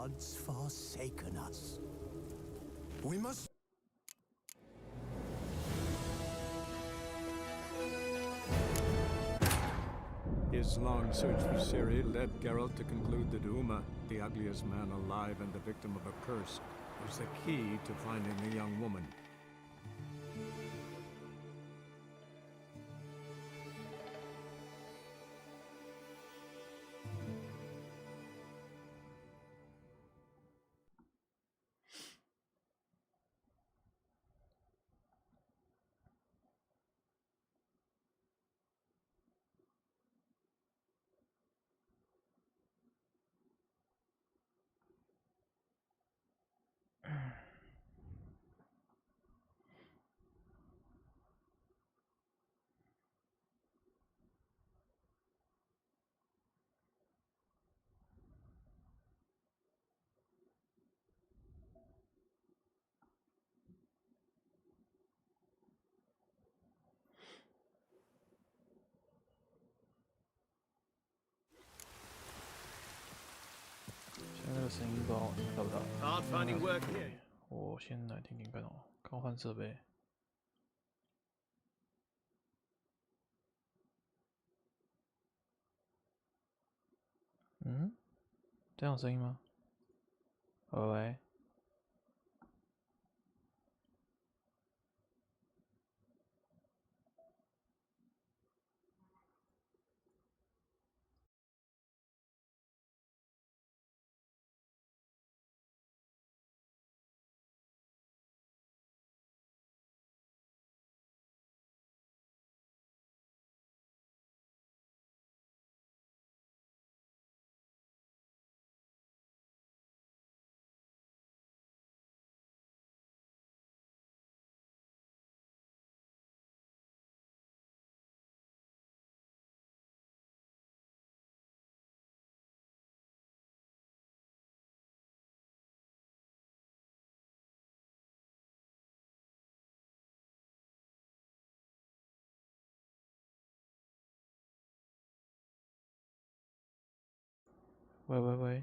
once forsaken us. We must. His long search for Ciri led Geralt to conclude that Uma, the ugliest man alive and the victim of a curse, was the key to finding the young woman.现在这个声音不知道听到不到。 Hard finding work here. 我先来听听看哦，刚换设备。嗯，这样有声音吗？喂。喂喂喂。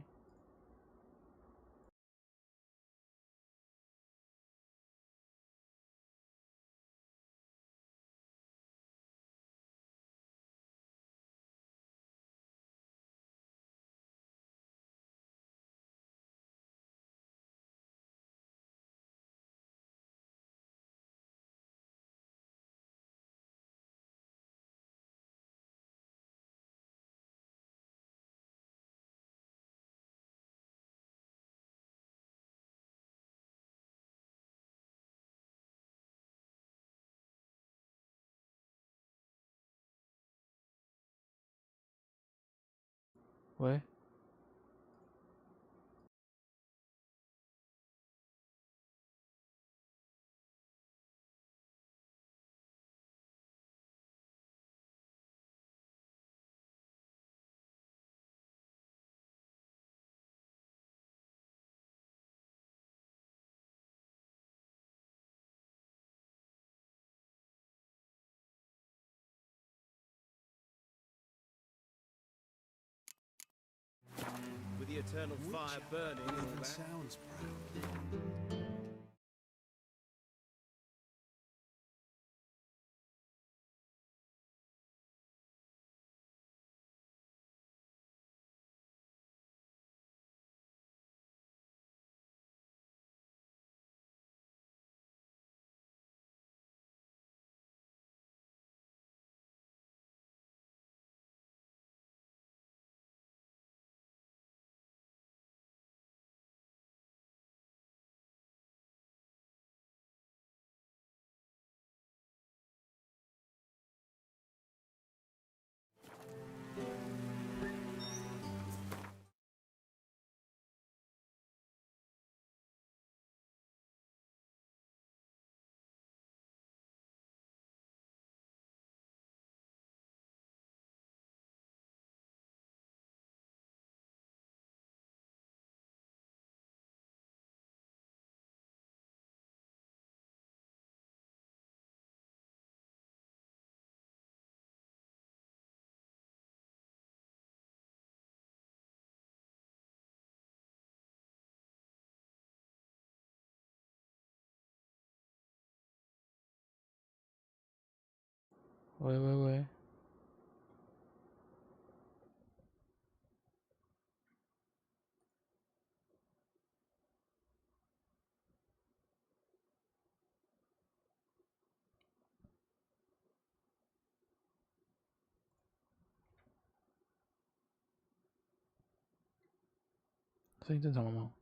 喂。With the eternal fire burning and all that. Sounds proud. 喂喂喂，声音正常了吗？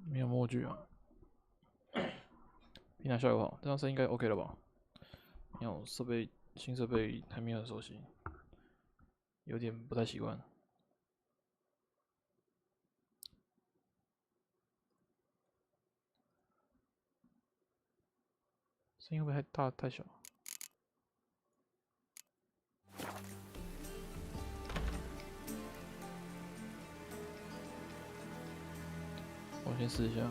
没有默剧啊。平台效果好，这样声音应该 OK 了吧？因为我新设备还没有很熟悉，有点不太习惯。声音会不会太大太小？我先试一下。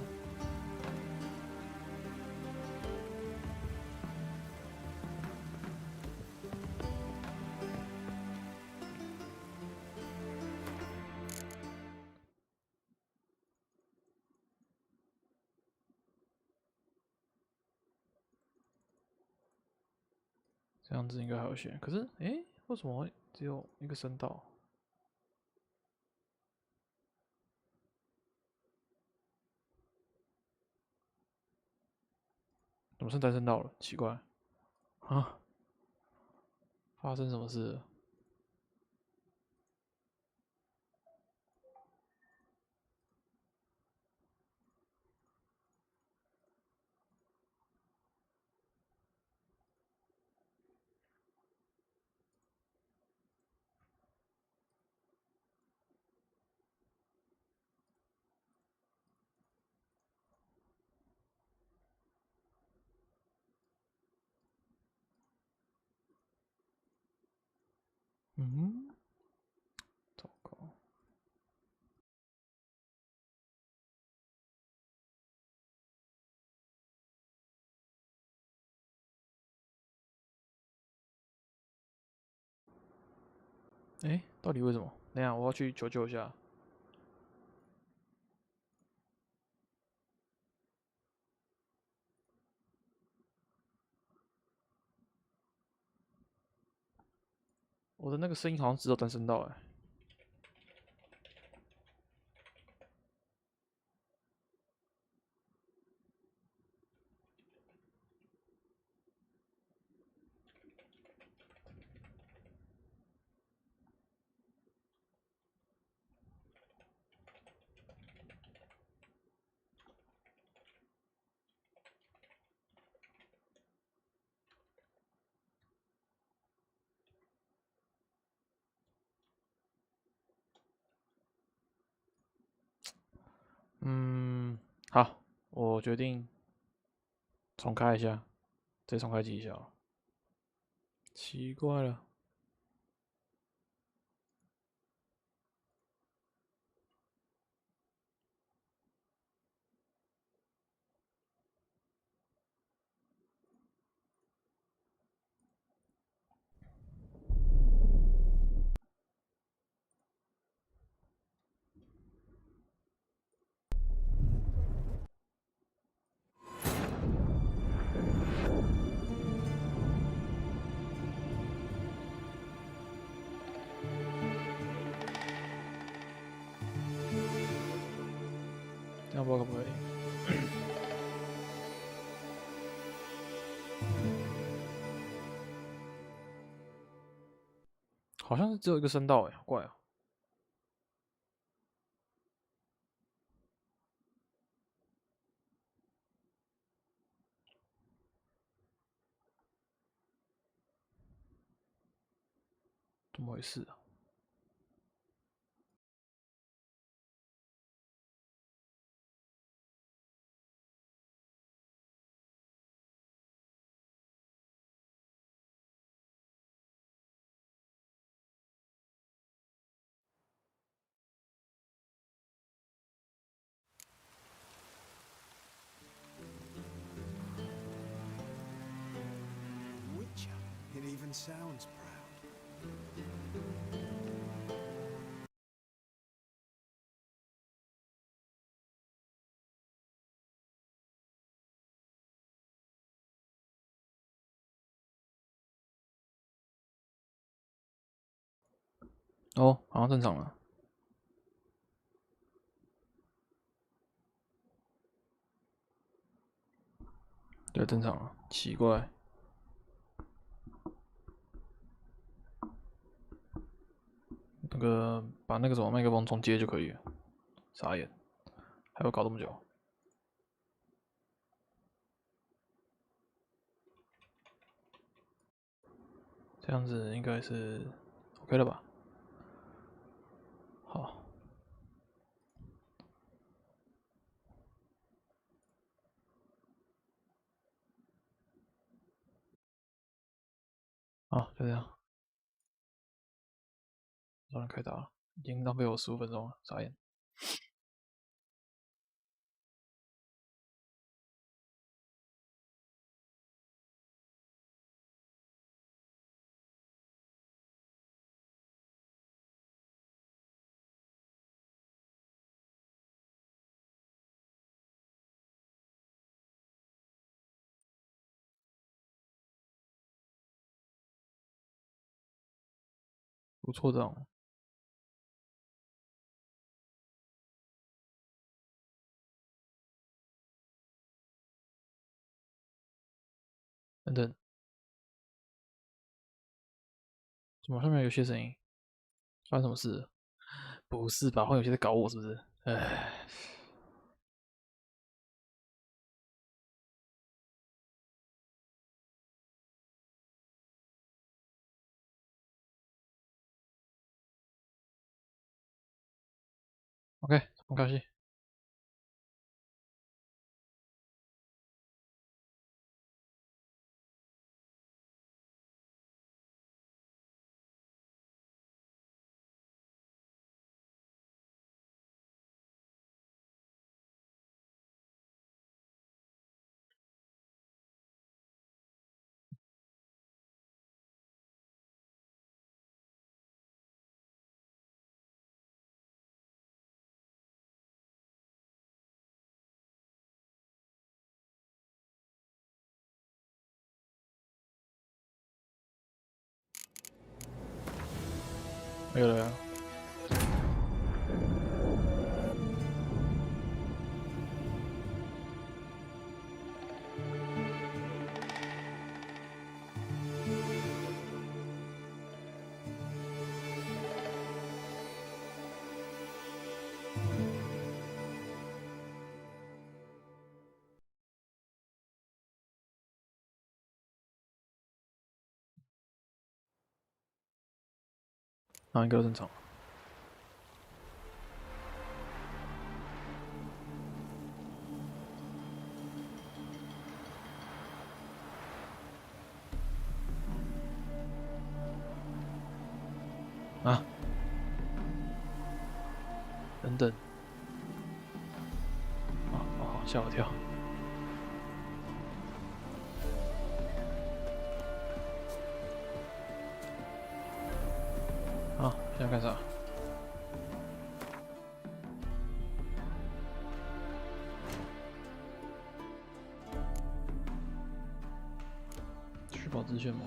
这样子应该还有些，可是为什么会只有一个声道？怎么是单声道了？奇怪啊！发生什么事了？嗯，糟糕。到底为什么？等一下我要去求救一下。我的那个声音好像只有单声道好，我决定重开一下，再重开机一下好了。奇怪了。这样不知道可不可以？好像是只有一个声道好怪啊。怎么回事啊？ even sounds proud. 哦，好像正常了。对，正常了。奇怪。那个把那个什么麦克风重接就可以了。傻眼，还要搞这么久。这样子应该是 OK 了吧？好。好，就这样。让人开打了，已经浪费我15分钟了，傻眼。不错，这样。等等，怎么上面有些声音？发生什么事？不是吧？会有些在搞我是不是？唉。OK， 很开心。没有了呀。哪一个正常？啊！等等。哦，吓我一跳。啊，现在干啥？续保支线吗？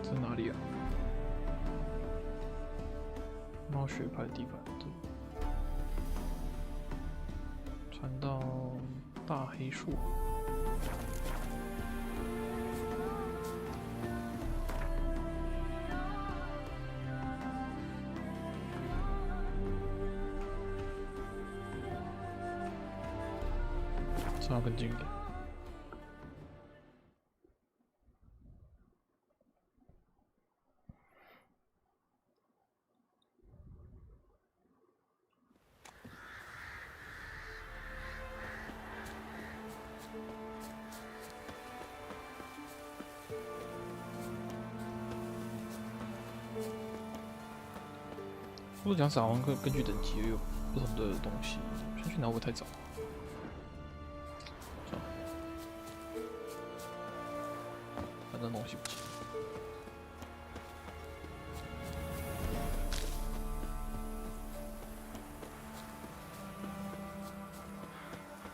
在哪里啊？猫血派地板对，传到大黑树。这样更近一点。不是讲散文根据等级有不同的东西。现在去拿会不会太早？算了，反正东西不行。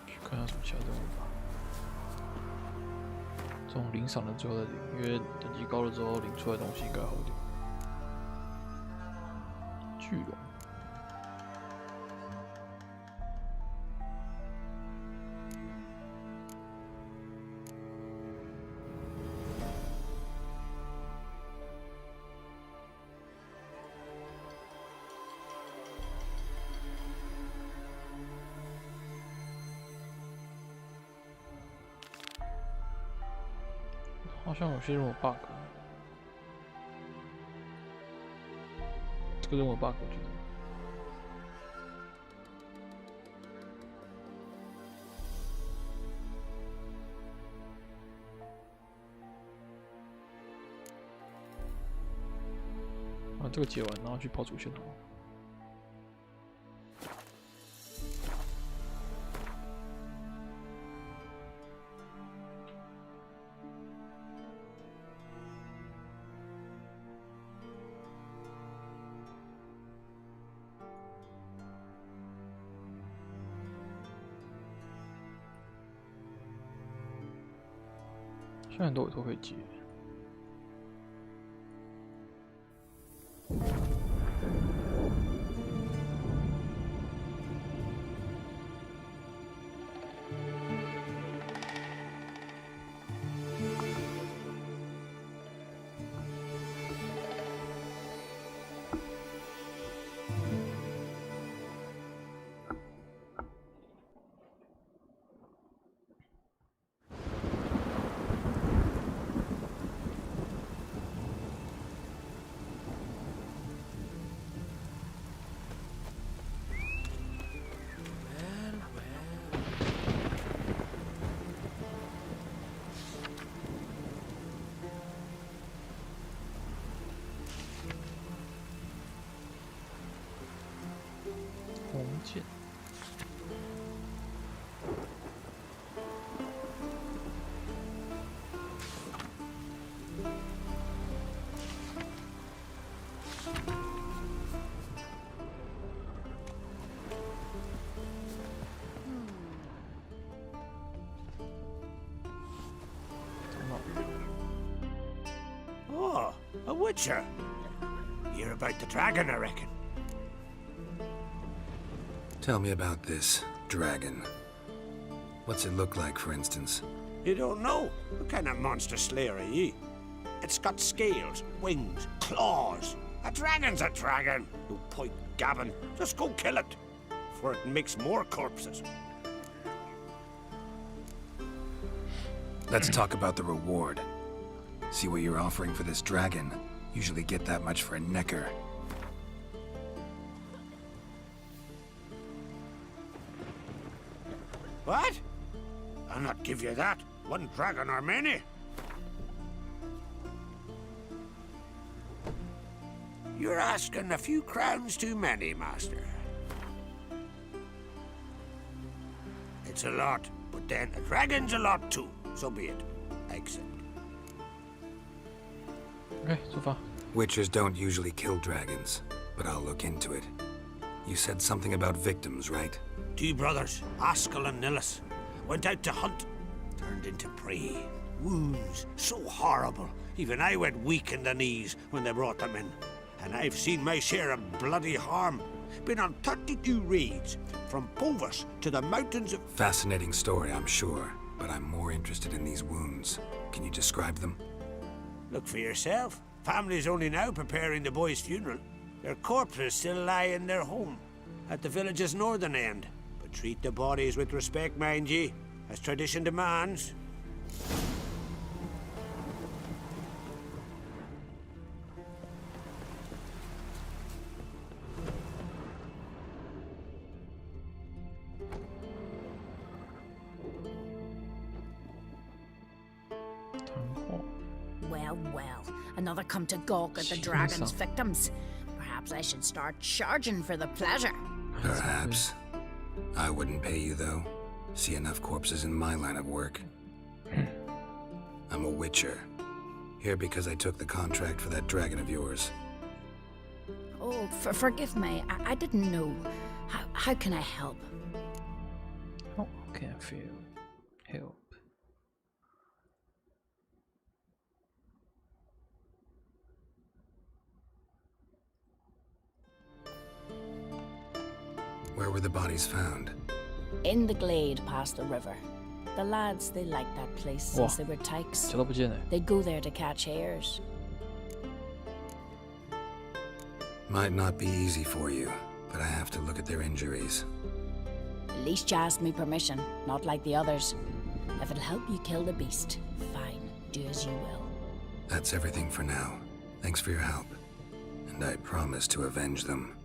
去看下什么其他任务吧。这种领赏的最后再领，因为等级高了之后领出来的东西应该好一点。巨龙。好像有些任务 bug， 这个任务 bug 我觉得。啊，这个解完，然后去跑主线好了。现在很多委托可以接。红剑。Oh, a witcher. You're about the dragon, I reckon. Tell me about this dragon. What's it look like, for instance? You don't know? What kind of monster slayer are ye? It's got scales, wings, claws. A dragon's a dragon. No point gabbing. Just go kill it, for it makes more corpses. Let's talk about the reward. See what you're offering for this dragon. Usually get that much for a necker. What? I'll not give you that. One dragon or many. You're asking a few crowns too many, master. It's a lot, but then a dragon's a lot too. So be it. I accept. Okay, so far. Witchers don't usually kill dragons, but I'll look into it. You said something about victims, right? 2 brothers, Askell and Nillis, went out to hunt, turned into prey. Wounds so horrible, even I went weak in the knees when they brought them in. And I've seen my share of bloody harm. Been on 32 raids, from Povus to the mountains of... Fascinating story, I'm sure, but I'm more interested in these wounds. Can you describe them? Look for yourself. Family's only now preparing the boy's funeral. Their corpses still lie in their home, at the village's northern end. But treat the bodies with respect, mind ye, as tradition demands. Well, well, another come to gawk at the dragon's victims. Perhaps I should start charging for the pleasure. Perhaps. I wouldn't pay you, though. See enough corpses in my line of work. I'm a witcher. Here because I took the contract for that dragon of yours. Oh, forgive me. I didn't know. How can I help? How can I feel help? Where were the bodies found? In the glade past the river. The lads, they liked that place since they were tykes. 脚都不见了。 They'd go there to catch hares. Might not be easy for you, but I have to look at their injuries. At least you asked me permission, not like the others. If it'll help you kill the beast, fine, do as you will. That's everything for now. Thanks for your help. And I promise to avenge them.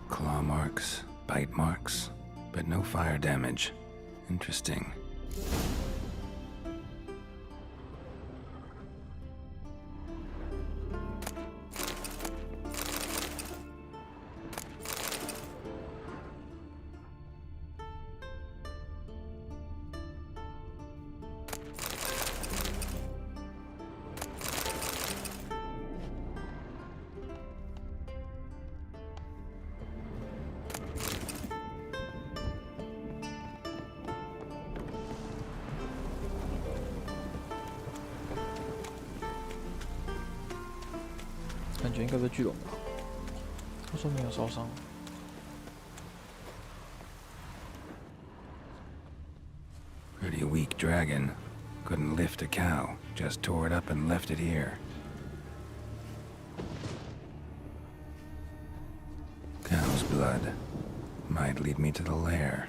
Claw marks, bite marks, but no fire damage. Interesting.感觉应该是巨龙吧。他说没有烧伤。Pretty weak dragon. Couldn't lift a cow. Just tore it up and left it here. Cow's blood. Might lead me to the lair.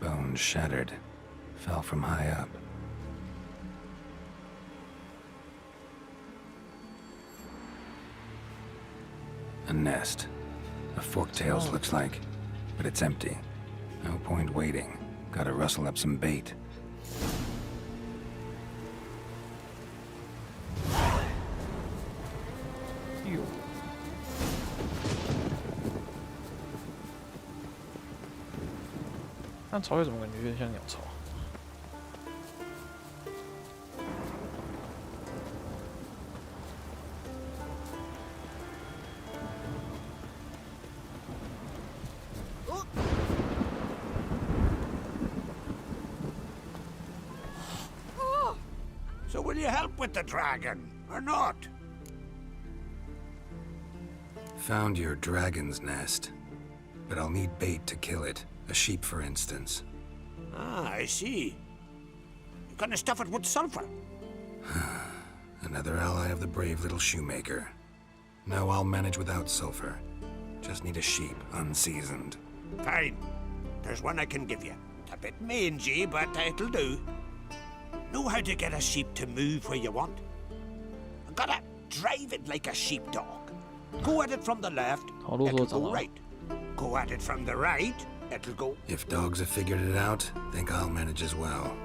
Bones shattered. Fell from high up. A nest. A forktails looks like, but it's empty. No point waiting. Gotta rustle up some bait. 哟，那巢穴怎么感觉有点像鸟巢？ So will you help with the dragon, or not? Found your dragon's nest, but I'll need bait to kill it. A sheep, for instance. Ah, I see. You're gonna stuff it with sulfur. Another ally of the brave little shoemaker. No, I'll manage without sulfur. Just need a sheep, unseasoned. Fine. There's one I can give you. It's a bit mangy, but it'll do. Know how to get a sheep to move where you want? Gotta drive it like a sheepdog. Go at it from the left, it'll go right. Go at it from the right, it'll go... If dogs have figured it out, think I'll manage as well.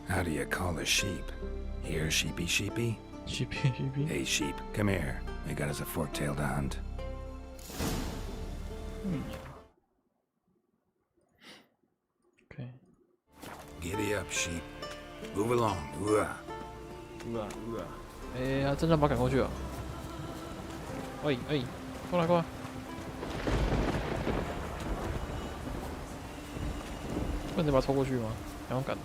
How do you call a sheep? Here, sheepy sheepy? Sheepy sheepy. Hey sheep, come here. We got us a fork-tailed to hunt. Okay. Giddy up, sheep. Move along. Ooh. 哎，他真的把他赶过去了。喂喂，过来过来。不能把他抽过去吗？然后赶。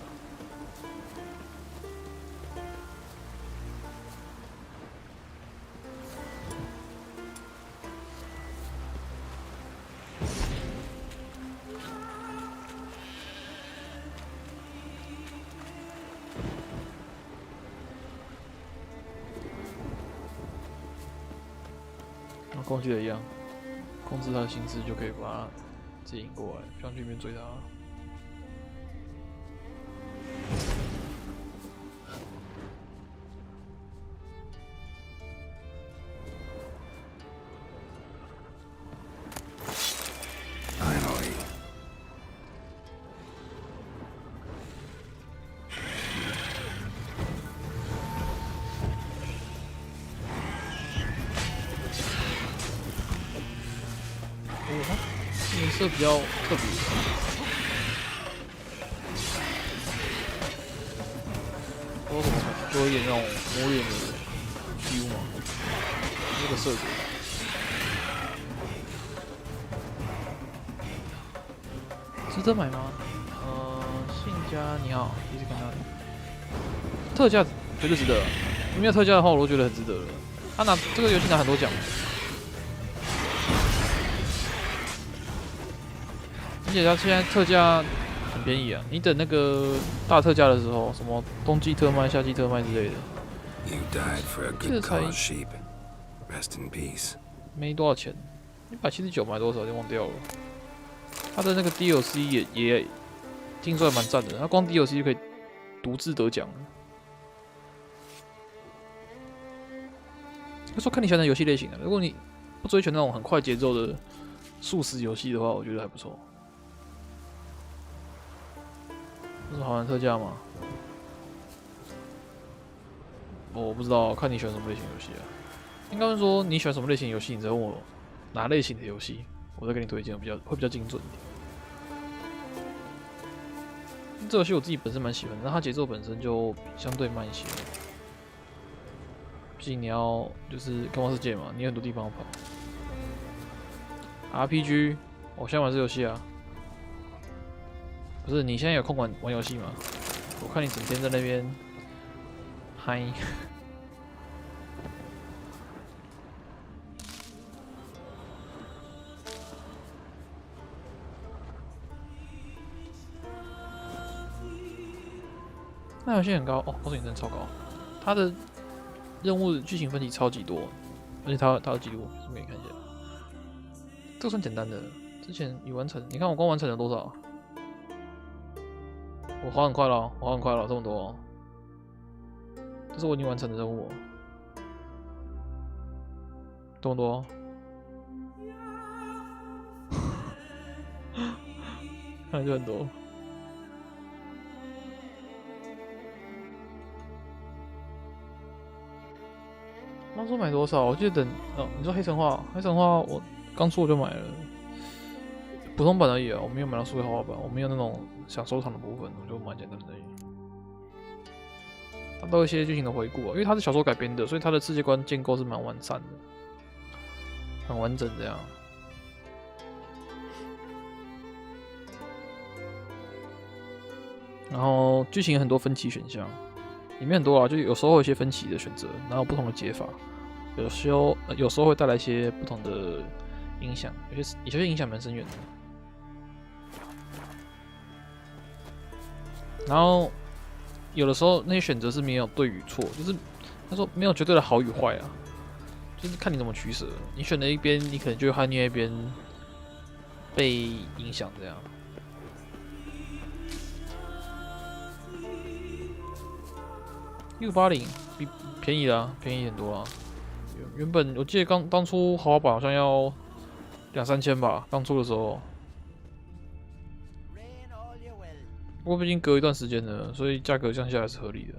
跟我记得一样。控制他的心智，就可以把他接引过来，不想去那边追他。Finally. 颜色比较特别，不知道怎么看，就有点那种磨练的 feel 嘛，那个色泽。值得买吗？信家你好，第一次看到你。特价绝对值得，没有特价的话，我都觉得很值得了。他拿这个游戏拿很多奖。而且它现在特价很便宜啊！你等那个大特价的时候，什么冬季特卖、夏季特卖之类的，记得才没多少钱，179买多少就忘掉了。它的那个 DLC 也听说还蛮赞的，它光 DLC 就可以独自得奖了。他说看你喜欢的游戏类型啊，如果你不追求那种很快节奏的速食游戏的话，我觉得还不错。这是好玩特价吗？我不知道，看你喜欢什么类型游戏啊。应该是说你喜欢什么类型游戏，你再问我哪类型的游戏，我再给你推荐，会比较精准一点。这游戏我自己本身蛮喜欢的，但它节奏本身就相对慢一些。毕竟你要就是开放世界嘛，你有很多地方要跑。RPG， 我现在玩这游戏啊。不是，你现在有空玩游戏吗？我看你整天在那边嗨。那游戏很高哦，报酬真的超高。它的任务剧情分歧超级多，而且它有记录，顺便看一下。这个算简单的，之前已完成。你看我光完成了多少？我滑很快了，这么多哦。这是我已经完成的任务哦，这么多哦。看来就很多。当初买多少？我记得等你说黑神话我刚出我就买了，普通版而已啊，我没有买到数位豪华版，我没有那种想收藏的部分，我就蛮简单的而已。它都有一些剧情的回顾啊，因为它是小说改编的，所以它的世界观建构是蛮完善的，很完整这样。然后剧情有很多分歧选项，里面很多啊，就有时候会有一些分歧的选择，然后不同的解法，有时候会带来一些不同的影响，有些影响蛮深远的。然后有的时候那些选择是没有对与错，就是他说没有绝对的好与坏啊，就是看你怎么取舍。你选了一边，你可能就会和另一边被影响这样。680比便宜啦，便宜很多啦。原本我记得当初豪华版好像要2-3千吧，刚出的时候。不过毕竟隔一段时间了，所以价格降下来是合理的。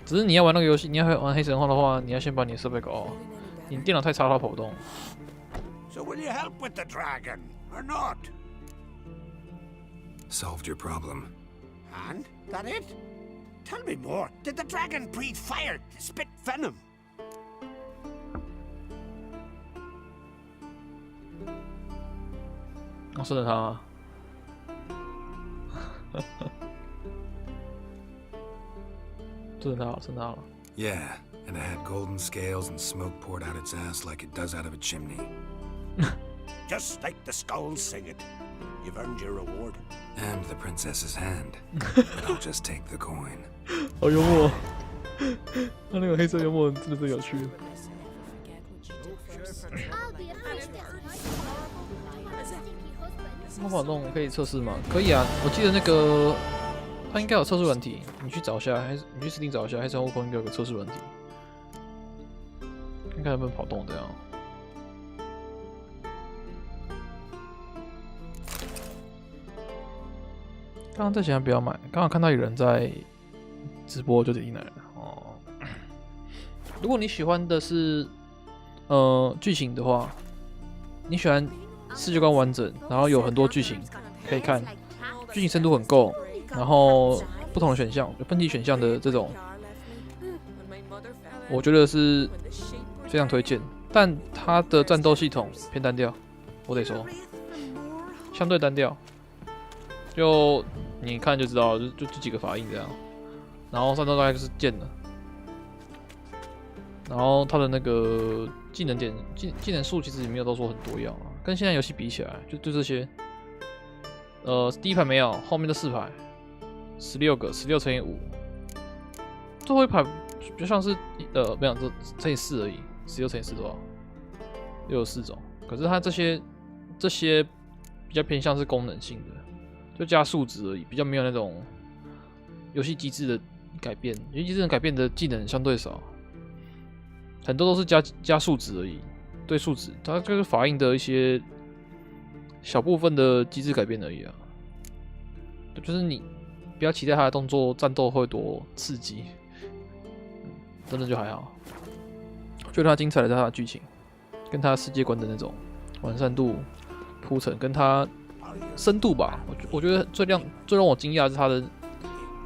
只是你要玩那个游戏，你要玩黑神话的话，你要先把你的设备搞好。你电脑太差，它跑不动。So will you help with the dragon or not? Solved your problem. And that it? Tell me more. Did the dragon breathe fire, spit venom? 我顺着他啊。顺着他了。Yeah, and it had golden scales and smoke poured out its ass like it does out of a chimney. Just like the skulls sing it. You've earned your reward. And the princess's hand. But I'll just take the coin. 好幽默，他那个黑色幽默真的是有趣。魔法洞可以测试吗？可以啊，我记得那个它应该有测试软体，你去找一下，还是你去 Steam 找一下，还是悟空应该有个测试软体，看看能不能跑动这样。刚刚在想不要买，刚好看到有人在直播就点进来了哦。如果你喜欢的是剧情的话，你喜欢世界观完整，然后有很多剧情可以看，剧情深度很够，然后不同的选项有分级选项的这种，我觉得是非常推荐。但它的战斗系统偏单调，我得说，相对单调。就你看就知道，就这几个法印这样，然后战斗大概就是剑了，然后它的那个技能点技能数其实也没有都说很多样啊，跟现在游戏比起来，就这些，第一排没有，后面的4排，16个，16乘以5，最后一排就像是没有，这乘以4而已，16乘以4多少？64种，可是它这些比较偏向是功能性的。就加数值而已，比较没有那种游戏机制的改变。游戏机制的改变的技能相对少，很多都是加数值而已。对数值，它就是法印的一些小部分的机制改变而已啊。就是你不要期待它的动作战斗会多刺激，真的就还好。我觉得它精彩的是它的剧情，跟它世界观的那种完善度、铺陈，跟它深度吧，我觉得最让我惊讶的是它的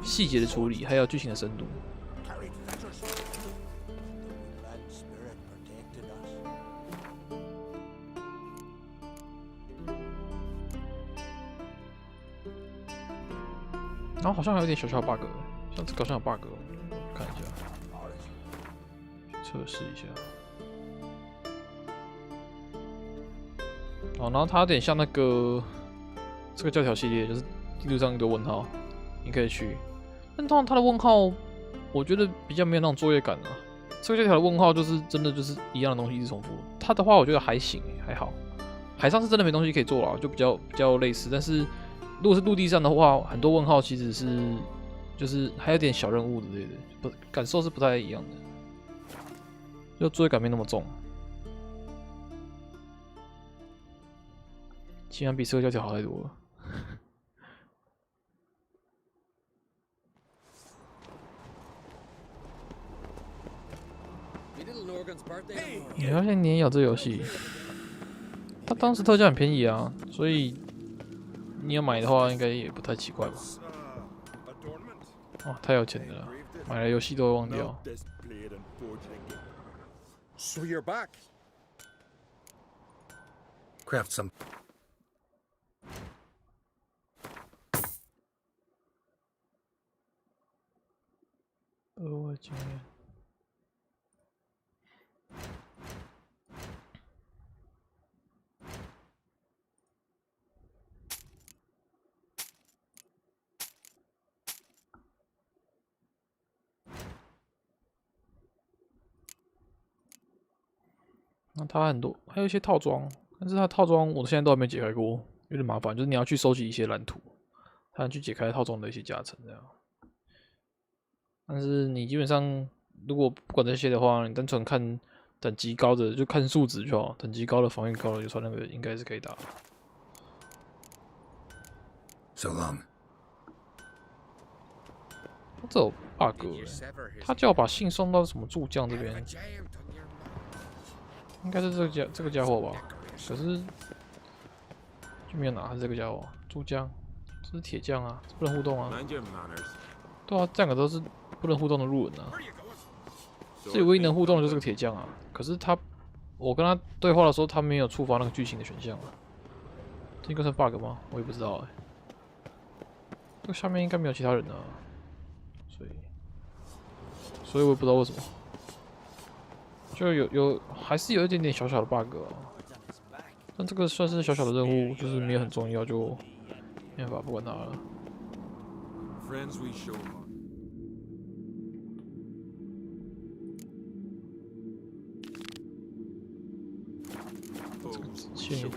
细节的处理，还有剧情的深度。然后好像还有点小小 bug， 像这个好像有 bug， 看一下，测试一下。哦，然后它有点像那个。这个教条系列就是地图上一堆问号，你可以去，但通常它的问号，我觉得比较没有那种作业感啊。这个教条的问号就是真的就是一样的东西一直重复。它的话我觉得还行，还好。海上是真的没东西可以做了，就比较类似。但是如果是陆地上的话，很多问号其实是就是还有点小任务之类的，感受是不太一样的，就作业感没那么重。竟然比这个教条好太多了。你发现你也有这游戏，它当时特价很便宜啊，所以你要买的话应该也不太奇怪吧？哦，太有钱了啦，买了游戏都会忘掉。So you're back. Craft some. 额外经验。那它很多，还有一些套装，但是它套装我现在都还没解开过，有点麻烦。就是你要去收集一些蓝图，才能去解开套装的一些加成这样。但是你基本上如果不管这些的话，你单纯看等级高的就看数值就好，等级高的防御高的就穿那个应该是可以打。So long. 这有 bug 他叫我把信送到什么助将这边，应该是这个家伙吧？可是就没有拿，还是这个家伙助将，这是铁匠啊，这不能互动啊。对啊，这两个都是不能互动的路人啊。这里唯一能互动的就是这个铁匠啊，可是我跟他对话的时候，他没有触发那个剧情的选项啊。这应该是 bug 吗？我也不知道哎、这个下面应该没有其他人啊，所以我也不知道为什么，就还是有一点点小小的 bug 啊。但这个算是小小的任务，就是没有很重要，就没办法不管它了。谢谢。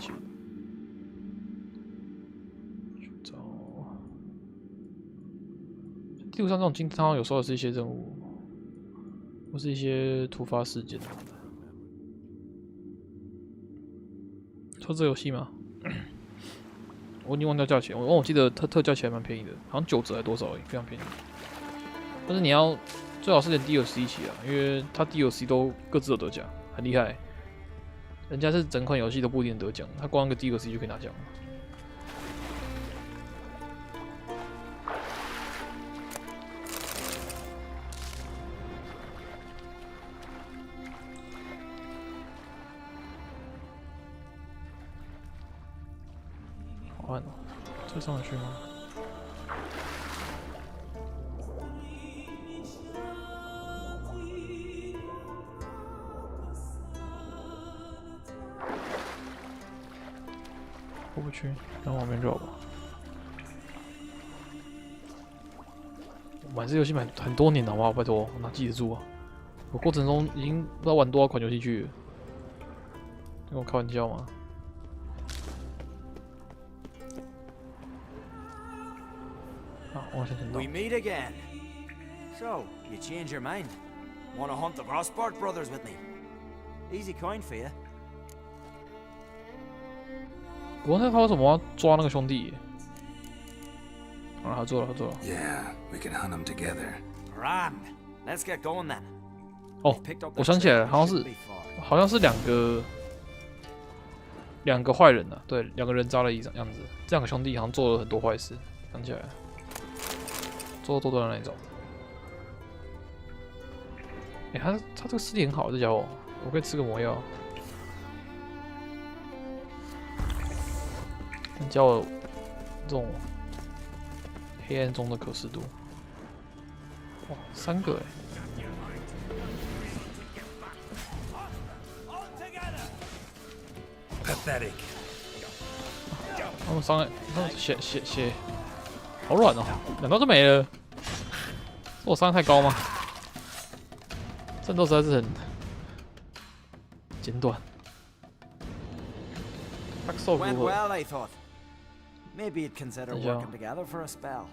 地图上这种经常有时候是一些任务，或是一些突发事件。说这游戏吗？我已经忘掉价钱，我记得特价起来蛮便宜的，好像9折还多少而已，非常便宜。但是你要最好是连 DLC 一起啊，因为它 DLC 都各自有得奖，很厉害。人家是整款游戏都不一定得奖，他光一个 DLC 就可以拿奖。好暗哦，这上得去吗？过不去，让往边绕吧。玩这游戏买很多年了，好不好？拜托，我哪记得住啊？我过程中已经不知道玩多少款游戏去了，跟我开玩笑吗？啊，往前走。 We meet again. So, you change your mind? Wanna hunt the Grosport brothers with me? Easy coin for you. 不过他为什么要抓那个兄弟？啊，合作了，合作了。Yeah, we can hunt them together. Grand. Let's get going then. 哦， Picked up 我 the 想起来了， trail 好 we 像 should 是 be for. 好像是两个坏人啊，对，2个人渣的样子。这2个兄弟好像做了很多坏事，想起来了，做多端的那种。哎、他这个视力很好，这家伙，我可以吃个魔药。教我这种黑暗中的可视度。哇，3个哎！ Pathetic. 他们伤害，他们血，好软哦，2刀就没了。是我伤害太高吗？战斗实在是很简短。他受如 Went 何？ well, I thought. Maybe you'd consider Yeah. working together for a spell.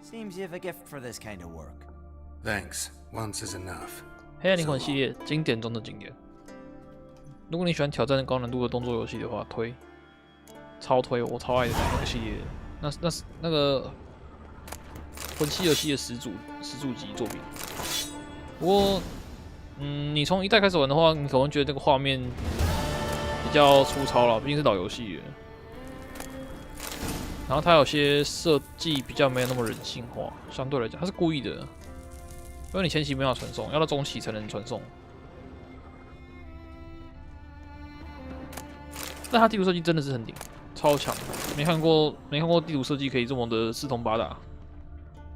Seems you have a gift for this kind of work. Thanks. Once is enough. 黑暗灵魂系列经典中的经典。如果你喜欢挑战高难度的动作游戏的话，超推，我超爱的那个系列。那个魂系游戏的始祖级作品。不过，你从1代开始玩的话，你可能觉得这个画面比较粗糙了，毕竟是老游戏了。然后它有些设计比较没有那么人性化，相对来讲，它是故意的，因为你前期没办法传送，要到中期才能传送。但它地图设计真的是很顶，超强，没看过地图设计可以这么的四通八达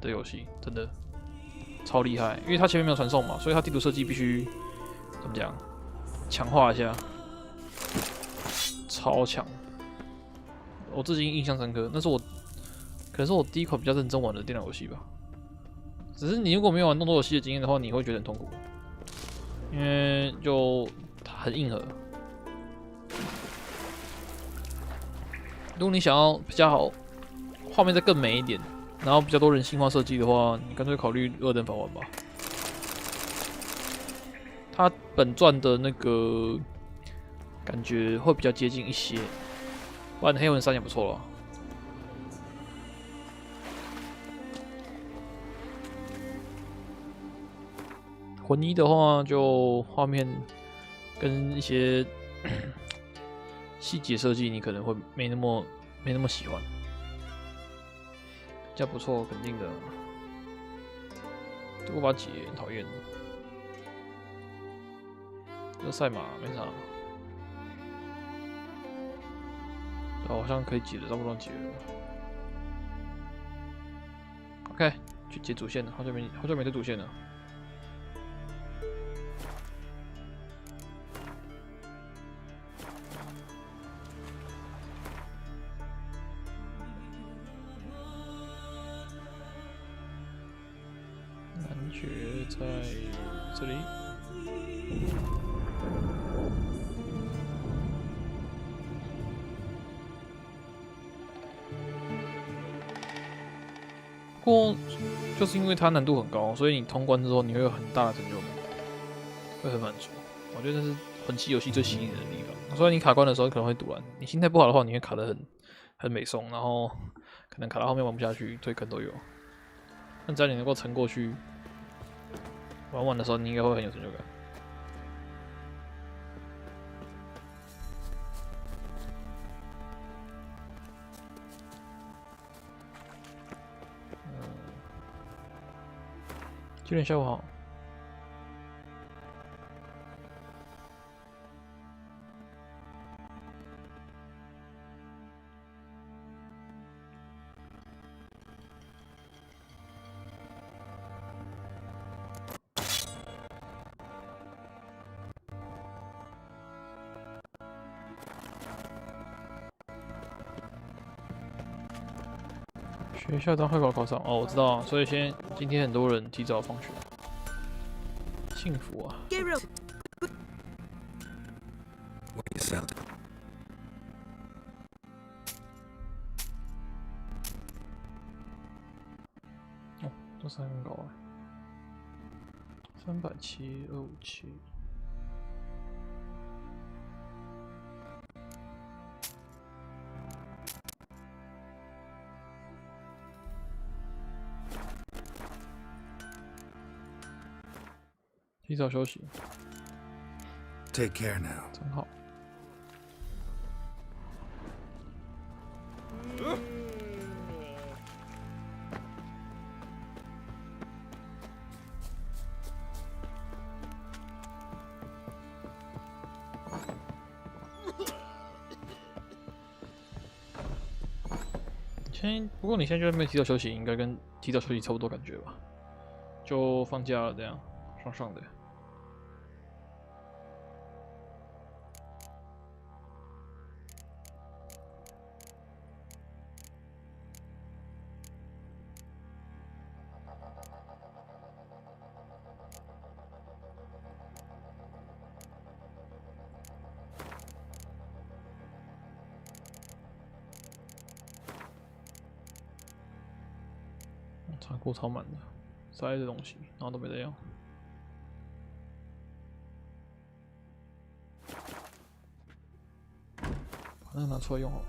的游戏，真的超厉害。因为它前面没有传送嘛，所以它地图设计必须怎么讲，强化一下，超强。我至今印象深刻，那是可能是我第一款比较认真玩的电脑游戏吧。只是你如果没有玩动作游戏的经验的话，你会觉得很痛苦，因为就它很硬核。如果你想要比较好，画面再更美一点，然后比较多人性化设计的话，你干脆考虑2等法玩吧。它本传的那个感觉会比较接近一些。不然黑魂3也不错了。魂1的话，就画面跟一些细节设计，你可能会没那么喜欢。这样不错，肯定的。这个把解很讨厌。这赛马没啥。 好像可以解了，差不多解了。OK， 去解主线了，好久没对主线了。男爵在这里。 不过，就是因为它难度很高，所以你通关之后你会有很大的成就感，会很满足。我觉得这是魂系游戏最吸引人的地方。虽然你卡关的时候可能会堵拦，你心态不好的话，你会卡得很美送，然后可能卡到后面玩不下去，退坑都有。但只要你能够撑过去，玩完的时候你应该会很有成就感。9点下午好。学校当会考场哦，我知道啊，所以今天很多人提早放学，幸福啊！ What do you sell? 哦，这3很高啊，370、257。提早休息。Take care now. 真好。不过你现在就没有提早休息，应该跟提早休息差不多感觉吧？就放假了这样，爽爽的。仓库超满的，塞的东西，然后都没得用。把那个拿出来用好了。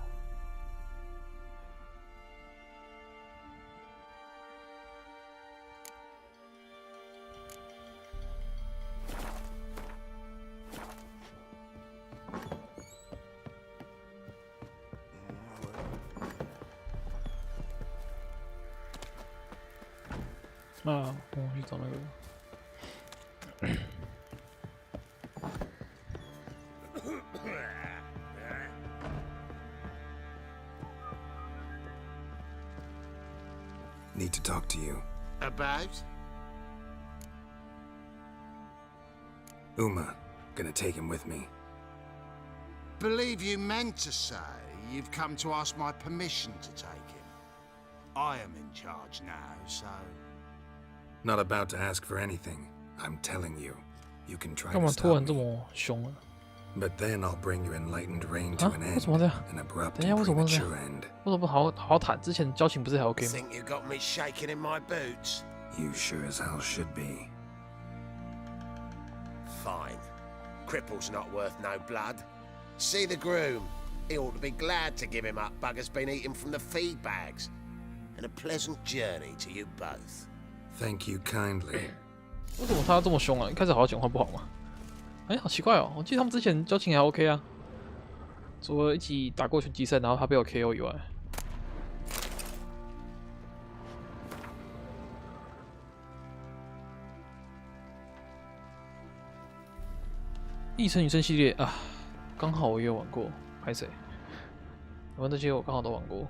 啊，我去找那个。Need to talk to you. About? Uma, gonna take him with me. Believe you meant to say you've come to ask my permission to take him. I am in charge now, so... Not about to ask for anything. I'm telling you. You can try 干 to 嘛突 stop 然这 me. 么凶啊？ But then I'll bring your enlightened reign to 啊？ an 为 end. 什么这样？ An abrupt 等一下， and 为什么这 premature 样？ end. 为什么不好好谈？之前交情不是还 OK 吗？ Think you got me shaking in my boots? You sure as hell should be. Fine. Cripple's not worth no blood. See the groom. He ought to be glad to give him up. Bugger's been eating from the feed bags. And a pleasant journey to you both. Thank you kindly. 为什么他这么凶啊？一开始好好讲话不好吗？哎，好奇怪哦！我记得他们之前交情还 OK 啊，除了一起打过拳击赛，然后他被我 KO 以外。异尘女生系列啊，刚好我也有玩过，拍谁？玩这些我刚好都玩过。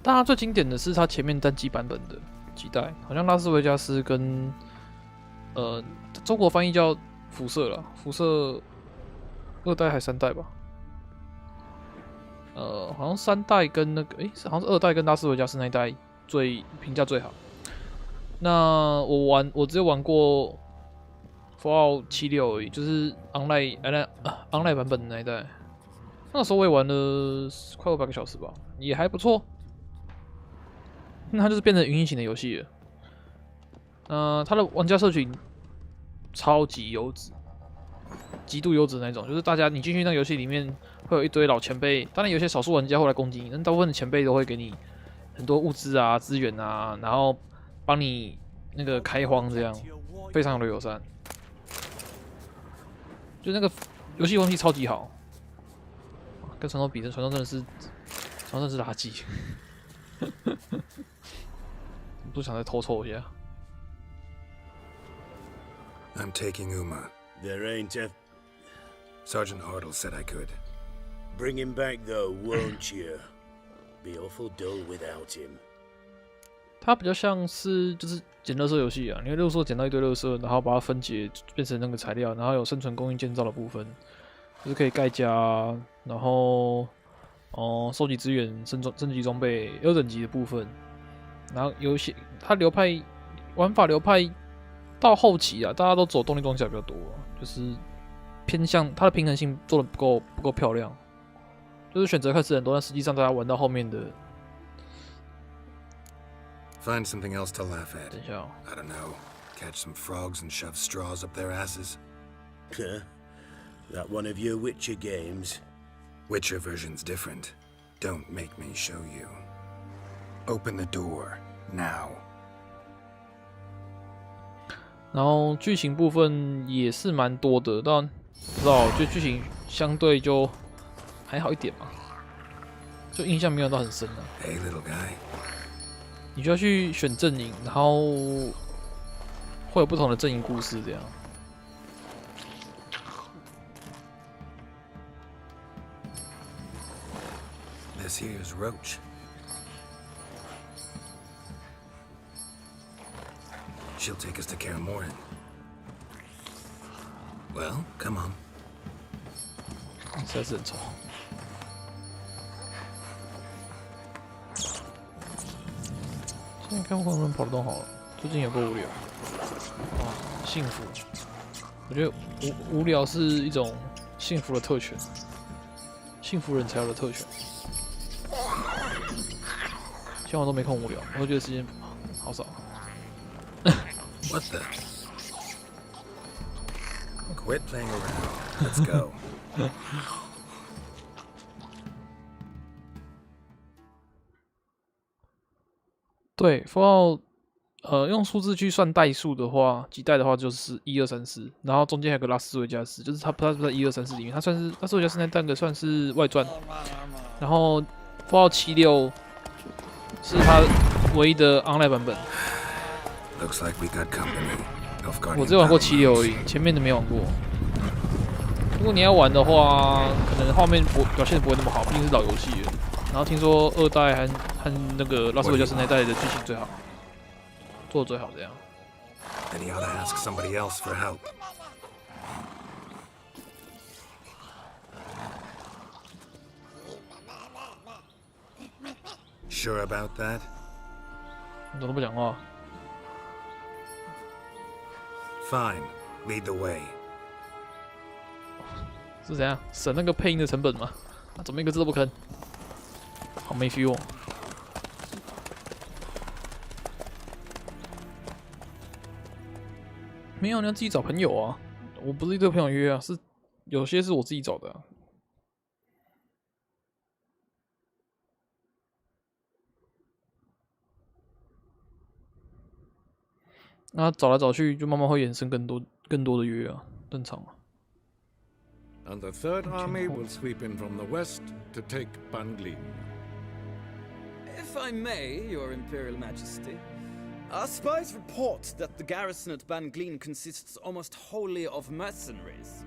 大家最经典的是它前面单机版本的几代，好像拉斯维加斯跟中国翻译叫辐射啦，辐射2代还3代吧？好像3代跟那个好像是2代跟拉斯维加斯那一代最评价最好。那我只有玩过 Fallout 76而已，就是 Online 版本的那一代。那时候我也玩了快500个小时吧，也还不错。那它就是变成云型的游戏了。它的玩家社群超级优质，极度优质那种，就是大家你进去那个游戏里面会有一堆老前辈，当然有些少数玩家会来攻击你，但大部分的前辈都会给你很多物资啊、资源啊，然后帮你那个开荒这样，非常的友善。就那个游戏风气超级好，跟传说比，传说真的是垃圾。不想再偷凑一下。I'm taking Uma. There ain't a... Sergeant Hartle said I could. Bring him back, though, won't you? Be awful dull without him. 它比较像是就是捡垃圾游戏啊，你会垃圾捡到一堆垃圾，然后把它分解变成那个材料，然后有生存、供应、建造的部分，就是可以盖家，然后收集资源、升级装备、2等级的部分，然后有一些它玩法流派到后期啊，大家都走动力装甲比较多，就是偏向它的平衡性做的不够漂亮，就是选择开始很多，但实际上大家玩到后面的。Find something else to laugh at. 等一下哦， I don't know. Catch some frogs and shove straws up their asses. Huh? That one of your Witcher games? Witcher version's different. Don't make me show you. Open the door, now. 然后剧情部分也是蛮多的，但不知道就剧情相对就还好一点嘛，就印象没有到很深啊。Hey, little guy. 你就要去选阵营，然后会有不同的阵营故事这样。This here's Roach. She'll take us to Kaer Morhen. Well, come on. 实在是很丑。现在看会不会跑得动好了？最近有够无聊。哇，幸福！我觉得无聊是一种幸福的特权，幸福人才有的特权。希望我都没空无聊，我都觉得时间好少。What the? Quit playing around. Let's go. 对 ，Fallout， 用数字去算代数的话，几代的话就是1、2、3、4，然后中间还有个拉斯维加斯，就是它不在1、2、3、4里面，它算是拉斯维加斯那个算是外传，然后 Fallout 76是它唯一的 online 版本。Looks like we got company. 我只有玩过76而已，前面的没玩过。如果你要玩的话，可能画面表现不会那么好，毕竟是老游戏了。然后听说2代和那个拉斯维加斯那代的剧情最好，做的最好这样。Then he ought to ask somebody else for help. Sure about that? 你怎么都不讲话？ Fine. Lead the way. 是怎样省那个配音的成本吗？啊，怎么一个字都不吭？好没 feel 哦。没有，你要自己找朋友啊！我不是一堆朋友约啊，是有些是我自己找的、啊。那找来找去，就慢慢会衍生更多的约啊，正常啊。 And the Third Army will sweep in from the west to take Banglin. If I may, Your Imperial Majesty, our spies report that the garrison at Banglin consists almost wholly of mercenaries.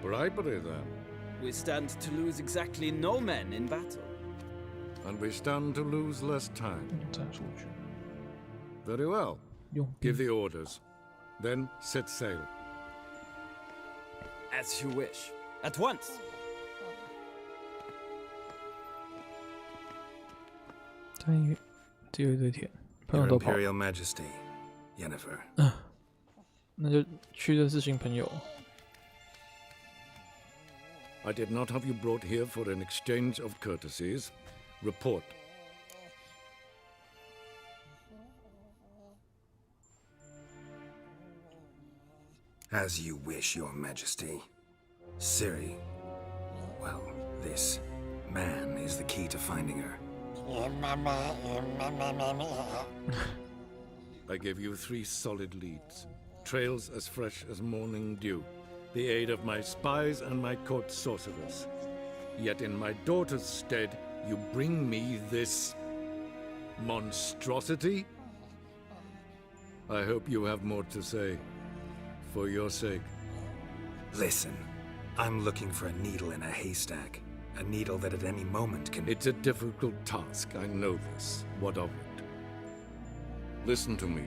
Bribery, then. We stand to lose exactly no men in battle. And we stand to lose less time. 战术权 Very well. 用 Give the orders. Then set sail. As you wish. At once! 只有一堆田，朋友 Your 都跑， Imperial Majesty, Yennefer. 那就去认识新朋友。 I did not have you brought here for an exchange of courtesies. Report. As you wish, Your Majesty. Ciri, well, this man is the key to finding her. I gave you 3 solid leads. Trails as fresh as morning dew. The aid of my spies and my court sorcerers. Yet in my daughter's stead, you bring me this monstrosity? I hope you have more to say. For your sake. Listen, I'm looking for a needle in a haystack. A needle that at any moment can... It's a difficult task, I know this. What of it? Listen to me.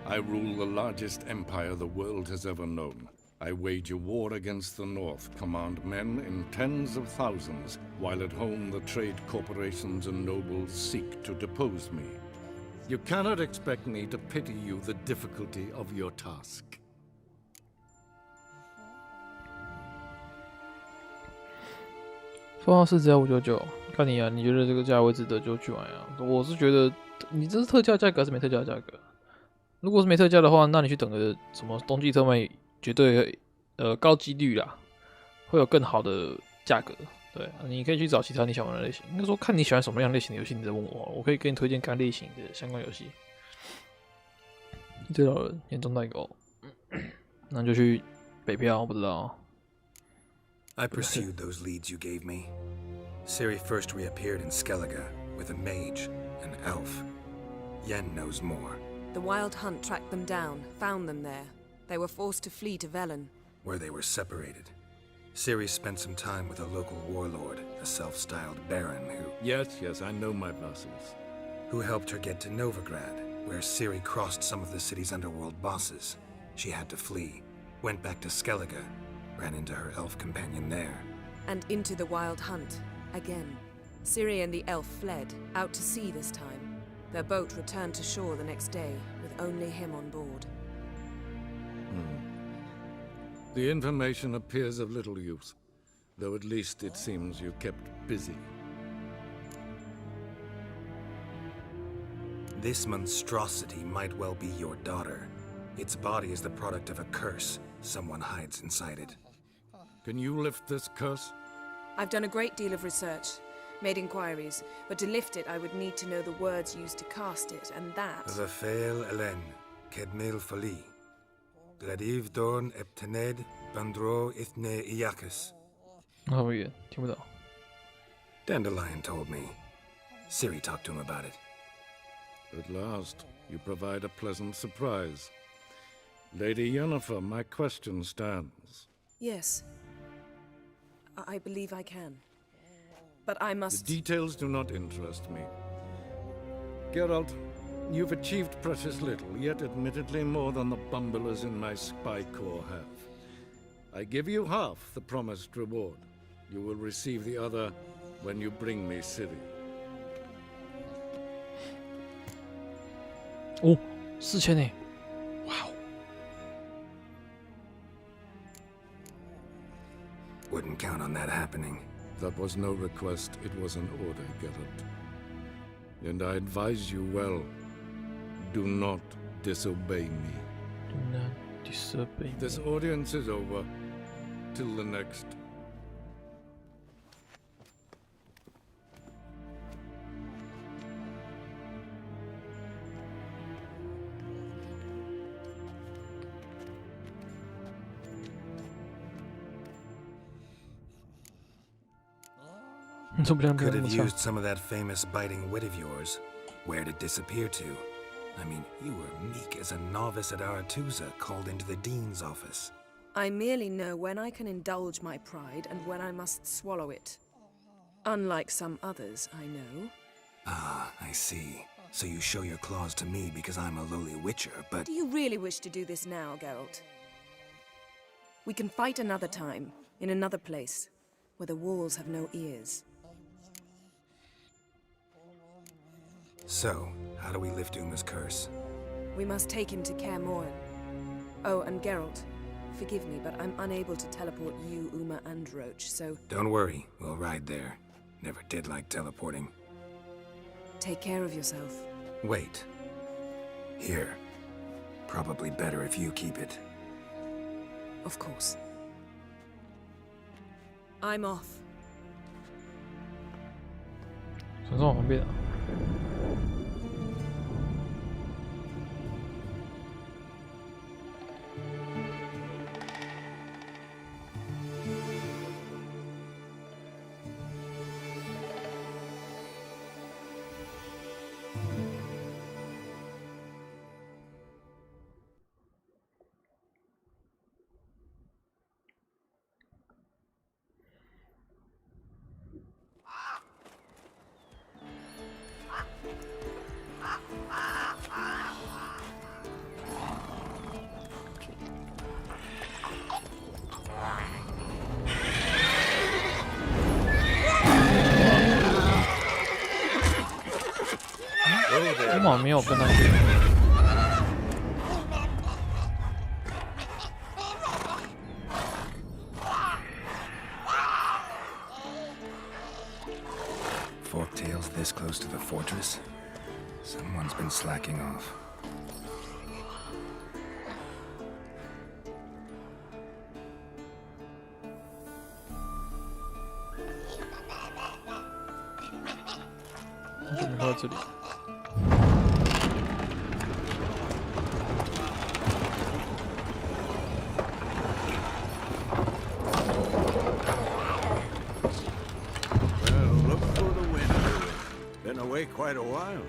I rule the largest empire the world has ever known. I wage a war against the North, command men in tens of thousands, while at home the trade corporations and nobles seek to depose me. You cannot expect me to pity you the difficulty of your task. 发是只要599，看你啊，你觉得这个价位值得就去买啊。我是觉得你这是特价价格还是没特价的价格？如果是没特价的话，那你去等个什么冬季特卖，绝对高几率啦，会有更好的价格。对，你可以去找其他你想玩的类型。应该说看你喜欢什么样类型的游戏，你再问我，我可以给你推荐该类型的相关游戏。对了，年终代购，那就去北漂，不知道。 I pursued those leads you gave me. Ciri first reappeared in Skellige with a mage, an elf. Yen knows more. The Wild Hunt tracked them down, found them there. They were forced to flee to Velen. Where they were separated. Ciri spent some time with a local warlord, a self-styled baron Yes, I know my vassals. who helped her get to Novigrad, where Ciri crossed some of the city's underworld bosses. She had to flee, went back to Skellige, ran into her elf companion there. And into the Wild Hunt, again. Ciri and the elf fled, out to sea this time. Their boat returned to shore the next day, with only him on board. The information appears of little use, though at least it seems you kept busy. This monstrosity might well be your daughter. Its body is the product of a curse. Someone hides inside it. Can you lift this curse? I've done a great deal of research, made inquiries, but to lift it I would need to know the words used to cast it, and that... Rafael Elen, Kedmil Fali. Gladiv Dorn Eptened Bandro Ithne Iacus. 好远，听不到。 Dandelion told me. Ciri talked to him about it. At last, you provide a pleasant surprise. Lady Yennefer, my question stands. Yes. I believe I can. But I The must... details do not interest me. Geralt, you've achieved precious little, yet admittedly more than the bumblers in my spy corps have. I give you half the promised reward. You will receive the other when you bring me Ciri. 哦，4000呢！哇哦！ Wouldn't count on that happening. That was no request, it was an order, Geralt. And I advise you well, do not disobey me. Do not disobey me. This audience is over. Till the next. 你怎么这样 Could 那 have 么强？ used some of that famous biting wit of yours. Where'd it disappear to? I mean, you were meek as a novice at Aretusa called into the dean's office. I merely know when I can indulge my pride and when I must swallow it. Unlike some others, I know. Ah, I see. So you show your claws to me because I'm a lowly witcher, but... Do you really wish to do this now, Geralt? We can fight another time, in another place, where the walls have no ears. So, how do we lift Uma's curse? We must take him to Kaer Morhen. Oh, and Geralt, forgive me, but I'm unable to teleport you, Uma, and Roach, so Don't worry, we'll ride there. Never did like teleporting. take care of yourself. Wait. Here. Probably better if you keep it. Of course. I'm off. 传送好方便啊。我好像没有跟他学。Forktails this close to the fortress? Someone's been slacking off. Quite a while.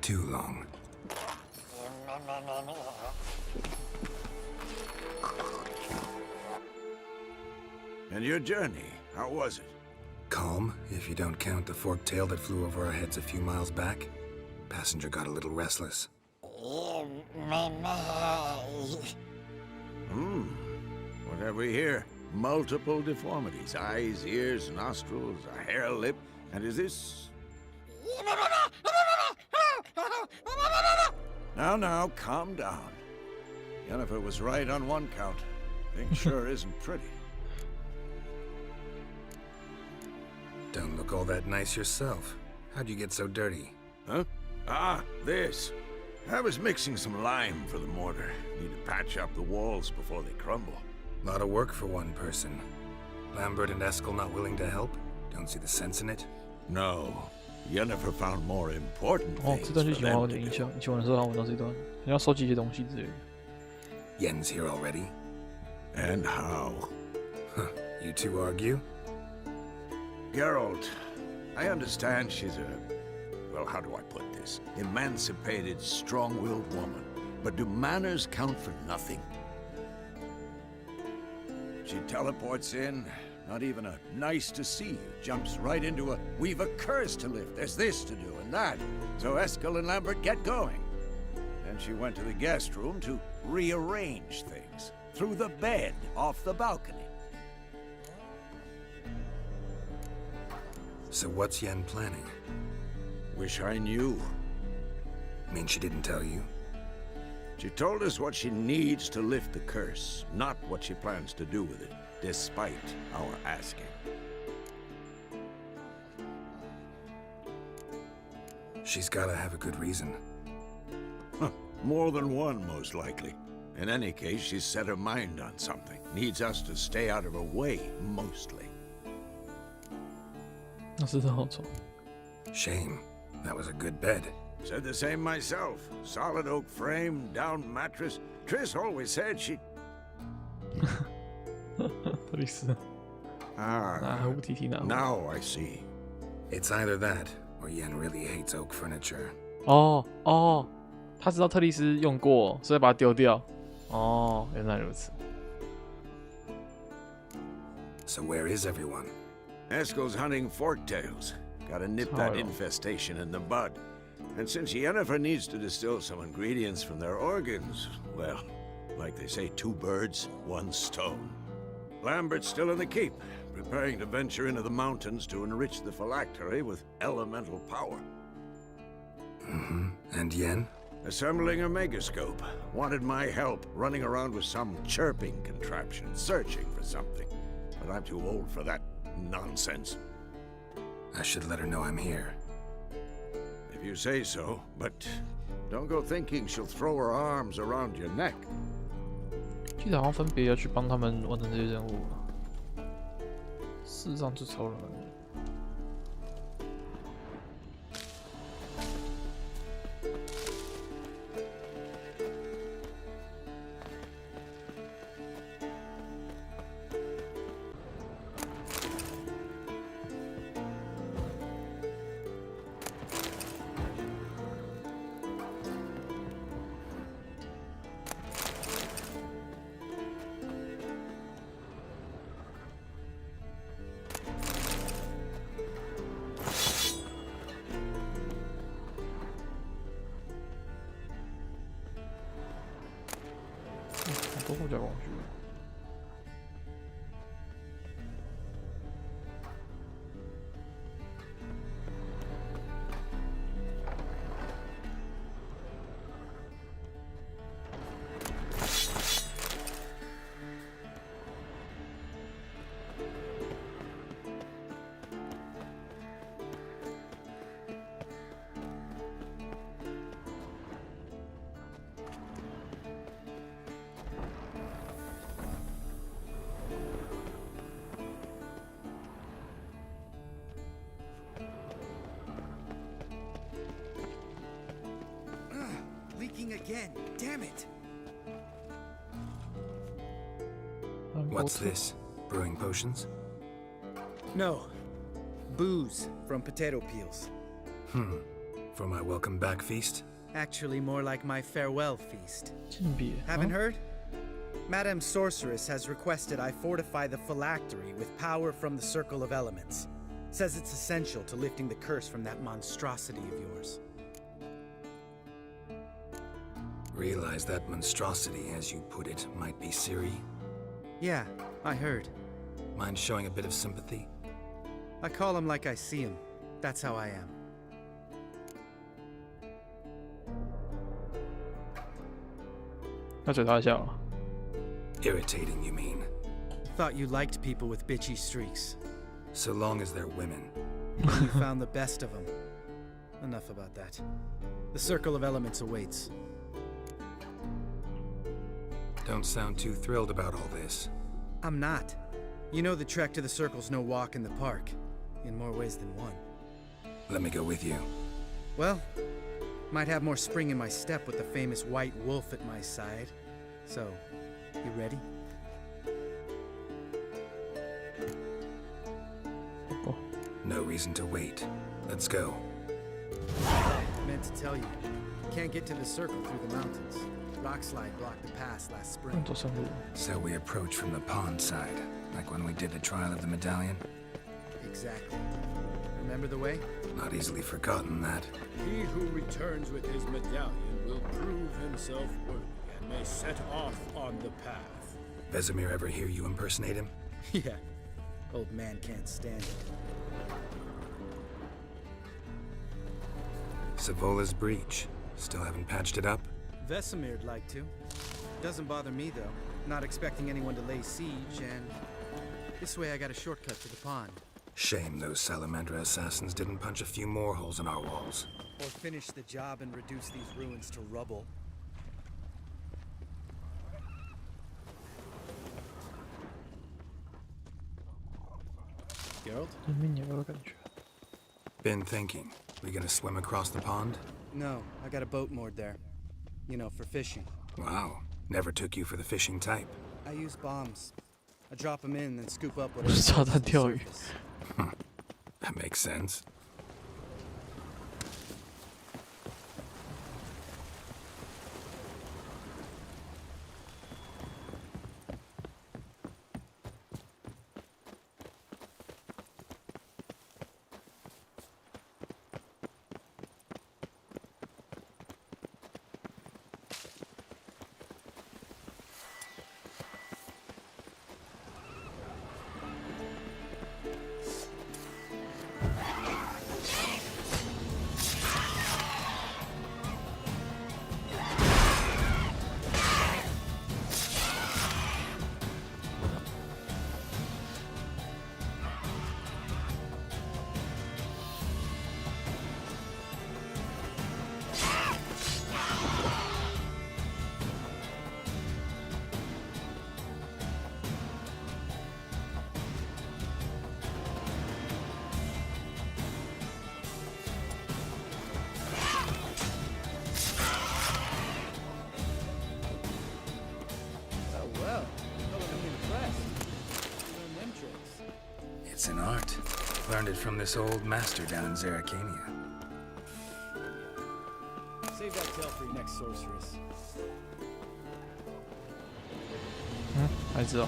Too long. And your journey, how was it? Calm, if you don't count the forktail that flew over our heads a few miles back. Passenger got a little restless. What have we here? Multiple deformities. Eyes, ears, nostrils, a hair lip. And is this... Now, calm down. Yennefer was right on one count. Thing sure isn't pretty. Don't look all that nice yourself. How'd you get so dirty? Huh? Ah, this. I was mixing some lime for the mortar. Need to patch up the walls before they crumble. Lot of work for one person. Lambert and Eskel not willing to help? Don't see the sense in it? No. Yennefer found more important 哦， things 这段剧 for 情我 them 有 to 点印 do. 象。以前玩的时候好像玩到这段，好像收集一些东西之类的。 Yen's here already? And how? Huh. You two argue? Geralt, I understand she's well, how do I put this? Emancipated, strong-willed woman. But do manners count for nothing? She teleports in, not even a nice to see you, jumps right into a, we've a curse to lift, there's this to do and that. So Eskel and Lambert get going. Then she went to the guest room to rearrange things. Through the bed, off the balcony. So what's Yen planning? Wish I knew. Mean she didn't tell you? She told us what she needs to lift the curse, not what she plans to do with it, despite our asking. She's gotta have a good reason. More than one, most likely. In any case, she's set her mind on something. Needs us to stay out of her way, mostly. 那是真好丑。 Shame. That was a good bed. Said the same myself. Solid oak frame, down mattress. Triss always said she... 特里斯， Ah, 无提提拿。 now I see. It's either that, or Yen really hates oak furniture. 哦，他知道特丽斯用过，所以把它丢掉。哦，原来如此。 So where is everyone? Eskel's hunting forktails. Gotta nip that infestation in the bud. And since Yennefer needs to distill some ingredients from their organs, well, like they say, 2 birds, 1 stone. Lambert's still in the keep, preparing to venture into the mountains to enrich the phylactery with elemental power. And Yen? Assembling a megascope. Wanted my help running around with some chirping contraption, searching for something. But I'm too old for that nonsense. I should let her know I'm here. If If you say so, but don't go thinking she'll throw her arms around your neck. 记得好像分别要去帮他们完成这些任务。世上最超人。多护甲工具。Leaking again. Damn it. What's this? Brewing potions? No. Booze from potato peels. For my welcome back feast? Actually, more like my farewell feast. 禁闭。 Haven't heard? Madame Sorceress has requested I fortify the phylactery with power from the Circle of Elements. Says it's essential to lifting the curse from that monstrosity of yours. Realize that monstrosity, as you put it, might be Ciri? Yeah, I heard. Mind showing a bit of sympathy? I call him like I see him. That's how I am. Irritating, you mean? Thought you liked people with bitchy streaks. So long as they're women. You found the best of them. Enough about that. The Circle of Elements awaits. Don't sound too thrilled about all this. I'm not. You know the trek to the Circle's no walk in the park. In more ways than one. Let me go with you. Well, might have more spring in my step with the famous white wolf at my side. So, you ready? No reason to wait. Let's go. Meant to tell you. Can't get to the Circle through the mountains. Rockslide blocked the pass last spring. So we approach from the pond side, like when we did the trial of the medallion? Exactly. Remember the way? Not easily forgotten that. He who returns with his medallion will prove himself worthy and may set off on the path. Vesemir ever hear you impersonate him? Yeah. Old man can't stand it. Savola's breach. Still haven't patched it up? Vesemir'd like to. Doesn't bother me, though. Not expecting anyone to lay siege, and this way I got a shortcut to the pond. Shame those Salamandra assassins didn't punch a few more holes in our walls. Or finish the job and reduce these ruins to rubble. Geralt? Been thinking. We gonna swim across the pond? No, I got a boat moored there. You know, for fishing. Wow. Never took you for the fishing type. I use bombs. I drop them in, then scoop up whatever. That makes sense. learned it from this old master down in Zerrikania. Save that tale for your next sorceress. 还知道。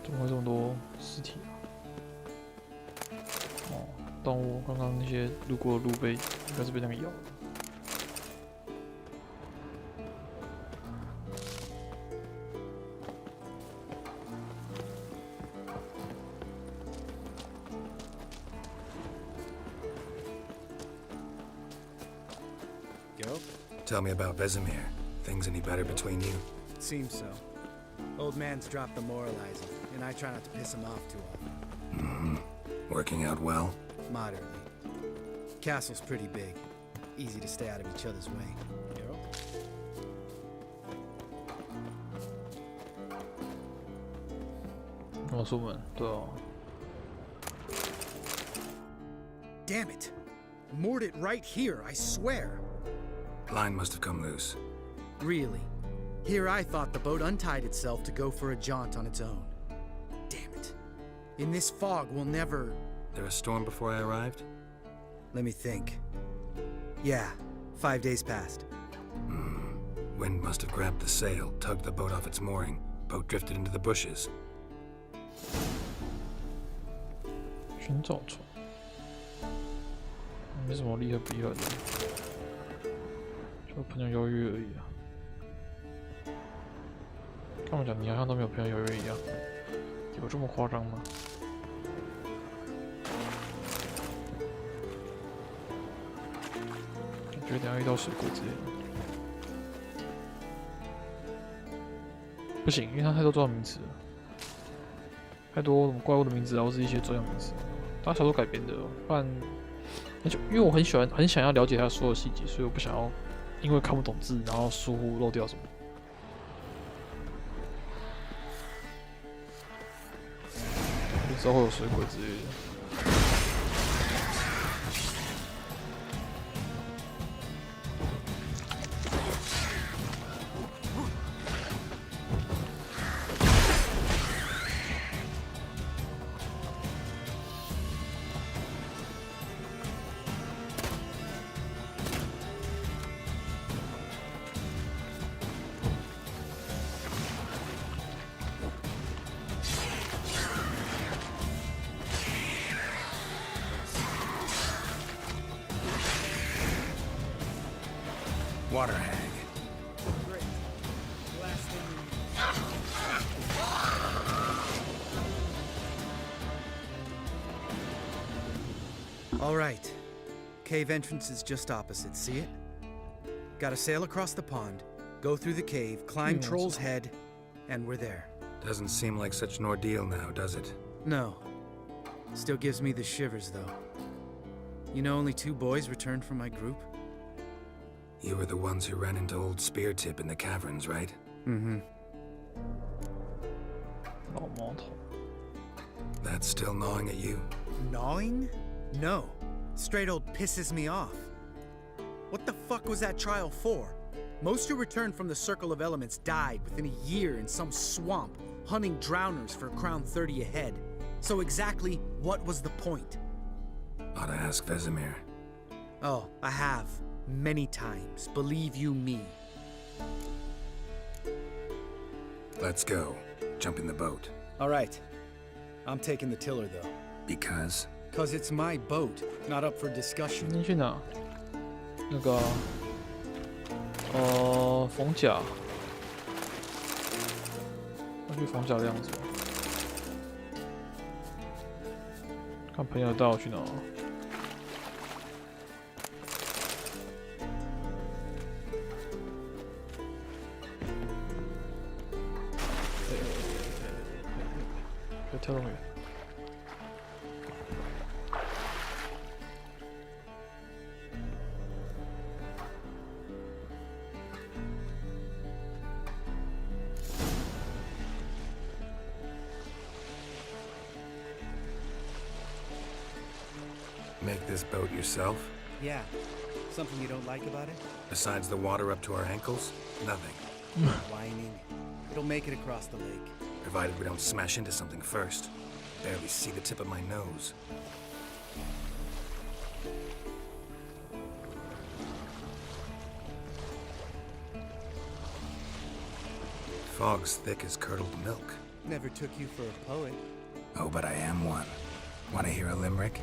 怎么会这么多尸体啊？哦，动物刚刚那些路过的鹿被应该是被那个咬了。Go? Tell me about Vesemir. Things any better between you? Seems so. Old man's dropped the moralizing, and I try not to piss him off too often. Mm-hmm. Working out well? Moderately. Castle's pretty big. Easy to stay out of each other's way. Yo? Damn it! Moored it right here, I swear. Line must have come loose. Really? Here I thought the boat untied itself to go for a jaunt on its own. Damn it. In this fog, we'll never... There a storm before I arrived? Let me think. Yeah, 5 days passed. Wind must have grabbed the sail, tugged the boat off its mooring. Boat drifted into the bushes. 寻找船，没什么厉害不厉害的，就朋友邀约而已啊。干嘛讲你好像都没有朋友邀约一样？有这么夸张吗？感觉等下遇到水鬼之类的。不行，因为它太多专有名词了，太多什么怪物的名字，然后是一些专有名词，当小说改编的，不然，因为我很想要了解它所有细节，所以我不想要因为看不懂字，然后疏忽漏掉什么。我知道会有水鬼之类的。Water hag. Great. Last thing we need. All right. Cave entrance is just opposite, see it? Gotta sail across the pond, go through the cave, climb Troll's Head, and we're there. Doesn't seem like such an ordeal now, does it? No. Still gives me the shivers, though. You know only 2 boys returned from my group? You were the ones who ran into old Speartip in the caverns, right? Mm-hmm. That's still gnawing at you? Gnawing? No. Straight old pisses me off. What the fuck was that trial for? Most who returned from the Circle of Elements died within a year in some swamp, hunting drowners for Crown 30 a head. So exactly what was the point? Ought to ask Vesemir. Oh, I have. Many times, believe you me. Let's go. Jump in the boat. All right. I'm taking the tiller, though. Because? 'Cause it's my boat, not up for discussion. 你去哪？那个，逢甲，要去逢甲的样子。看朋友带我去哪？别跳那么远。Make this boat yourself? Yeah. Something you don't like about it? Besides the water up to our ankles? Nothing. Whining. It'll make it across the lake. Provided we don't smash into something first. Barely see the tip of my nose. Fog's thick as curdled milk. Never took you for a poet. Oh, but I am one. Want to hear a limerick?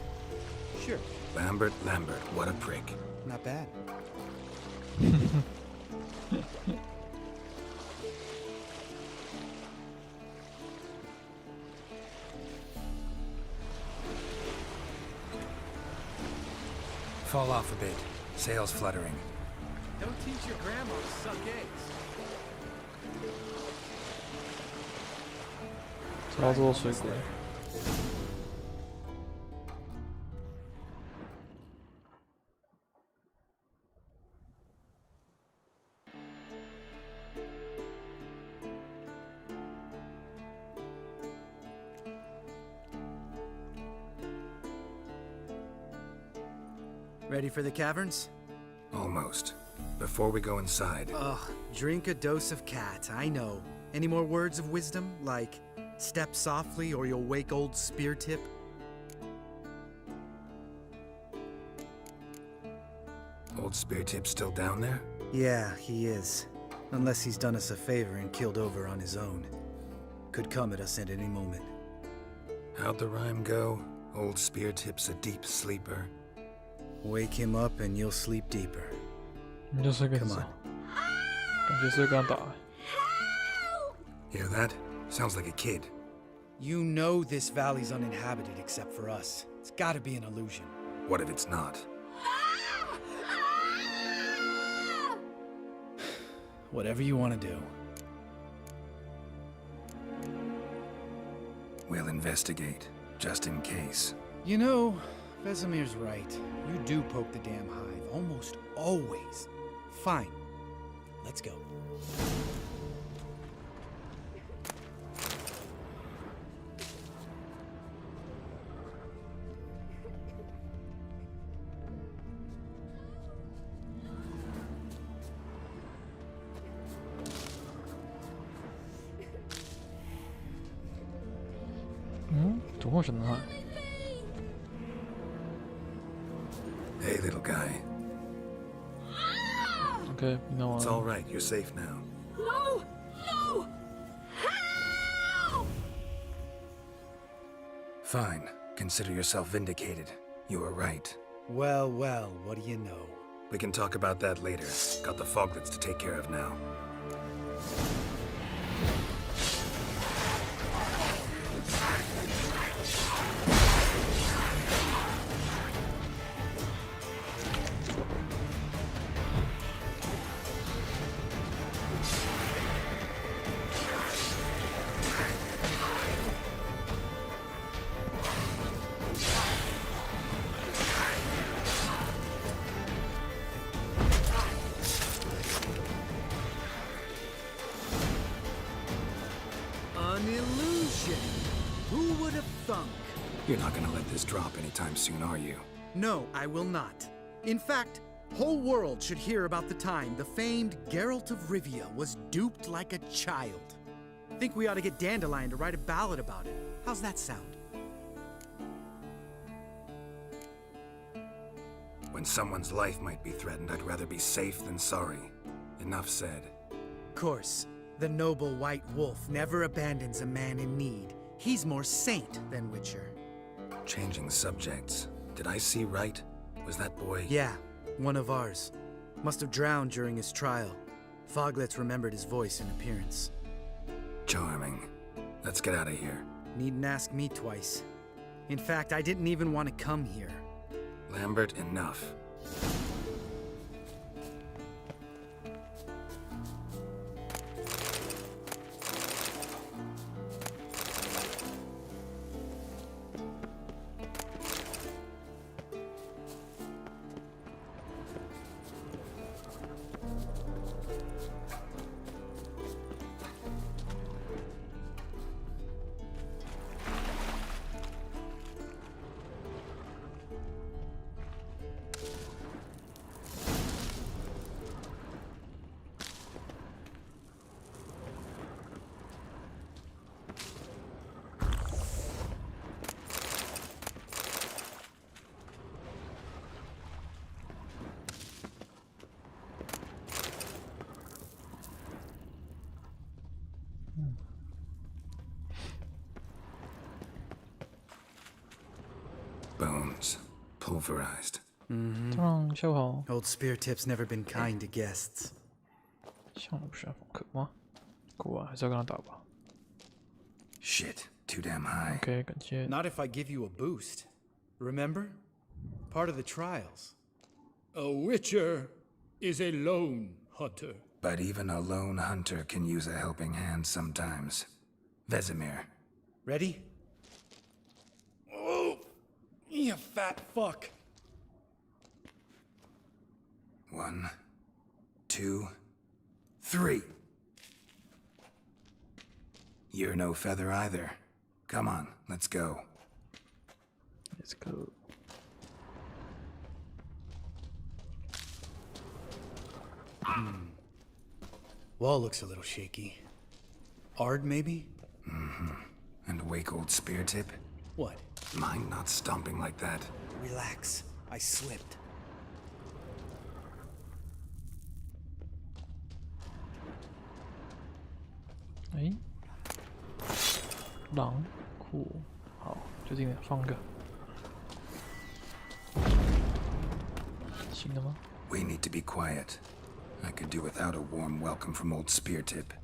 Sure. Lambert, Lambert, what a prick. Not bad. Fall off a bit. Sails fluttering. Don't teach your grandma to suck eggs. 操作水鬼。Ready for the caverns? Almost. Before we go inside... Ugh, drink a dose of cat, I know. Any more words of wisdom, like, step softly or you'll wake old Spear Tip? Old Spear Tip's still down there? Yeah, he is. Unless he's done us a favor and killed over on his own. Could come at us at any moment. How'd the rhyme go? Old Spear Tip's a deep sleeper. Wake him up and you'll sleep deeper. 你就是跟 Come 上 on.，感觉是跟他打。 Hear that? Sounds like a kid. You know this valley's uninhabited except for us. It's gotta be an illusion. What if it's not? Whatever you want to do. We'll investigate, just in case. You know, Vesemir's right. You do poke the damn hive, almost always. Fine. Let's go. Hmm? 怎么会选择他？ Hey, little guy. Okay, no. It's all right. You're safe now. No! No! Help! Fine. Consider yourself vindicated. You were right. Well, well, what do you know? We can talk about that later. Got the foglets to take care of now. An illusion! Who would have thunk? You're not gonna let this drop anytime soon, are you? No, I will not. In fact, whole world should hear about the time the famed Geralt of Rivia was duped like a child. Think we ought to get Dandelion to write a ballad about it. How's that sound? When someone's life might be threatened, I'd rather be safe than sorry. Enough said. Course, the noble white wolf never abandons a man in need. He's more saint than Witcher. Changing subjects. Did I see right? Was that boy... Yeah, one of ours. Must have drowned during his trial. Foglets remembered his voice and appearance. Charming. Let's get out of here. Needn't ask me twice. In fact, I didn't even want to come here. Lambert, enough. pulverized. 下午好。 Old Spear Tip's never been kind to guests. 向来不喜欢访客吗？果然还是要跟他打吧。Shit, too damn high. OK， 感谢。 Not if I give you a boost. Remember? Part of the trials. A witcher is a lone hunter. But even a lone hunter can use a helping hand sometimes. Vesemir. Ready? Oh, you fat fuck. 1, 2, 3. You're no feather either. Come on, let's go. Let's go. Wall looks a little shaky. Ard, maybe? And wake old Spear Tip? What? Mind not stomping like that. Relax. I slipped. 哎，狼酷，好，就这个放个，行了吗？ We need to be quiet. I could do without a warm welcome from old Spear Tip.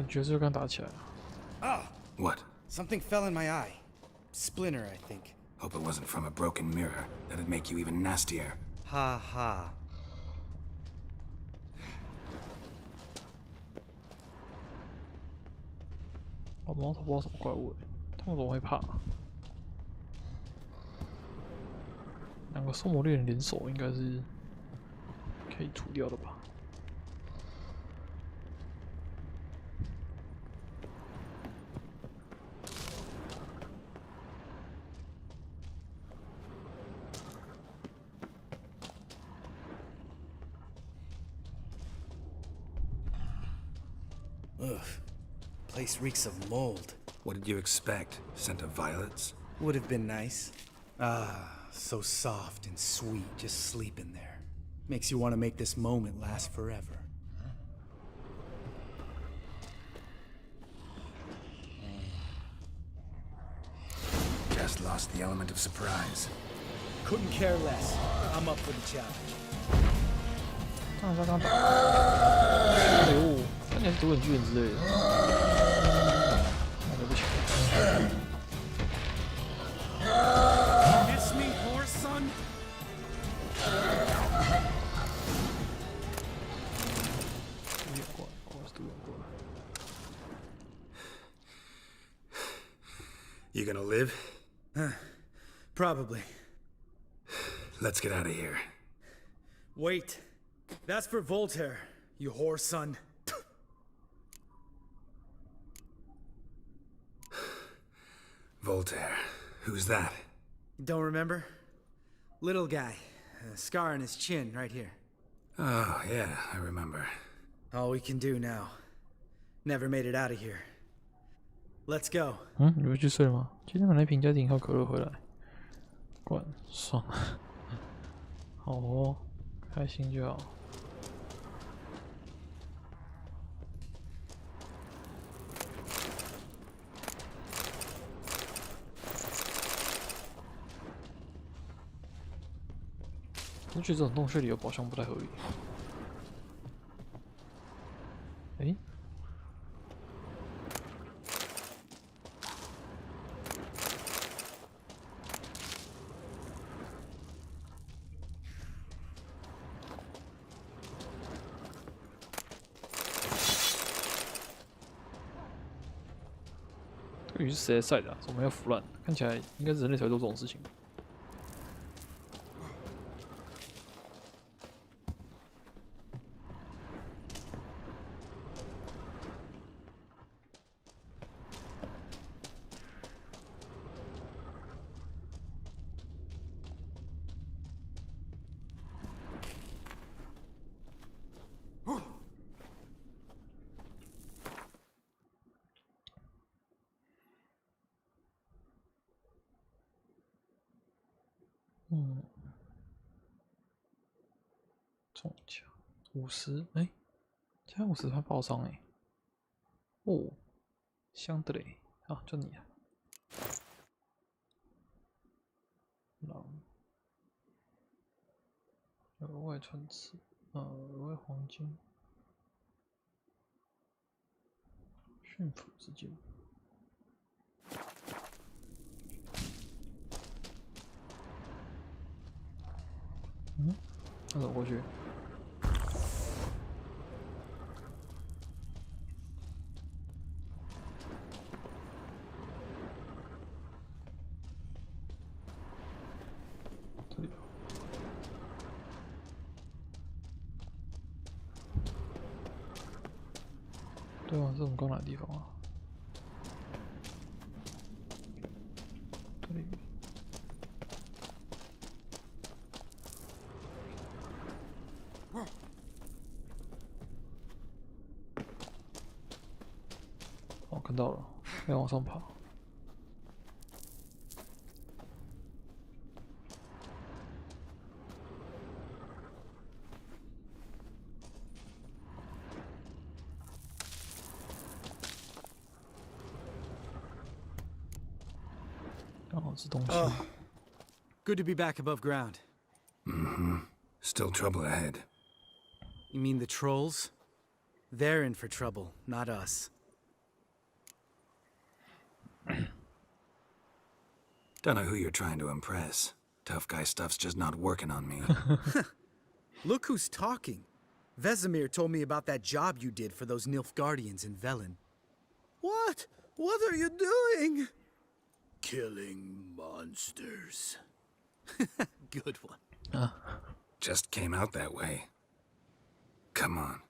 角色就跟他打起来了。 Ah! What? Something fell in my eye. Splinter, I think. Hope it wasn't from a broken mirror. That'd make you even nastier. Ha ha. 我猫头不知道什么怪物，他们怎么会怕？两个兽魔猎人联手应该是可以除掉的吧？ Ugh. Place reeks of mold. What did you expect? Scent of violets? Would have been nice. Ah, so soft and sweet just sleeping there. Makes you want to make this moment last forever. Just lost the element of surprise. Couldn't care less. I'm up for the challenge. 刚才刚打，哎呦，看起来是独眼巨人之类的，那对不起。 Miss me, horse son? 独眼过来，果然是独眼过来。 You gonna live? Probably. Let's get out of here. Wait. That's for Voltaire, you whore son. Voltaire. Who's that? Don't remember? Little guy. A scar on his chin right here. Oh, yeah, I remember. All we can do now. Never made it out of here. Let's go. 嗯，你们去睡了吗？今天买了一瓶家庭号可乐回来，管爽了。好哦，开心就好。 我觉得这种洞穴里有宝箱不太合理。哎，这个鱼是谁在晒的啊？怎么要腐烂？看起来应该是人类才会做这种事情。中奖50，哎，加50块爆伤哎，哦，香的嘞，啊，就你啊，狼，额外穿刺，额外黄金，驯服之剑。他走过去。这里。对啊，这我们刚来的地方啊。这里。哦，看到了，要往上爬。刚好是东西。Good to be back above ground. Still trouble ahead. You mean the trolls? They're in for trouble, not us. Don't know who you're trying to impress. Tough guy stuff's just not working on me. Look who's talking. Vesemir told me about that job you did for those Nilfgaardians in Velen. What? What are you doing? Killing monsters. Good one. Just came out that way. Come on.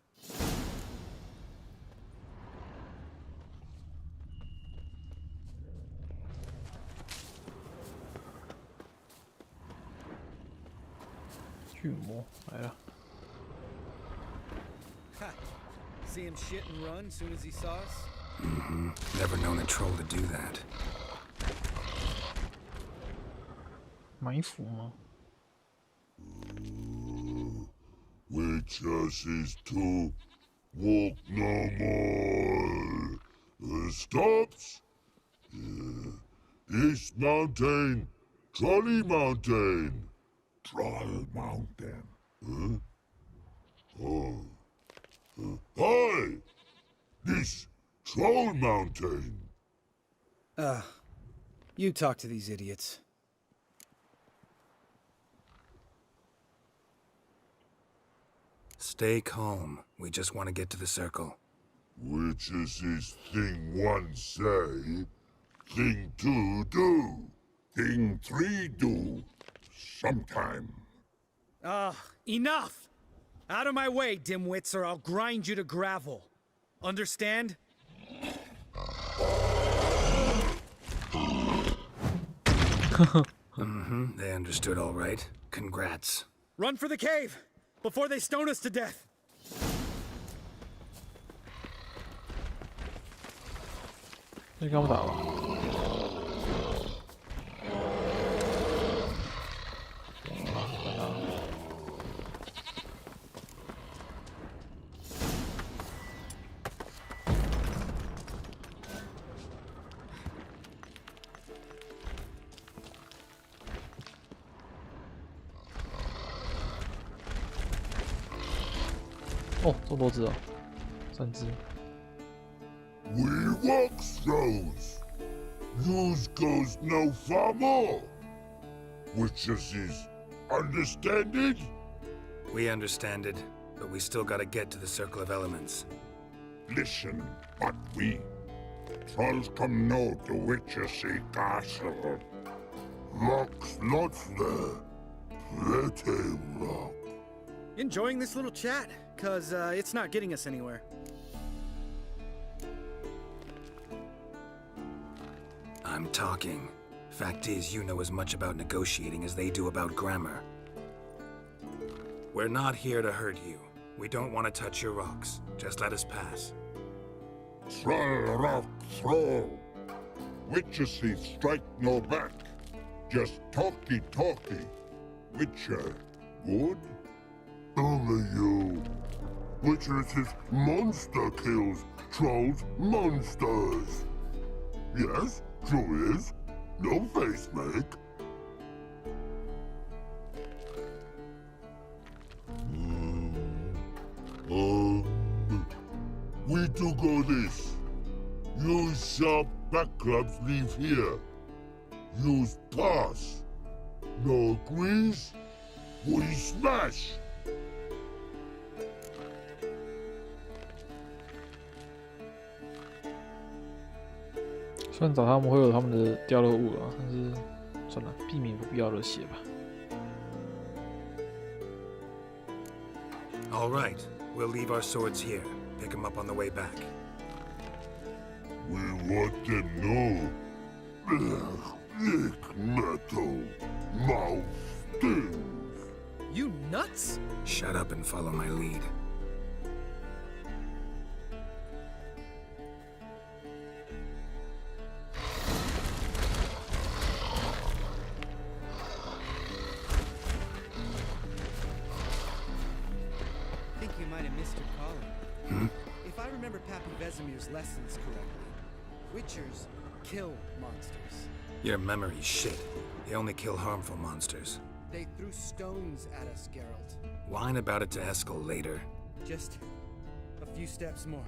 巨魔来了。 See him shit and run as soon as he saw us? Never known a troll to do that. 埋伏吗？ Witches is to walk no more. Stops. This mountain, Trolley Mountain. Troll Mountain. Huh? Oh. Hi! This Troll Mountain. You talk to these idiots. Stay calm. We just want to get to the circle. Witches is thing 1 say, thing 2 do, thing 3 do, sometime. Enough! Out of my way, dimwits, or I'll grind you to gravel. Understand? They understood all right. Congrats. Run for the cave! Before they stone us to death! 你跟我打吧。哦，这么多只啊，3只。 We walk throws. News goes no far more. Witches is understand it? We understand it, but we still gotta get to the Circle of Elements. Listen, but we trolls come know the Witches castle. Rocks lots there. Pretty rock. Enjoying this little chat? 'Cause it's not getting us anywhere. I'm talking. Fact is, you know as much about negotiating as they do about grammar. We're not here to hurt you. We don't want to touch your rocks. Just let us pass. Troll rock throw. Witches strike no back. Just talky. Witcher. Good? Only you. Witcher is monster kills. Trolls monsters. Yes, true is. No face make. We do go this. Use sharp backups leave here. Use pass. No agrees? We smash! 虽然找他们会有他们的掉落物啊，但是算了，避免不必要的血吧。All right, we'll leave our swords here. Pick them up on the way back. We want them know. Lick metal. Mouth stings. You nuts? Shut up and follow my lead. I think you might have missed your calling. If I remember Pappy Vesemir's lessons correctly, Witchers kill monsters. Your memory's shit. They only kill harmful monsters. They threw stones at us, Geralt. Whine about it to Eskel later. Just a few steps more.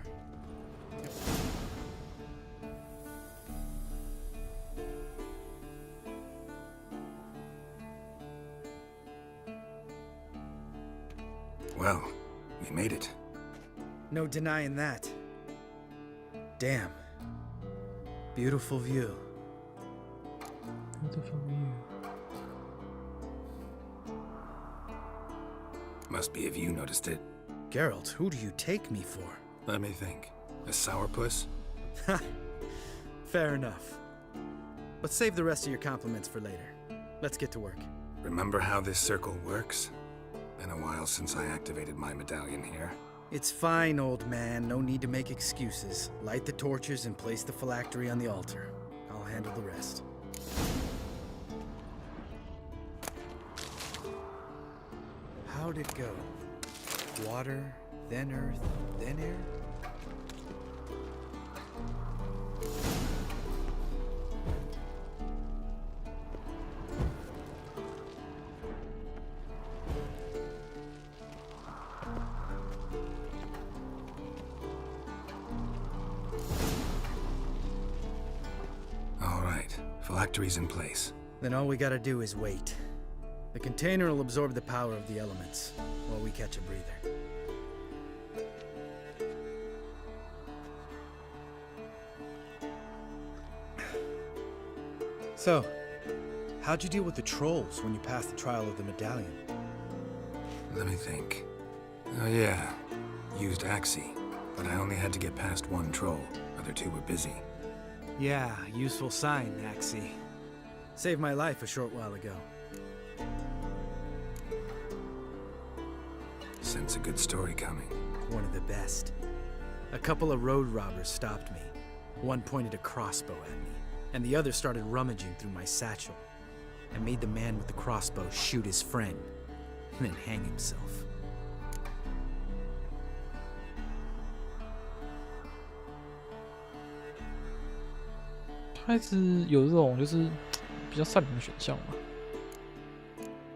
Well, we made it. No denying that. Damn. Beautiful view. Beautiful view. Must be if you noticed it. Geralt, who do you take me for? Let me think. A sourpuss? Fair enough. But save the rest of your compliments for later. Let's get to work. Remember how this circle works? Been a while since I activated my medallion here. It's fine, old man. No need to make excuses. Light the torches and place the phylactery on the altar. I'll handle the rest. How'd it go? Water, then earth, then air? All right, phylactery's in place. Then all we gotta do is wait. The container will absorb the power of the elements, while we catch a breather. So, how'd you deal with the trolls when you passed the trial of the medallion? Let me think. Oh yeah, used Axie, but I only had to get past one troll. Other two were busy. Yeah, useful sign, Axie. Saved my life a short while ago. Sense a good story coming. One of the best. A couple of road robbers stopped me. One pointed a crossbow at me, and the other started rummaging through my satchel. I made the man with the crossbow shoot his friend, and then hang himself.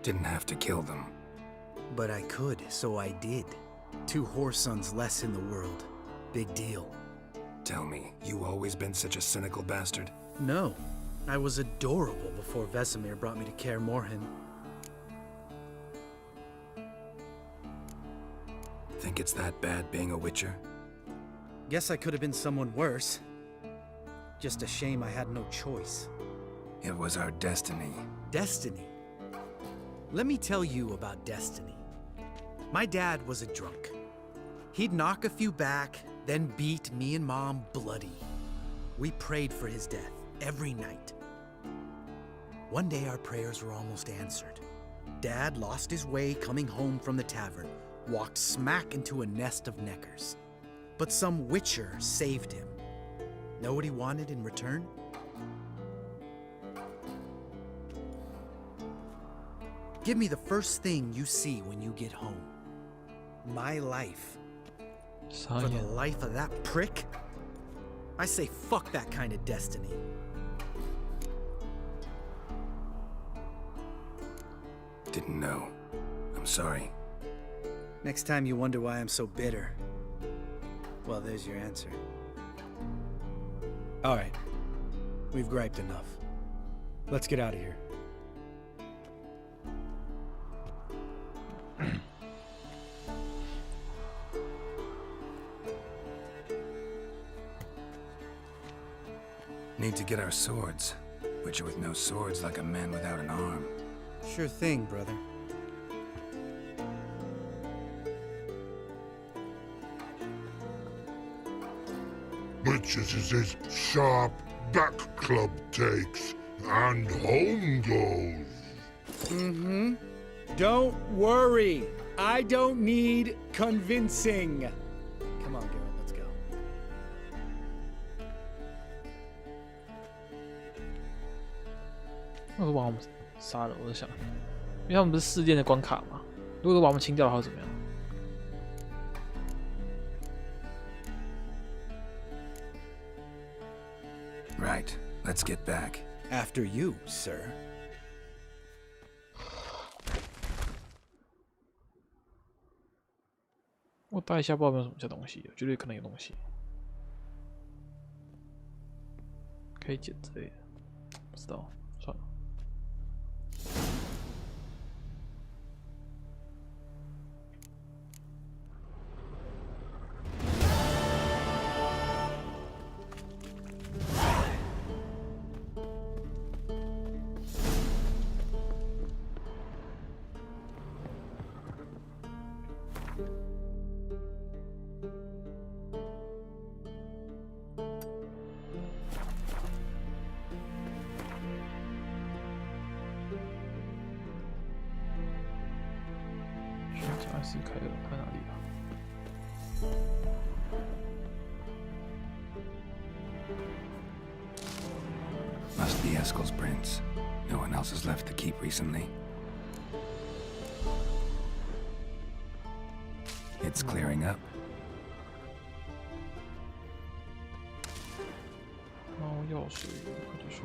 Didn't have to kill them. But I could, so I did. 2 whoresons less in the world. Big deal. Tell me, you always been such a cynical bastard? No. I was adorable before Vesemir brought me to Kaer Morhen. Think it's that bad being a Witcher? Guess I could have been someone worse. Just a shame I had no choice. It was our destiny. Destiny? Let me tell you about destiny. My dad was a drunk. He'd knock a few back, then beat me and Mom bloody. We prayed for his death every night. One day our prayers were almost answered. Dad lost his way coming home from the tavern, walked smack into a nest of neckers. But some Witcher saved him. Know what he wanted in return? Give me the first thing you see when you get home. My life. For the life of that prick? I say fuck that kind of destiny. Didn't know. I'm sorry. Next time you wonder why I'm so bitter, well, there's your answer. All right. We've griped enough. Let's get out of here. Need to get our swords. Butcher with no swords like a man without an arm. Sure thing, brother. Which is his sharp back club takes, and home goes. Mm-hmm. Don't worry. I don't need convincing. Come on, Geralt, let's go. 为什么把我们杀了？我在想，因为他们不是试炼的关卡嘛，如果都把我们清掉的话，会怎么样？ Right. Let's get back. After you, sir. 我打一下，不知道有没有什么小东西，我觉得可能有东西，可以捡之类的，不知道，算了。是开哪里啊？ Must be Eskel's prints. No one else has left the keep recently. It's clearing up. 猫药水，快点说。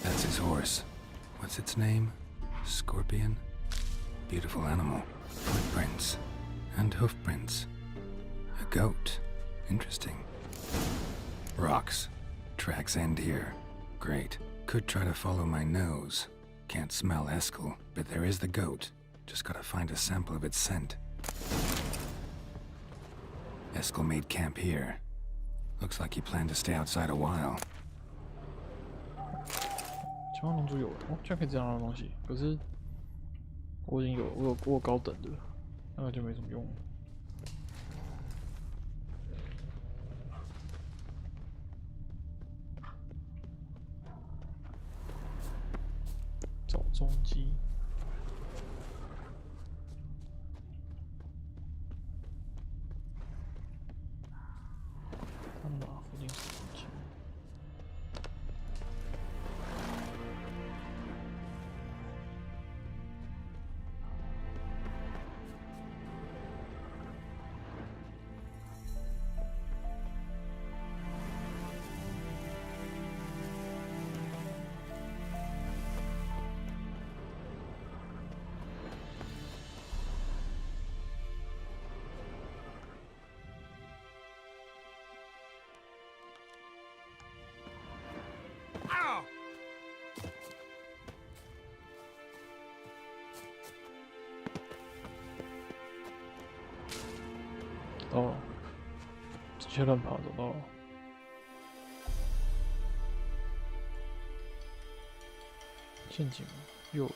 That's his horse. What's its name? Scorpion? Beautiful animal. Footprints. And hoofprints. A goat. Interesting. Rocks. Tracks end here. Great. Could try to follow my nose. Can't smell Eskel, but there is the goat. Just gotta find a sample of its scent. Eskel made camp here. Looks like he planned to stay outside a while. 强化龙珠有哦，居然可以这样的东西。可是我已经有，我有高等的，那就没什么用。找踪机。接乱跑，找到了。陷阱右。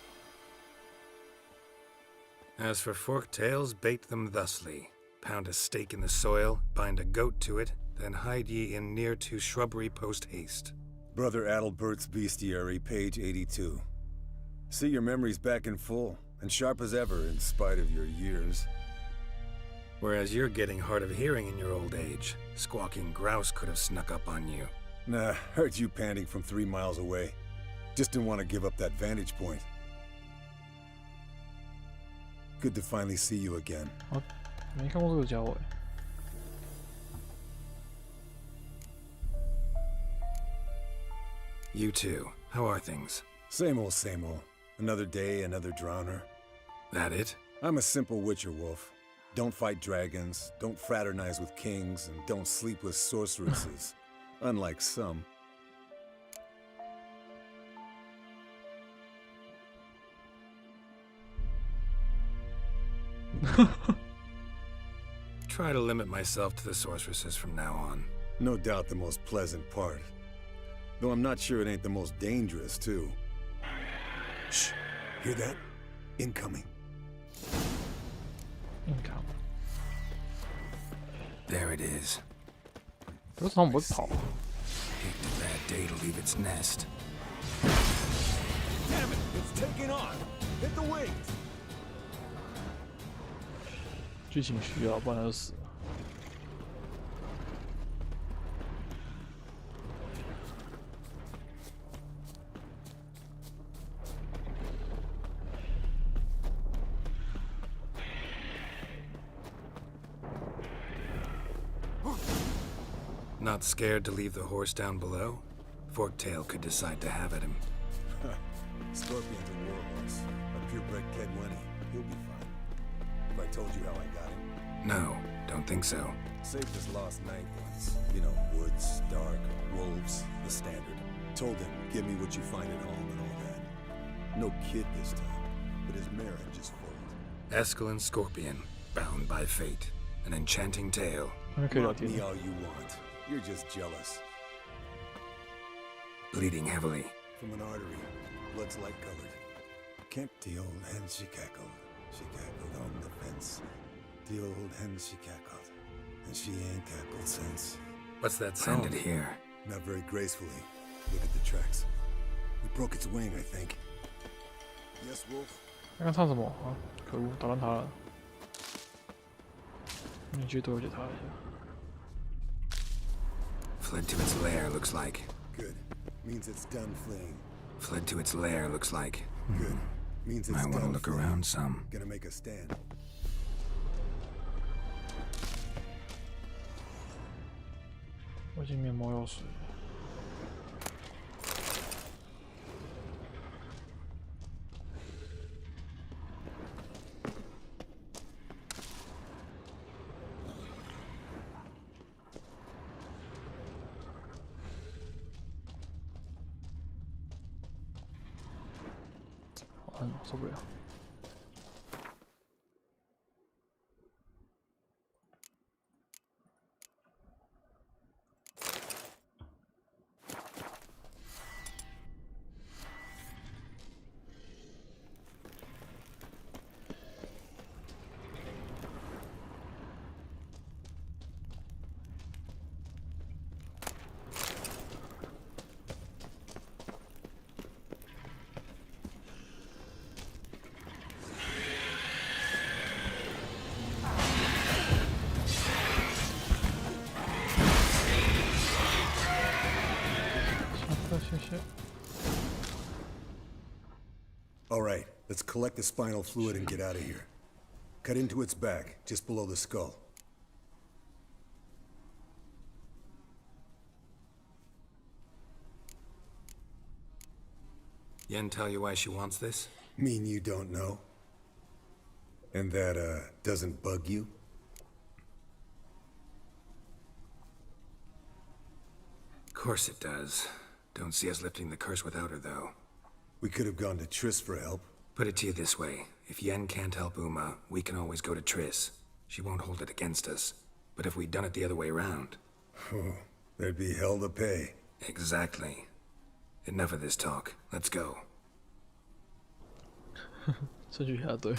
As for forked tails, bait them thusly. Pound a stake in the soil, bind a goat to it, then hide ye in near to shrubbery post haste. Brother Adalbert's Bestiary, page 82. See your memories back in full, and sharp as ever in spite of your years. Whereas you're getting hard of hearing in your old age. Squawking grouse could have snuck up on you. Nah, heard you panting from 3 miles away. Just didn't want to give up that vantage point. Good to finally see you again. 没看过这个家伙。You too. How are things? Same old, same old. Another day, another drowner. That it? I'm a simple witcher wolf. Don't fight dragons, don't fraternize with kings, and don't sleep with sorceresses. Unlike some. Try to limit myself to the sorceresses from now on. No doubt the most pleasant part. Though I'm not sure it ain't the most dangerous, too. Shh. Hear that? Incoming. Incoming. There it is. 为什么不跑？ Picked a bad day to leave its nest. Damn it! It's taking on! Hit the wings! 剧情需要，不然就死了。Not scared to leave the horse down below? Forktail could decide to have at him. Scorpion's a warhorse. A purebred Kedwenny. He'll be fine. If I told you how I got him? No, don't think so. Saved his lost night once. You know, woods, dark, wolves, the standard. Told him, give me what you find at home and all that. No kid this time, but his marriage is full. Escalon Scorpion, bound by fate. An enchanting tale. Mock me all you want. You're just jealous. Bleeding heavily. From an artery. Blood's light-colored. Can't the old hen she cackled. She cackled on the fence. The old hen she cackled. And she ain't cackled since. What's that sound? Landed here. Not very gracefully. Look at the tracks. We broke its wing, I think. Yes, Wolf? 刚刚唱什么啊？可恶，打断他了。你去多了解他一下。 Fled to its lair, looks like. Good. Means it's done fleeing. Fled to its lair, looks like. Good. Means it's I done want to look fleeing. around some. Gonna make a stand. 我已经面膜药水。受不了。All right, let's collect the spinal fluid and get out of here. Cut into its back, just below the skull. Yen tell you why she wants this? Mean you don't know? And that, doesn't bug you? Of course it does. Don't see us lifting the curse without her, though. We could have gone to Triss for help. Put it to you this way. If Yen can't help Uma, we can always go to Triss. She won't hold it against us. But if we'd done it the other way around, There'd be hell to pay. Exactly. Enough of this talk. Let's go. 顺序下对。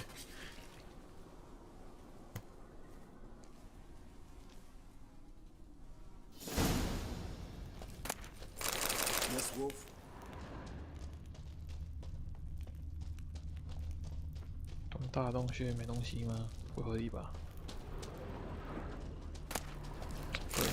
Miss Wolf? 东大洞穴没东西吗？不合理吧？对。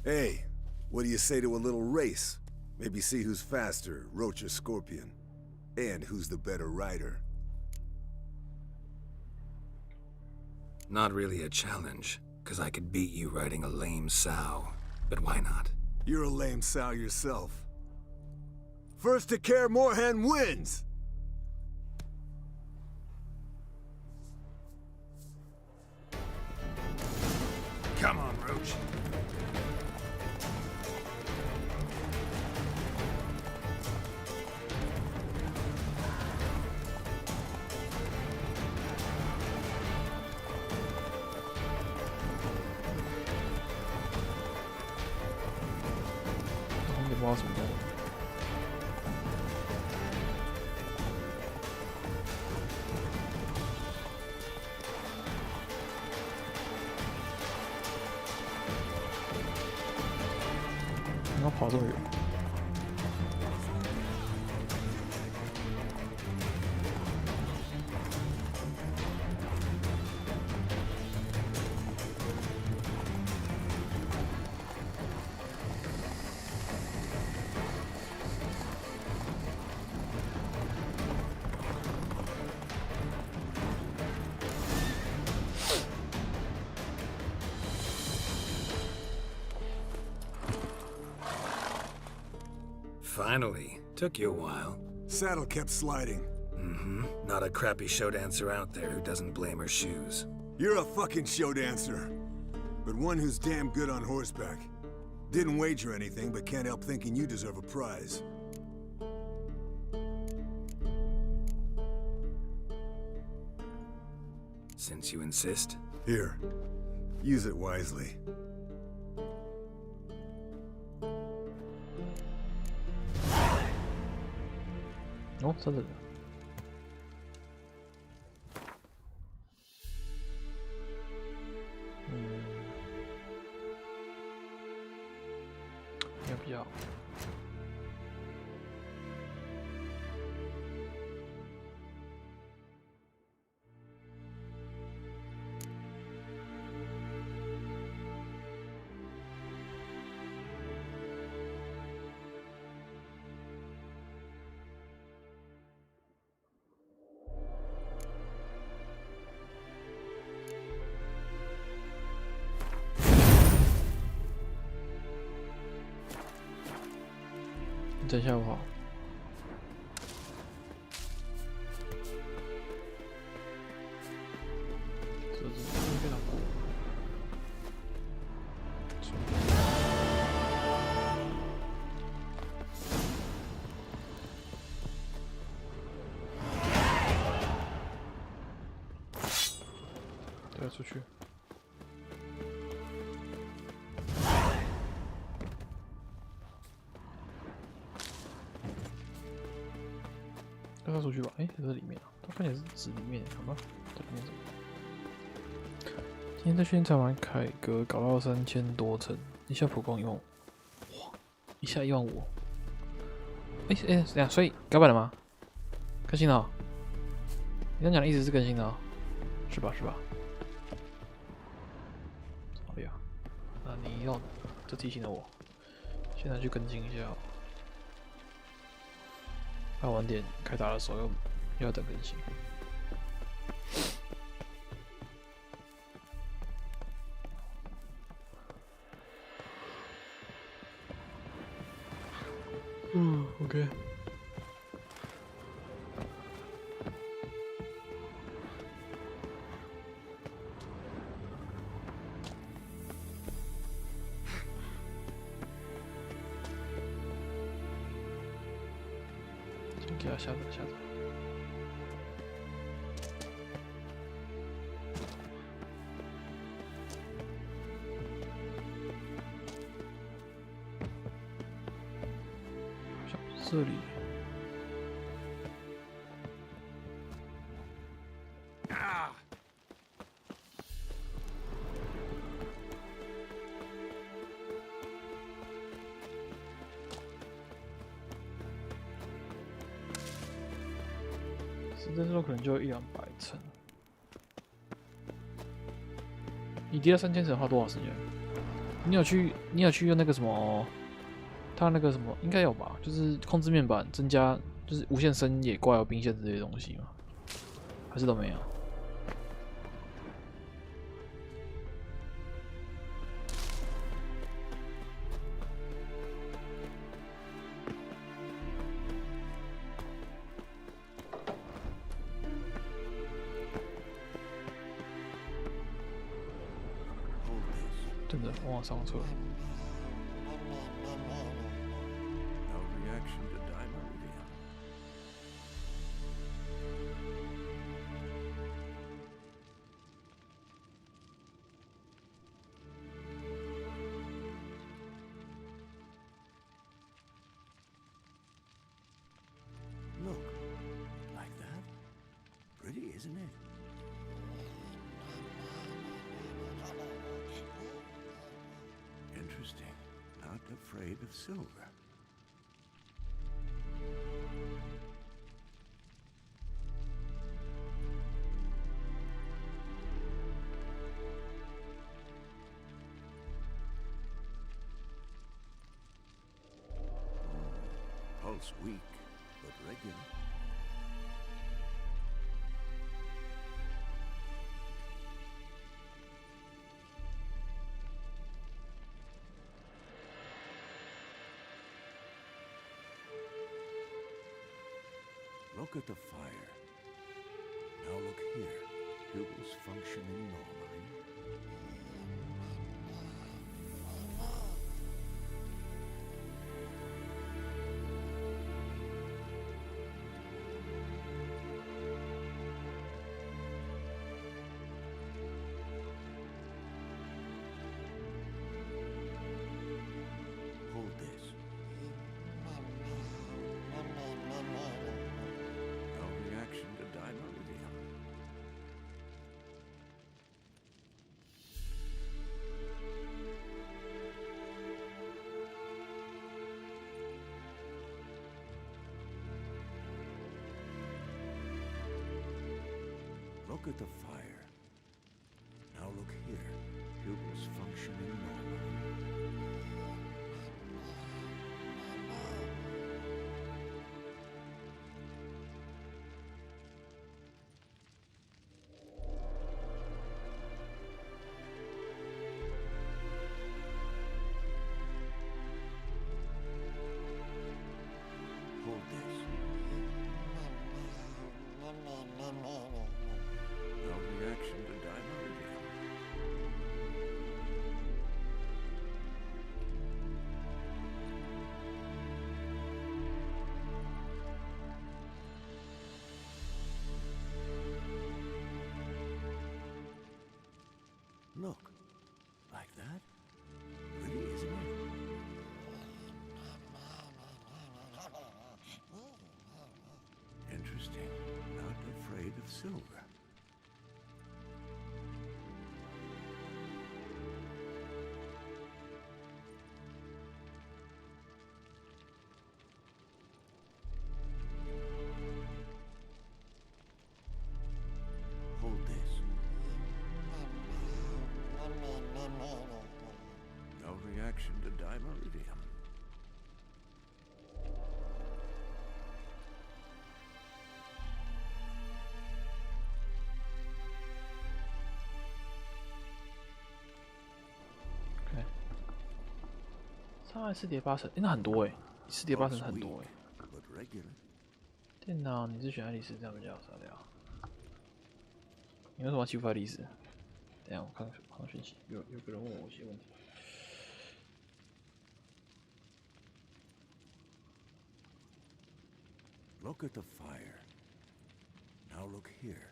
Hey, what do you say to a little race? Maybe see who's faster, Roach or Scorpion. And who's the better rider. Not really a challenge, because I could beat you riding a lame sow. But why not? You're a lame sow yourself. First to Kaer Morhen wins! Come on, Roach.你要跑这么远？Finally. Took you a while. Saddle kept sliding. Mm-hmm. Not a crappy show dancer out there who doesn't blame her shoes. You're a fucking show dancer. But one who's damn good on horseback. Didn't wager anything, but can't help thinking you deserve a prize. Since you insist. Here. Use it wisely. Oh, 真的。没有必要。等一下，我好。这是非常酷。对，出去。带他出去吧。哎，在这里面啊，他看起来是指里面，好吧？这里面怎么？今天在训练场玩凯格，搞到3000多层，一下普攻1万5，哇！一下1万5。哎，怎样？所以改版了吗？更新了、哦？你刚讲的意思是更新了、哦，是吧？是吧？好呀，那你要这提醒了我，现在去更新一下、哦。怕晚点开打的时候又要等更新。OK。给他下载下载。这里。这时候可能就100-200层。你叠到3000层花多少时间？你有去用那个什么？它那个什么应该有吧？就是控制面板增加，就是无限深野怪有兵线之类的东西吗？还是都没有？ 真的，我往上车。 Isn't it? Interesting. Not afraid of silver. Pulse weak, but regular. Look at the fire. Now look here. Pupils functioning normally. Hold this. To dimeridium. Look at the fire. Now look here. Pupils functioning normally. Hold this. No reaction to dimeridium. Look, like that? Pretty, isn't it? Interesting. Not afraid of silver. Hold this. No reaction to dimeridium.伤害4叠8层，那很多哎，4叠8层很多哎。regular. 电脑，你是选爱丽丝，这样比较好聊。你为什么要欺负爱丽丝？等一下我看讯息，有个人问我一些问题。Look at the fire. Now look here.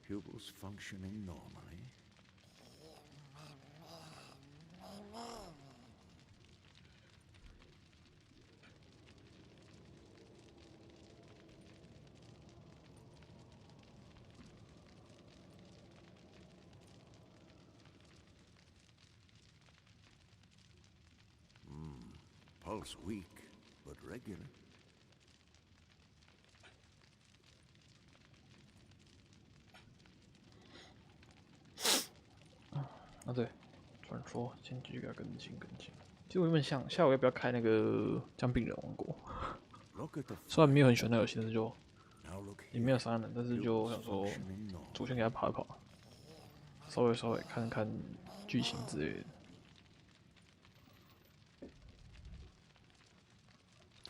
Pupils functioning normally. Pulse weak, but regular. 啊对，传说先继续给他更新。其实我原本想下午要不要开那个将病人王国，虽然没有很喜欢那游戏，但是就也没有杀人，但是就想说主线给他跑一跑，稍微看看剧情之类的。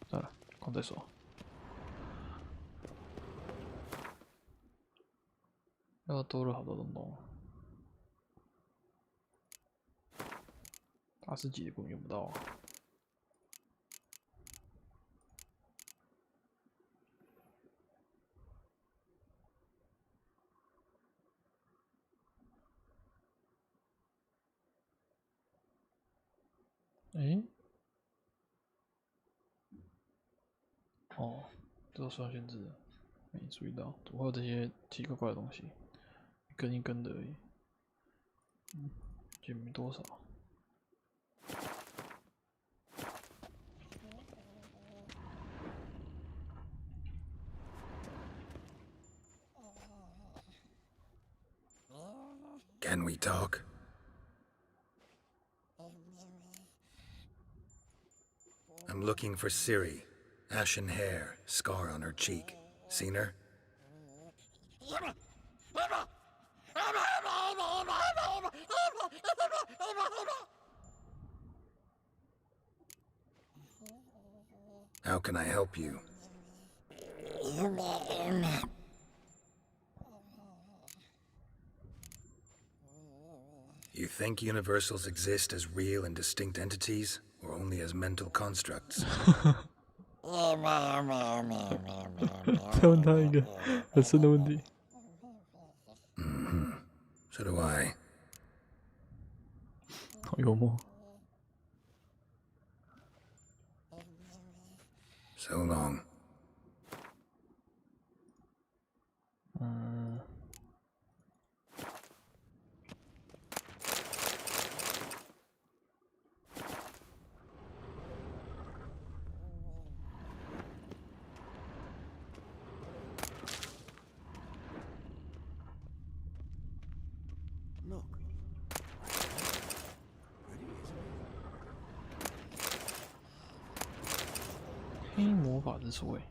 算了，空再说。又多了好多东东。大师级的根本用不到啊。哦，这都是要限制的，没注意到，怎么会有这些奇奇怪怪的东西？一根一根的而已，也没多少。Can we talk? I'm looking for Ciri. Ashen hair, scar on her cheek. Seen her? How can I help you? You think universals exist as real and distinct entities, or only as mental constructs? 再问他一个很深的问题。So do I. 好幽默。So long. 黑魔法之所谓。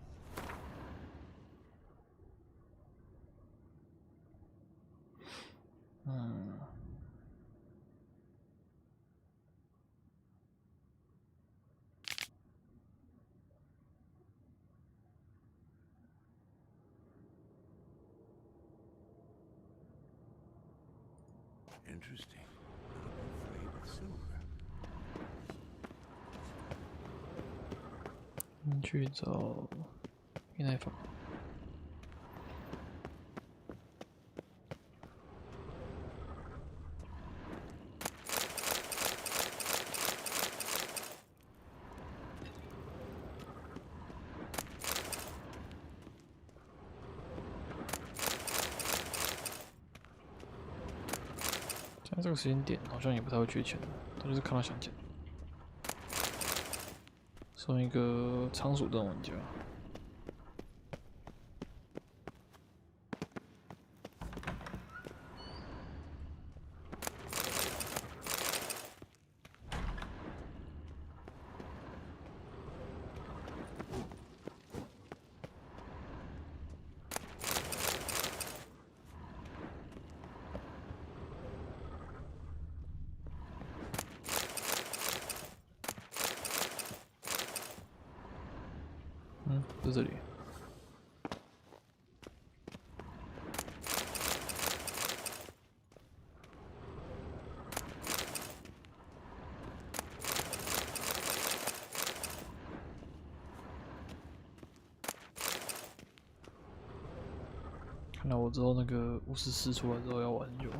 Interesting. I'm afraid it's silver. 去找避难法。现在这个时间点好像也不太会缺钱，他就是看到想捡。送一个仓鼠这种玩家。看来我之后那个巫师4出来之后要玩很久。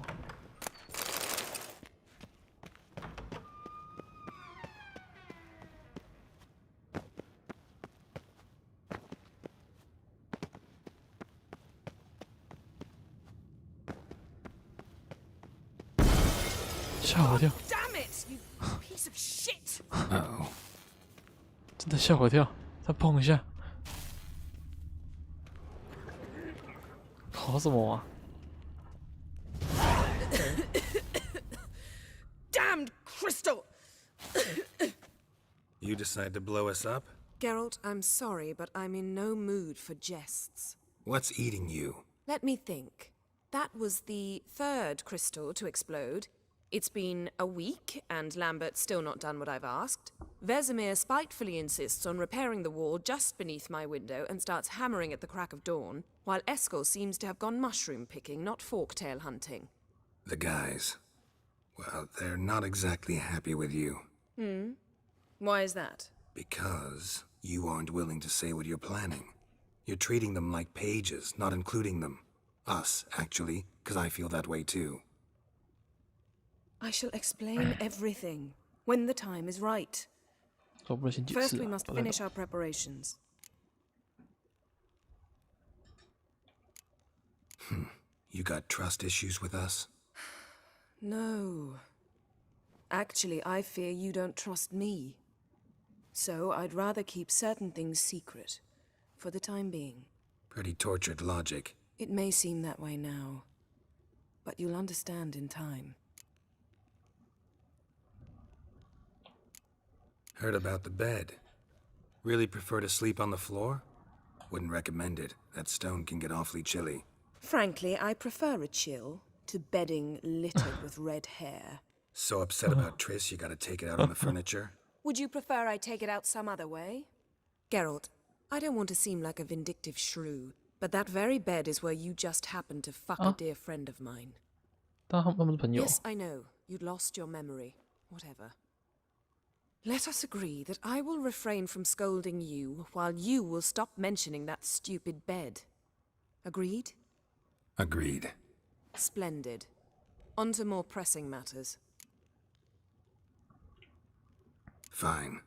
吓我一跳！ Damn it, you piece of shit! 真的吓我一跳！再碰一下，跑什么啊？ Damned crystal! You decide to blow us up? Geralt, I'm sorry, but I'm in no mood for jests. What's eating you? Let me think. That was the third crystal to explode. It's been a week, and Lambert's still not done what I've asked. Vesemir spitefully insists on repairing the wall just beneath my window and starts hammering at the crack of dawn, while Eskel seems to have gone mushroom picking, not forktail hunting. The guys. Well, they're not exactly happy with you. Why is that? Because you aren't willing to say what you're planning. You're treating them like pages, not including them. Us, actually, because I feel that way too. I shall explain everything when the time is right. First, we must finish our preparations. You got trust issues with us? No. Actually, I fear you don't trust me. So I'd rather keep certain things secret, for the time being. Pretty tortured logic. It may seem that way now, but you'll understand in time. Heard about the bed. Really prefer to sleep on the floor? Wouldn't recommend it. That stone can get awfully chilly. Frankly, I prefer a chill to bedding littered with red hair. So upset about Triss, you gotta take it out on the furniture? Would you prefer I take it out some other way? Geralt, I don't want to seem like a vindictive shrew, but that very bed is where you just happened to fuck a dear friend of mine. Yes, I know. You'd lost your memory. Whatever. Let us agree that I will refrain from scolding you, while you will stop mentioning that stupid bed. Agreed? Agreed. Splendid. On to more pressing matters. Fine.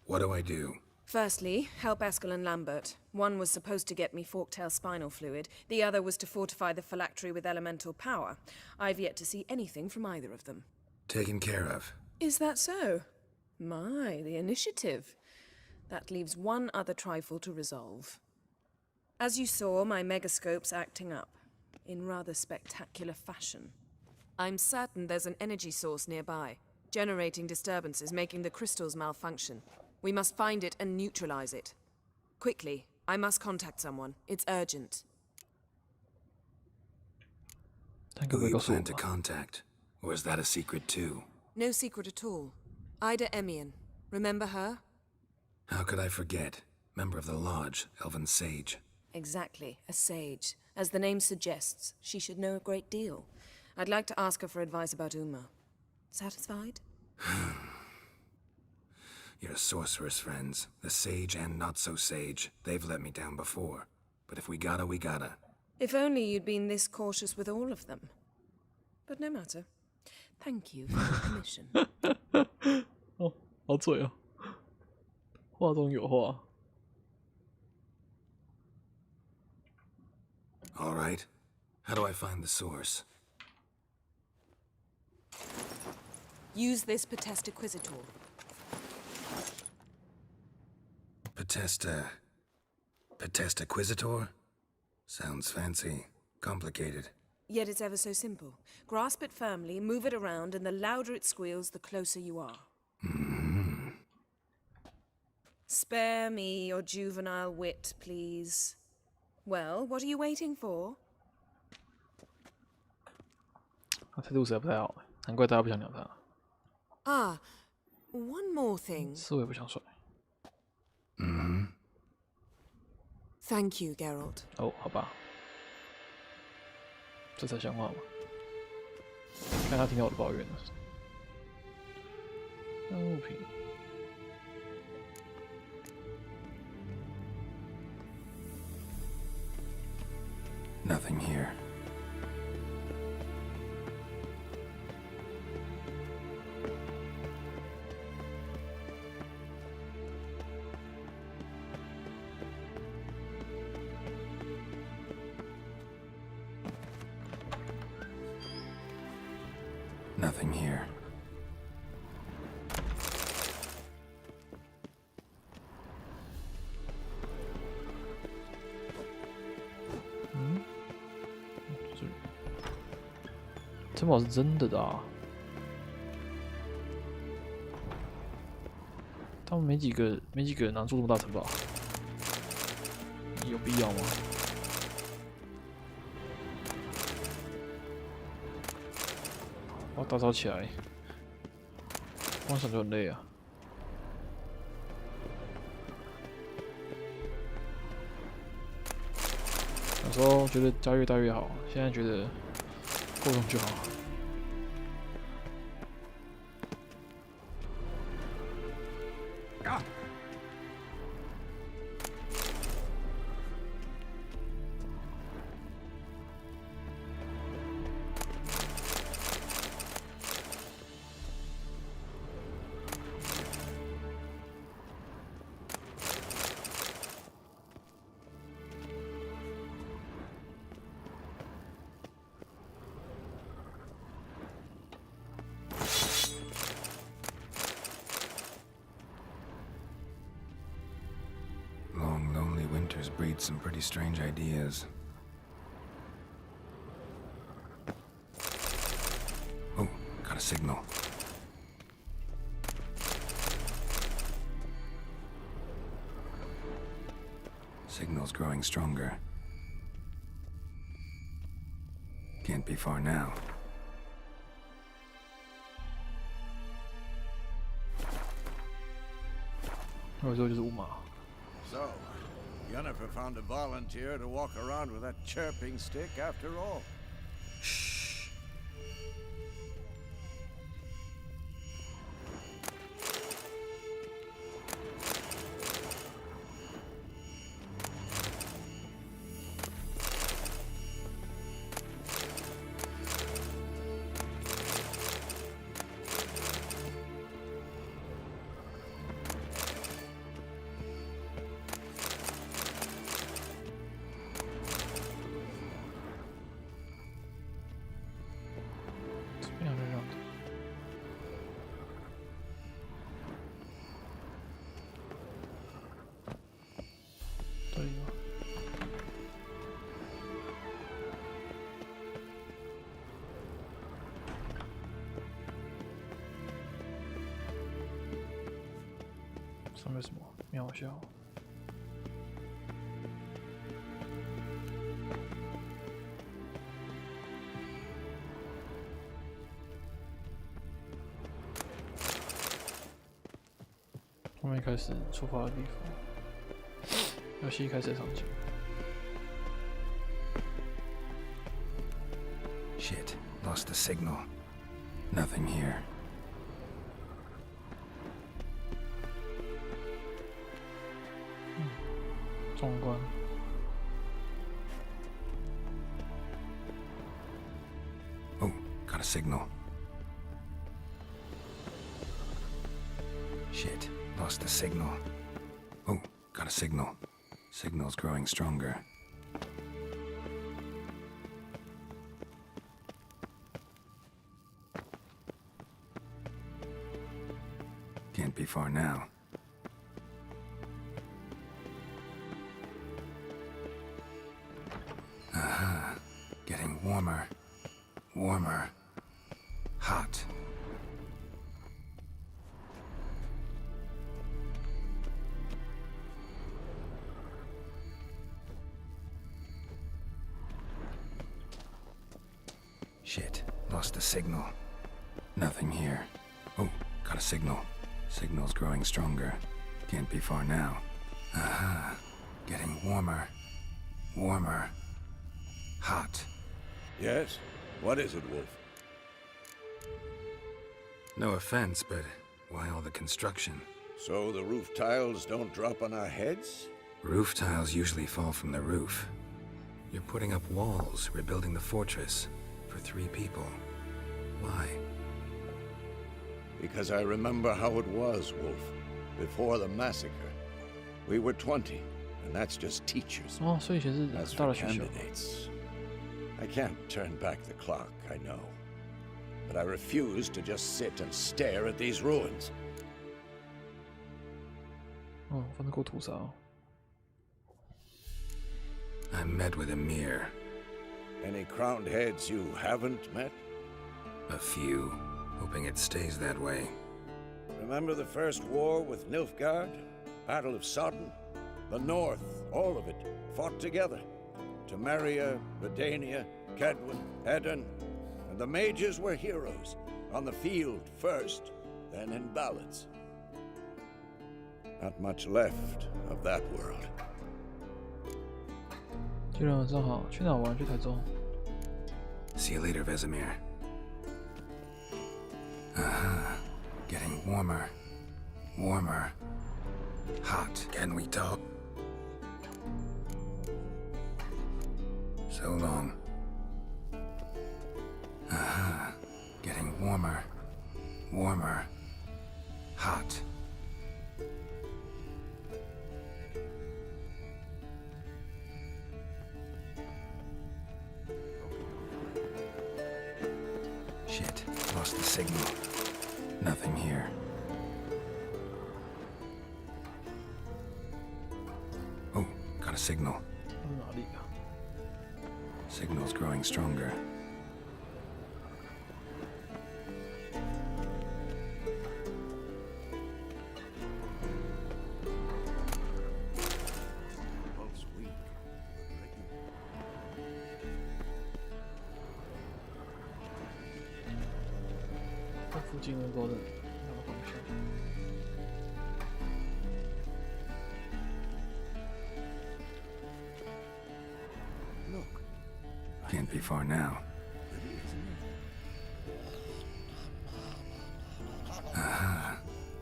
What do I do? Firstly, help Eskel and Lambert. One was supposed to get me forktail spinal fluid, the other was to fortify the phylactery with elemental power. I've yet to see anything from either of them. Taken care of. Is that so? My, the initiative. That leaves one other trifle to resolve. As you saw, my megascope's acting up, in rather spectacular fashion. I'm certain there's an energy source nearby, generating disturbances, making the crystals malfunction. We must find it and neutralize it. Quickly, I must contact someone. It's urgent. Who you plan to contact? Or is that a secret too? No secret at all. Ida Emian. Remember her? How could I forget? Member of the Lodge, Elven Sage. Exactly, a sage. As the name suggests, she should know a great deal. I'd like to ask her for advice about Uma. Satisfied? Your sorceress friends, the sage and not-so-sage, they've let me down before. But if we gotta, we gotta. If only you'd been this cautious with all of them. But no matter. Thank you for the permission. 哦，好嘴哦，话中有话。All right. How do I find the source? Use this Potestaquizitor. Potestaquizitor? Sounds fancy. Complicated. Yet it's ever so simple. Grasp it firmly, move it around, and the louder it squeals, the closer you are. Spare me your juvenile wit, please. Well, what are you waiting for? 他态度实在不太好，难怪大家不想鸟他。 Ah, one more thing. 是我也不想甩。Thank you, Geralt. 哦，好吧，这才像话嘛。看他听到我的抱怨了。物品。Nothing here. Nothing here. Hmm? 城堡是真的的啊，他们没几个人能住这么大城堡，有必要吗？哇，打扫起来，光想就很累啊。有时候觉得家越大越好，现在觉得够用就好。Long, lonely winters breed some pretty strange ideas. Oh, got a signal. Signal's growing stronger. Can't be far now. So, Yennefer found a volunteer to walk around with that chirping stick after all. Shh.上面什么妙效？后面开始出发的地方，游戏开始场景。Shit, lost the signal. Nothing here. Oh, got a signal. Shit, lost the signal. Oh, got a signal. Signal's growing stronger. Can't be far now. Getting warmer. Warmer. Hot. Shit, lost the signal. Nothing here. Oh, got a signal. Signal's growing stronger. Can't be far now. Aha. Getting warmer. Warmer. Hot. Yes? What is it, Wolf? No offense, but why all the construction? So the roof tiles don't drop on our heads? Roof tiles usually fall from the roof. You're putting up walls, rebuilding the fortress for 3 people. Why? Because I remember how it was, Wolf, before the massacre. We were 20, and that's just teachers. As for candidates, I can't turn back the clock, I know. But I refuse to just sit and stare at these ruins. I met with Emir. Any crowned heads you haven't met? A few, hoping it stays that way. Remember the first war with Nilfgaard? Battle of Sodden? The North, all of it, fought together. Temeria, Redania, Kedwin, Edirn, and the mages were heroes. On the field first, then in ballads. Not much left of that world. 去人晚上好，去哪玩？去台中。See you later, Vesemir. Getting warmer. Warmer. Hot. Can we talk? So long. Getting warmer. Warmer. Hot. Shit, lost the signal. Nothing here. Oh, got a signal. Signal's growing stronger. Can't be far now.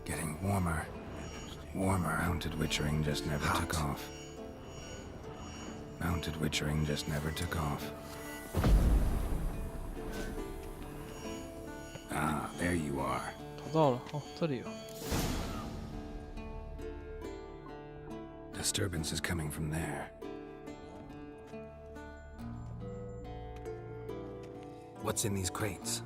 Getting warmer. Warmer. Mounted witchering just never took off. Mounted witchering just never took off. Ah, there you are. 找到了，哦，这里有。Disturbance is coming from there. What's in these crates?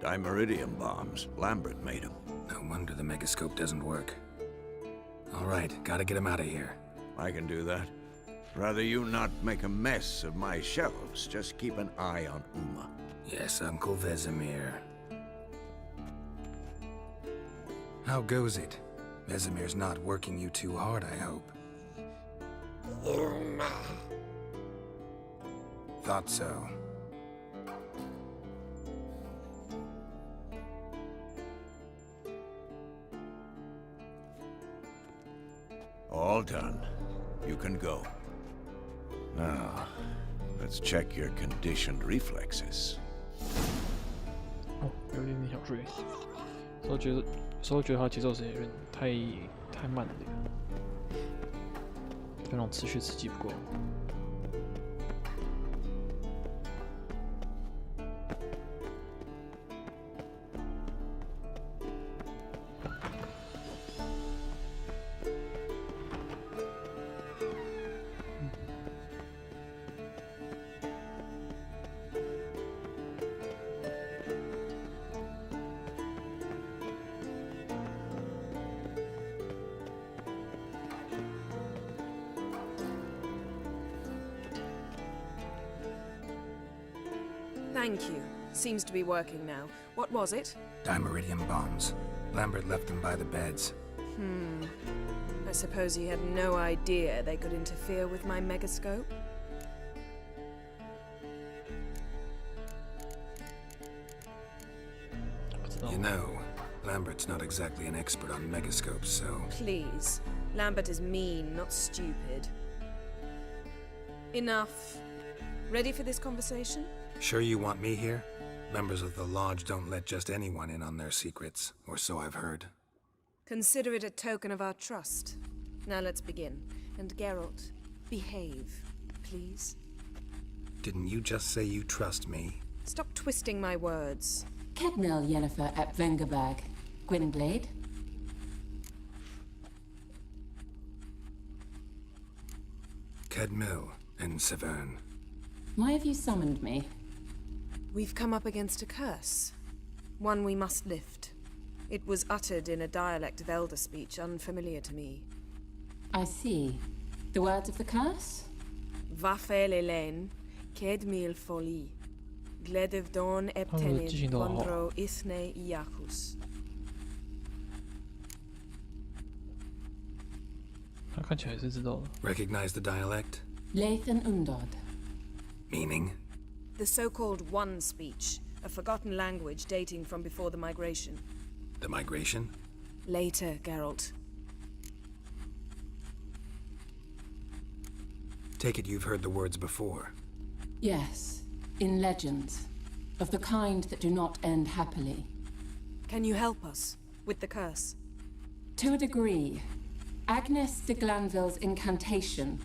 Dimeridium bombs. Lambert made them. No wonder the megascope doesn't work. All right, gotta get him out of here. I can do that. Rather you not make a mess of my shelves. Just keep an eye on Uma. Yes, Uncle Vesemir. How goes it? Vesemir's not working you too hard, I hope. Thought so. All done. You can go. Now, let's check your conditioned reflexes. 哦，有点小睡。有时候觉得它节奏时间有点太慢了，那种持续刺激不够。Thank you. Seems to be working now. What was it? Dimeridium bombs. Lambert left them by the beds. I suppose he had no idea they could interfere with my megascope? You know, Lambert's not exactly an expert on megascopes, so... Please. Lambert is mean, not stupid. Enough. Ready for this conversation? Sure you want me here? Members of the Lodge don't let just anyone in on their secrets, or so I've heard. Consider it a token of our trust. Now let's begin. And Geralt, behave, please. Didn't you just say you trust me? Stop twisting my words. Kedmil Yennefer ep Vengerberg. Gwynblade. Kedmil and Severn. Why have you summoned me? We've come up against a curse. One we must lift. It was uttered in a dialect of elder speech unfamiliar to me. I see. The words of the curse? Vafel Elen, Kedmil Foli. Gledev Don Eptenin Condro Ithne Iacus. 他看起来是知道的。 Recognize the dialect? Lathan Undod. Meaning? The so-called One speech, a forgotten language dating from before the migration. The migration? Later, Geralt. Take it you've heard the words before. Yes, in legends. Of the kind that do not end happily. Can you help us with the curse? To a degree. Agnes de Glanville's incantation,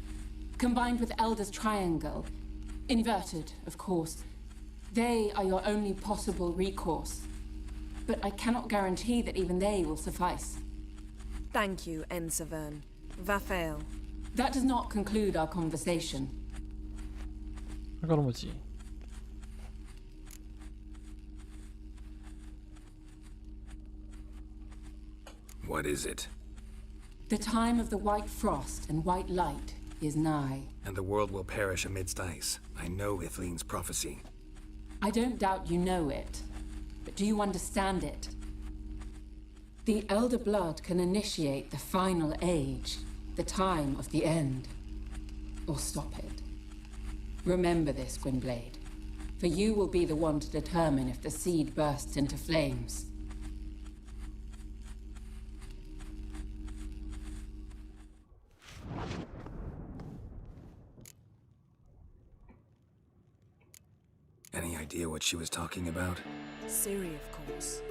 combined with Elder's triangle, inverted, of course. They are your only possible recourse. But I cannot guarantee that even they will suffice. Thank you, Severn. Vafael. That does not conclude our conversation. 他搞那么急。 What is it? The time of the white frost and white light is nigh. And the world will perish amidst ice. I know Ithleen's prophecy. I don't doubt you know it. But do you understand it? The Elder Blood can initiate the final age, the time of the end. Or stop it. Remember this, Gwynblade. For you will be the one to determine if the seed bursts into flames. Any idea what she was talking about? Ciri, of course.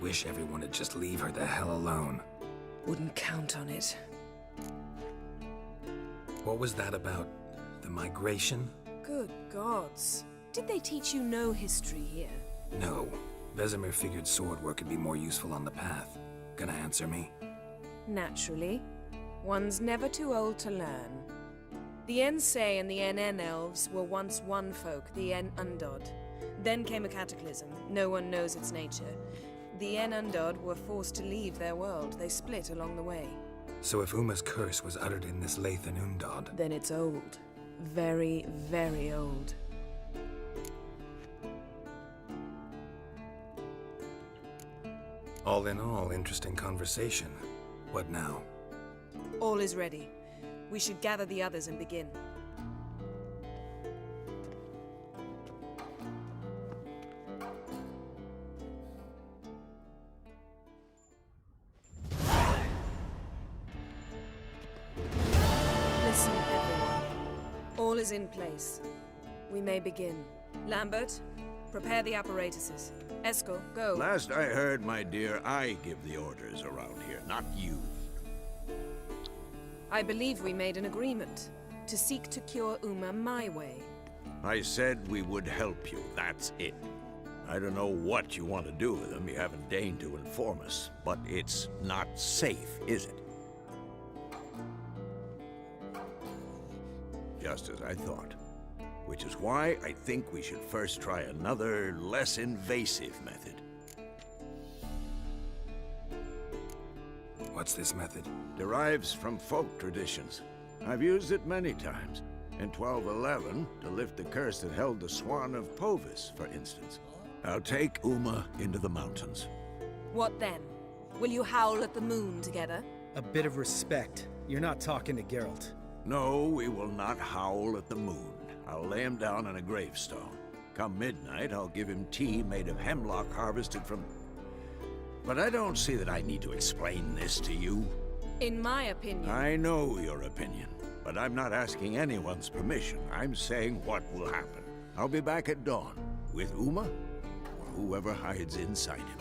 Wish everyone would just leave her the hell alone. Wouldn't count on it. What was that about? The migration? Good gods. Did they teach you no history here? No. Vesemir figured sword work could be more useful on the path. Gonna answer me? Naturally. One's never too old to learn. The Ensei and the NN elves were once one folk, the En Undod. Then came a cataclysm. No one knows its nature. The En Undod were forced to leave their world. They split along the way. So if Uma's curse was uttered in this Lathan Undod... Then it's old. Very, very old. All in all, interesting conversation. What now? All is ready. We should gather the others and begin. Listen, everyone. All is in place. We may begin. Lambert, prepare the apparatuses. Eskel, go. Last I heard, my dear, I give the orders around here, not you. I believe we made an agreement to seek to cure Uma my way. I said we would help you, that's it. I don't know what you want to do with them, you haven't deigned to inform us, but it's not safe, is it? Just as I thought. Which is why I think we should first try another, less invasive method. What's this method? Derives from folk traditions. I've used it many times. In 1211, to lift the curse that held the Swan of Povis, for instance. I'll take Uma into the mountains. What then? Will you howl at the moon together? A bit of respect. You're not talking to Geralt. No, we will not howl at the moon. I'll lay him down on a gravestone. Come midnight, I'll give him tea made of hemlock harvested from... But I don't see that I need to explain this to you. In my opinion... I know your opinion, but I'm not asking anyone's permission. I'm saying what will happen. I'll be back at dawn, with Uma, or whoever hides inside him.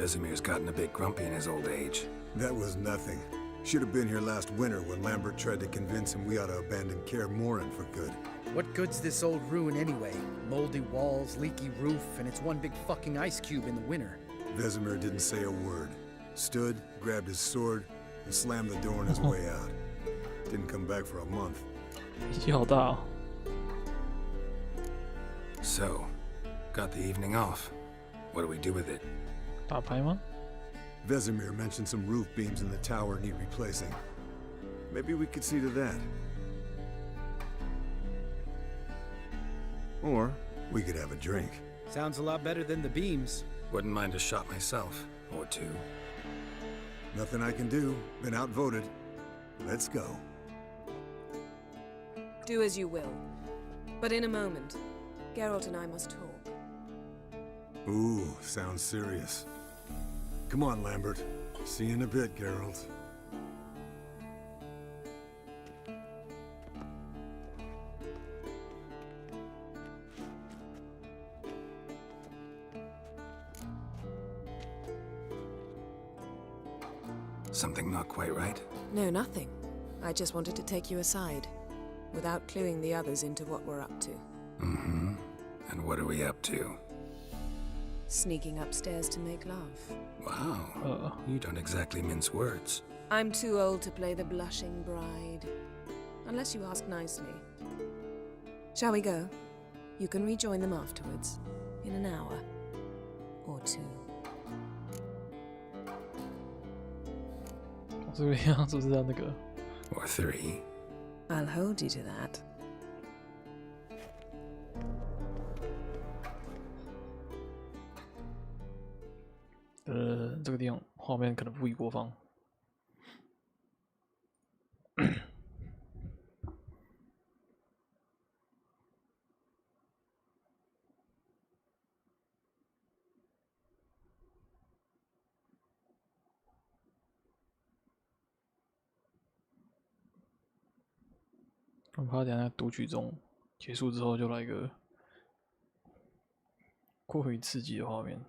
Vesemir's gotten a bit grumpy in his old age. That was nothing. Should have been here last winter when Lambert tried to convince him we ought to abandon Kaer Morhen for good. What good's this old ruin anyway? Moldy walls, leaky roof, and it's one big fucking ice cube in the winter. Vesemir didn't say a word. Stood, grabbed his sword, and slammed the door on his way out. Didn't come back for a month. 脾气好大哦。So, got the evening off. What do we do with it? 打牌吗？ Vesemir mentioned some roof beams in the tower need replacing. Maybe we could see to that. Or we could have a drink. Sounds a lot better than the beams. Wouldn't mind a shot myself, or two. Nothing I can do. Been outvoted. Let's go. Do as you will. But in a moment, Geralt and I must talk. Ooh, sounds serious. Come on, Lambert. See you in a bit, Geralt. Something not quite right? No, nothing. I just wanted to take you aside, without cluing the others into what we're up to. Mm-hmm. And what are we up to? Sneaking upstairs to make love. Wow. You don't exactly mince words. I'm too old to play the blushing bride. Unless you ask nicely. Shall we go? You can rejoin them afterwards. In an hour. Or two. 这个样子是他那个。Or three. I'll hold you to that. 这个地方画面可能不宜播放。我怕等下读取中结束之后就来一个过于刺激的画面。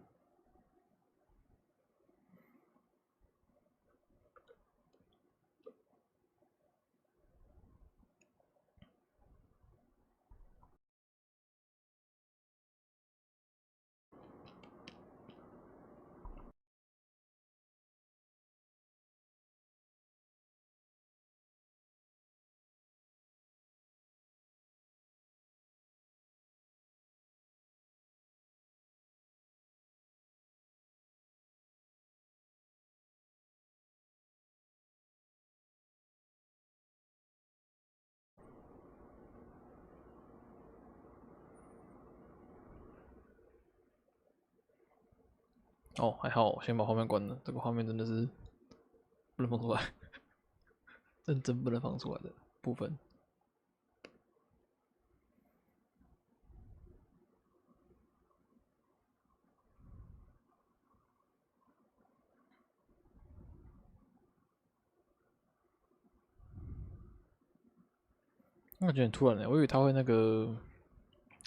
哦，还好，我先把画面关了。这个画面真的是不能放出来，认真不能放出来的部分。那感觉很突然的，我以为他会那个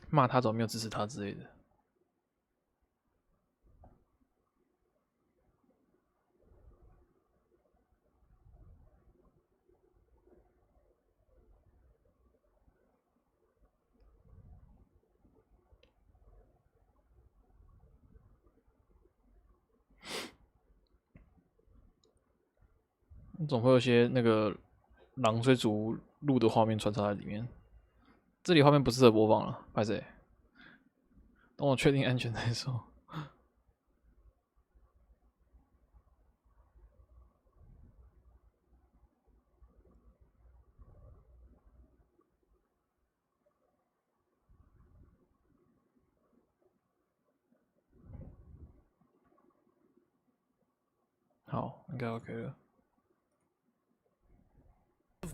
骂他怎么没有支持他之类的。总会有些那个狼追逐鹿的画面穿插在里面。这里画面不适合播放了，拍谁？等我确定安全再说。好，应该 OK 了。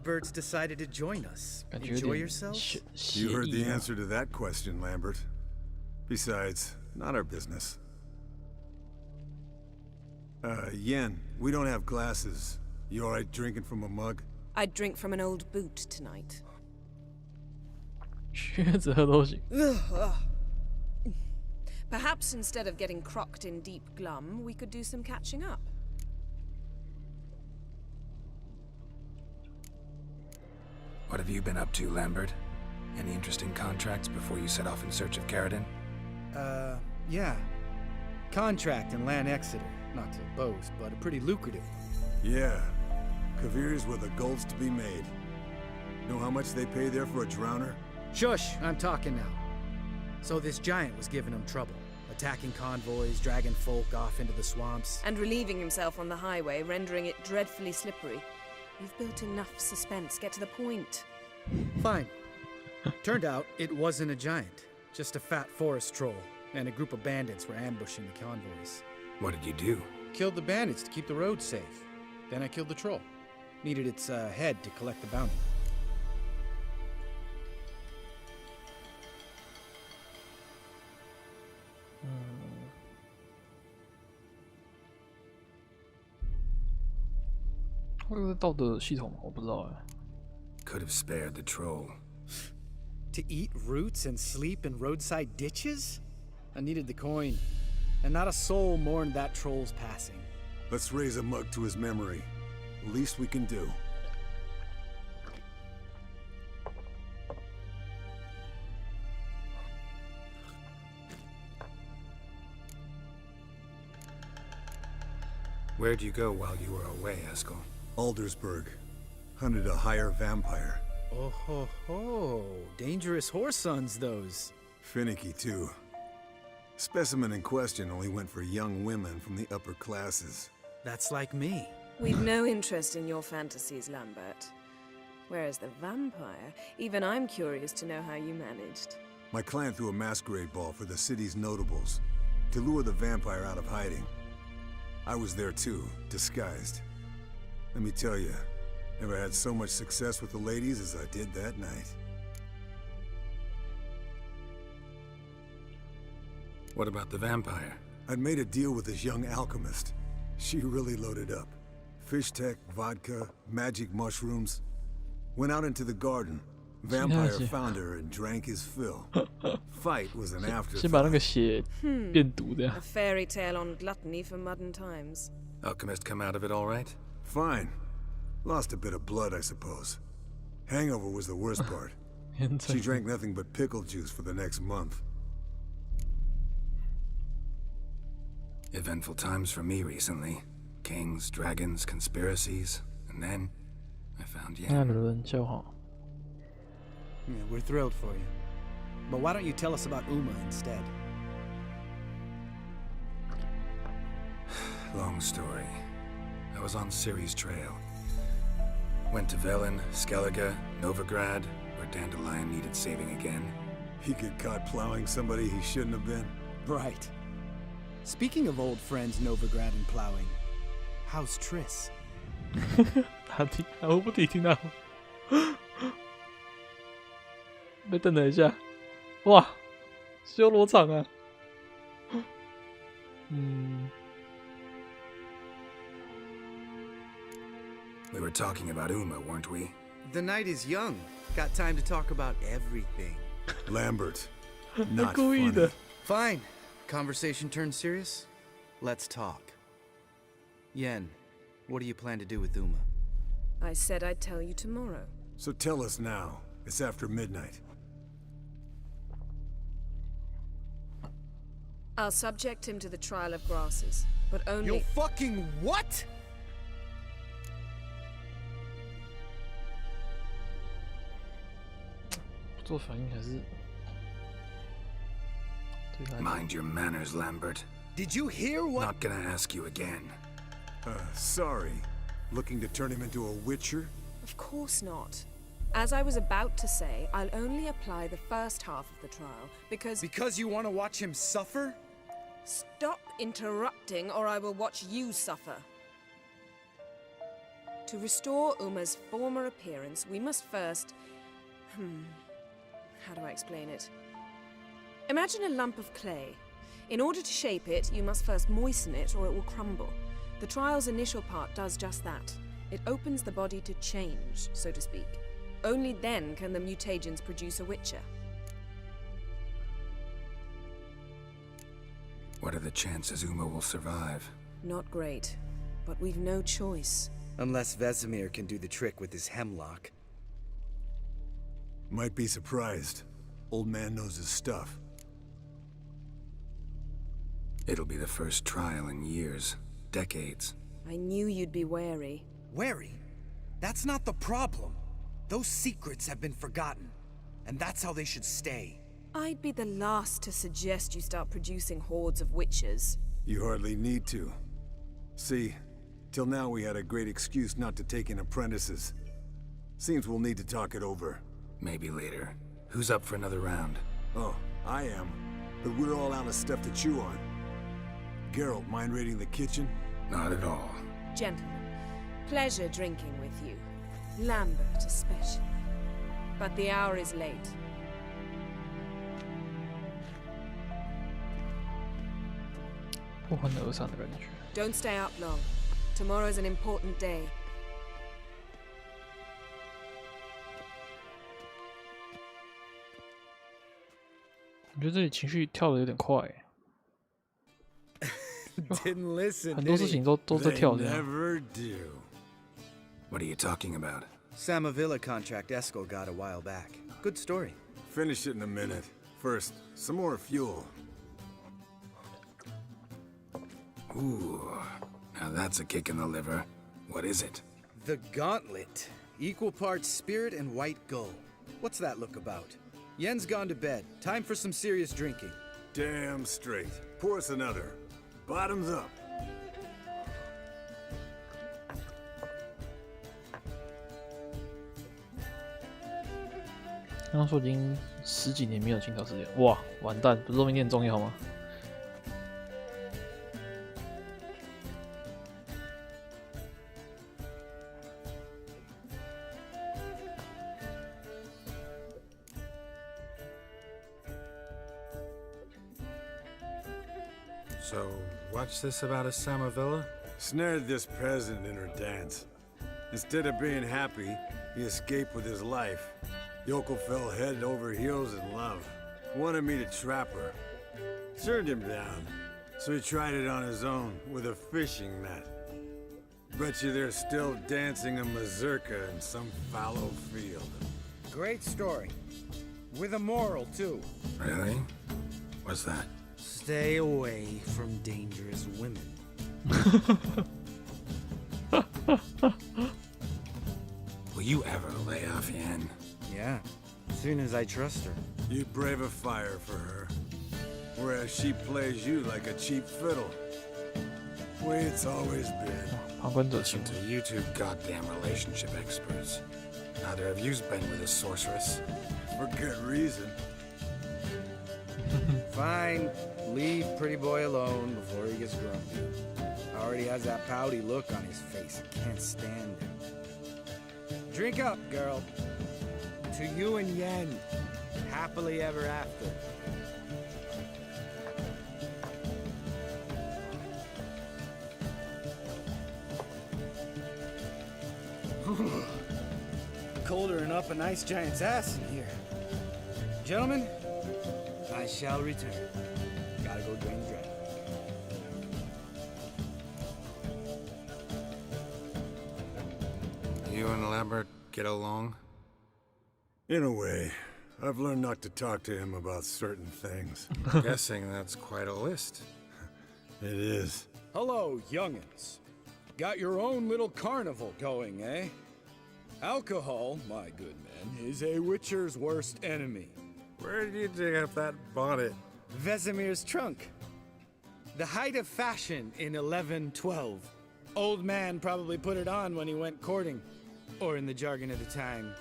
Birds decided to join us. Enjoy yourselves? You heard the answer to that question, Lambert. Besides, not our business. Yen, we don't have glasses. You alright drinking from a mug? I'd drink from an old boot tonight. 靴子喝都行。Perhaps instead of getting crocked in deep glum, we could do some catching up. What have you been up to, Lambert? Any interesting contracts before you set off in search of Caradon? Yeah. Contract in Lan Exeter. Not to boast, but a pretty lucrative. Yeah. Kavir's where the gold's to be made. Know how much they pay there for a drowner? Shush, I'm talking now. So this giant was giving him trouble. Attacking convoys, dragging folk off into the swamps. And relieving himself on the highway, rendering it dreadfully slippery. You've built enough suspense. Get to the point. Fine. Turned out it wasn't a giant. Just a fat forest troll. And a group of bandits were ambushing the convoys. What did you do? Killed the bandits to keep the road safe. Then I killed the troll. Needed its head to collect the bounty. Could have spared the troll. To eat roots and sleep in roadside ditches? I needed the coin. And not a soul mourned that troll's passing. Let's raise a mug to his memory. Least we can do. Where'd you go while you were away, Eskel? Aldersburg. Hunted a higher vampire. Oh ho ho. Dangerous horse sons, those. Finicky, too. Specimen in question only went for young women from the upper classes. That's like me. We've no interest in your fantasies, Lambert. Whereas the vampire, even I'm curious to know how you managed. My clan threw a masquerade ball for the city's notables to lure the vampire out of hiding. I was there too, disguised. Let me tell you, never had so much success with the ladies as I did that night. What about the vampire? I'd made a deal with this young alchemist. She really loaded up. Fish tech, vodka, magic mushrooms. Went out into the garden. Vampire found her and drank his fill. Fight was an afterthought. A fairy tale on gluttony for modern times. Alchemist come out of it all right? Fine. Lost a bit of blood, I suppose. Hangover was the worst part. She drank nothing but pickle juice for the next month. Eventful times for me recently. Kings, dragons, conspiracies, and then I found Yan. Yeah, we're thrilled for you. But why don't you tell us about Uma instead? Long story. I was on Ciri's trail. Went to Velen, Skellige, Novigrad, where Dandelion needed saving again. He get caught plowing somebody he shouldn't have been. Right. Speaking of old friends Novigrad and plowing, how's Triss? 我不提听到，被瞪了一下，哇，修罗场啊，We were talking about Uma, weren't we? The night is young. Got time to talk about everything. Lambert, not funny. Fine. Conversation turned serious? Let's talk. Yen, what do you plan to do with Uma? I said I'd tell you tomorrow. So tell us now. It's after midnight. I'll subject him to the trial of grasses, but only— You'll fucking what?! Mind your manners, Lambert. Did you hear what— Not gonna ask you again. Sorry. Looking to turn him into a witcher? Of course not. As I was about to say, I'll only apply the first half of the trial, because— Because you want to watch him suffer? Stop interrupting, or I will watch you suffer. To restore Uma's former appearance, we must first— how do I explain it? Imagine a lump of clay. In order to shape it, you must first moisten it, or it will crumble. The trial's initial part does just that. It opens the body to change, so to speak. Only then can the mutagens produce a witcher. What are the chances Uma will survive? Not great, but we've no choice. Unless Vesemir can do the trick with his hemlock. Might be surprised. Old man knows his stuff. It'll be the first trial in years. Decades. I knew you'd be wary. Wary? That's not the problem. Those secrets have been forgotten. And that's how they should stay. I'd be the last to suggest you start producing hordes of witches. You hardly need to. See, till now we had a great excuse not to take in apprentices. Seems we'll need to talk it over. Maybe later. Who's up for another round? Oh, I am. But we're all out of stuff to chew on. Geralt, mind raiding the kitchen? Not at all. Gentlemen, pleasure drinking with you. Lambert especially. But the hour is late. Don't stay up long. Tomorrow's an important day. 我觉得这里情绪跳的有点快。Didn't listen. 很多事情都在跳这样。 Never do. What are you talking about? Samavilla contract Eskel got a while back. Good story. Finish it in a minute. First, some more fuel. Ooh, now that's a kick in the liver. What is it? The Gauntlet. Equal parts spirit and white gull. What's that look about? Yen's gone to bed. Time for some serious drinking. Damn straight. Pour us another. Bottoms up. 刚刚说已经10几年没有清朝时间，哇，完蛋！不是说明天很重要吗？ So, what's this about a Samavilla? Snared this peasant in her dance. Instead of being happy, he escaped with his life. Yokel fell head over heels in love. Wanted me to trap her. Turned him down. So he tried it on his own with a fishing net. Bet you they're still dancing a mazurka in some fallow field. Great story. With a moral, too. Really? What's that? Stay away from dangerous women. Will you ever lay off Yen? Yeah, as soon as I trust her. You brave a fire for her. Whereas she plays you like a cheap fiddle. Way it's always been. Listen to you two goddamn relationship experts. Neither of you's been with a sorceress. For good reason. Fine. Leave pretty boy alone before he gets grumpy. Already has that pouty look on his face. Can't stand him. Drink up, girl. To you and Yen. Happily ever after. Colder than up an ice giant's ass in here. Gentlemen, I shall return. Gotta go drain the dragon. You and Lambert get along? In a way. I've learned not to talk to him about certain things. Guessing that's quite a list. It is. Hello, young'uns. Got your own little carnival going, eh? Alcohol, my good man, is a witcher's worst enemy. Where did you dig up that bonnet? Vesemir's trunk. The height of fashion in 1112. Old man probably put it on when he went courting. Or in the jargon of the time,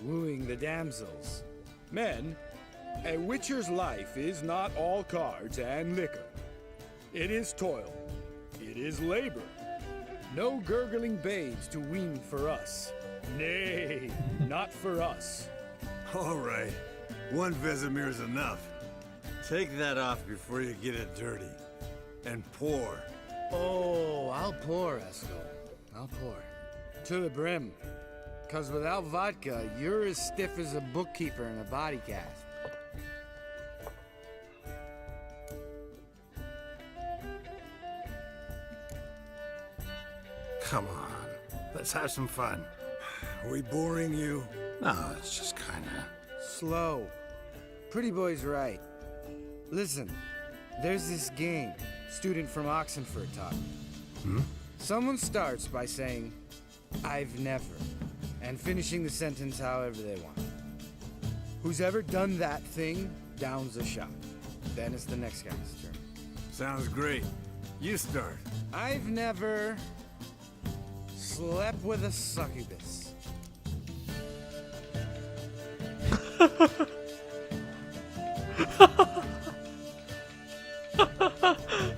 wooing the damsels. Men, a witcher's life is not all cards and liquor. It is toil. It is labor. No gurgling babes to wean for us. Nay, not for us. All right. One Vesemir's enough. Take that off before you get it dirty. And pour. Oh, I'll pour, Eskel. I'll pour. To the brim. 'Cause without vodka, you're as stiff as a bookkeeper in a body cast. Come on, let's have some fun. Are we boring you? No, it's just kinda... Slow. Pretty boy's right. Listen, there's this game student from Oxenford taught me. Someone starts by saying, I've never, and finishing the sentence however they want. Who's ever done that thing downs a shot. Then it's the next guy's turn. Sounds great. You start. I've never slept with a succubus.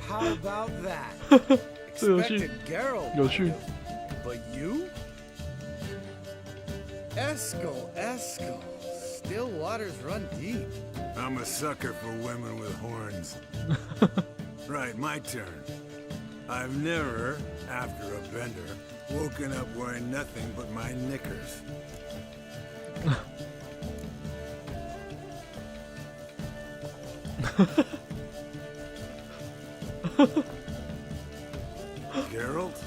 How about that? Expected Geralt, 有趣。 but you? Eskel, still waters run deep. I'm a sucker for women with horns. Right, my turn. I've never, after a bender, woken up wearing nothing but my knickers. Geralt?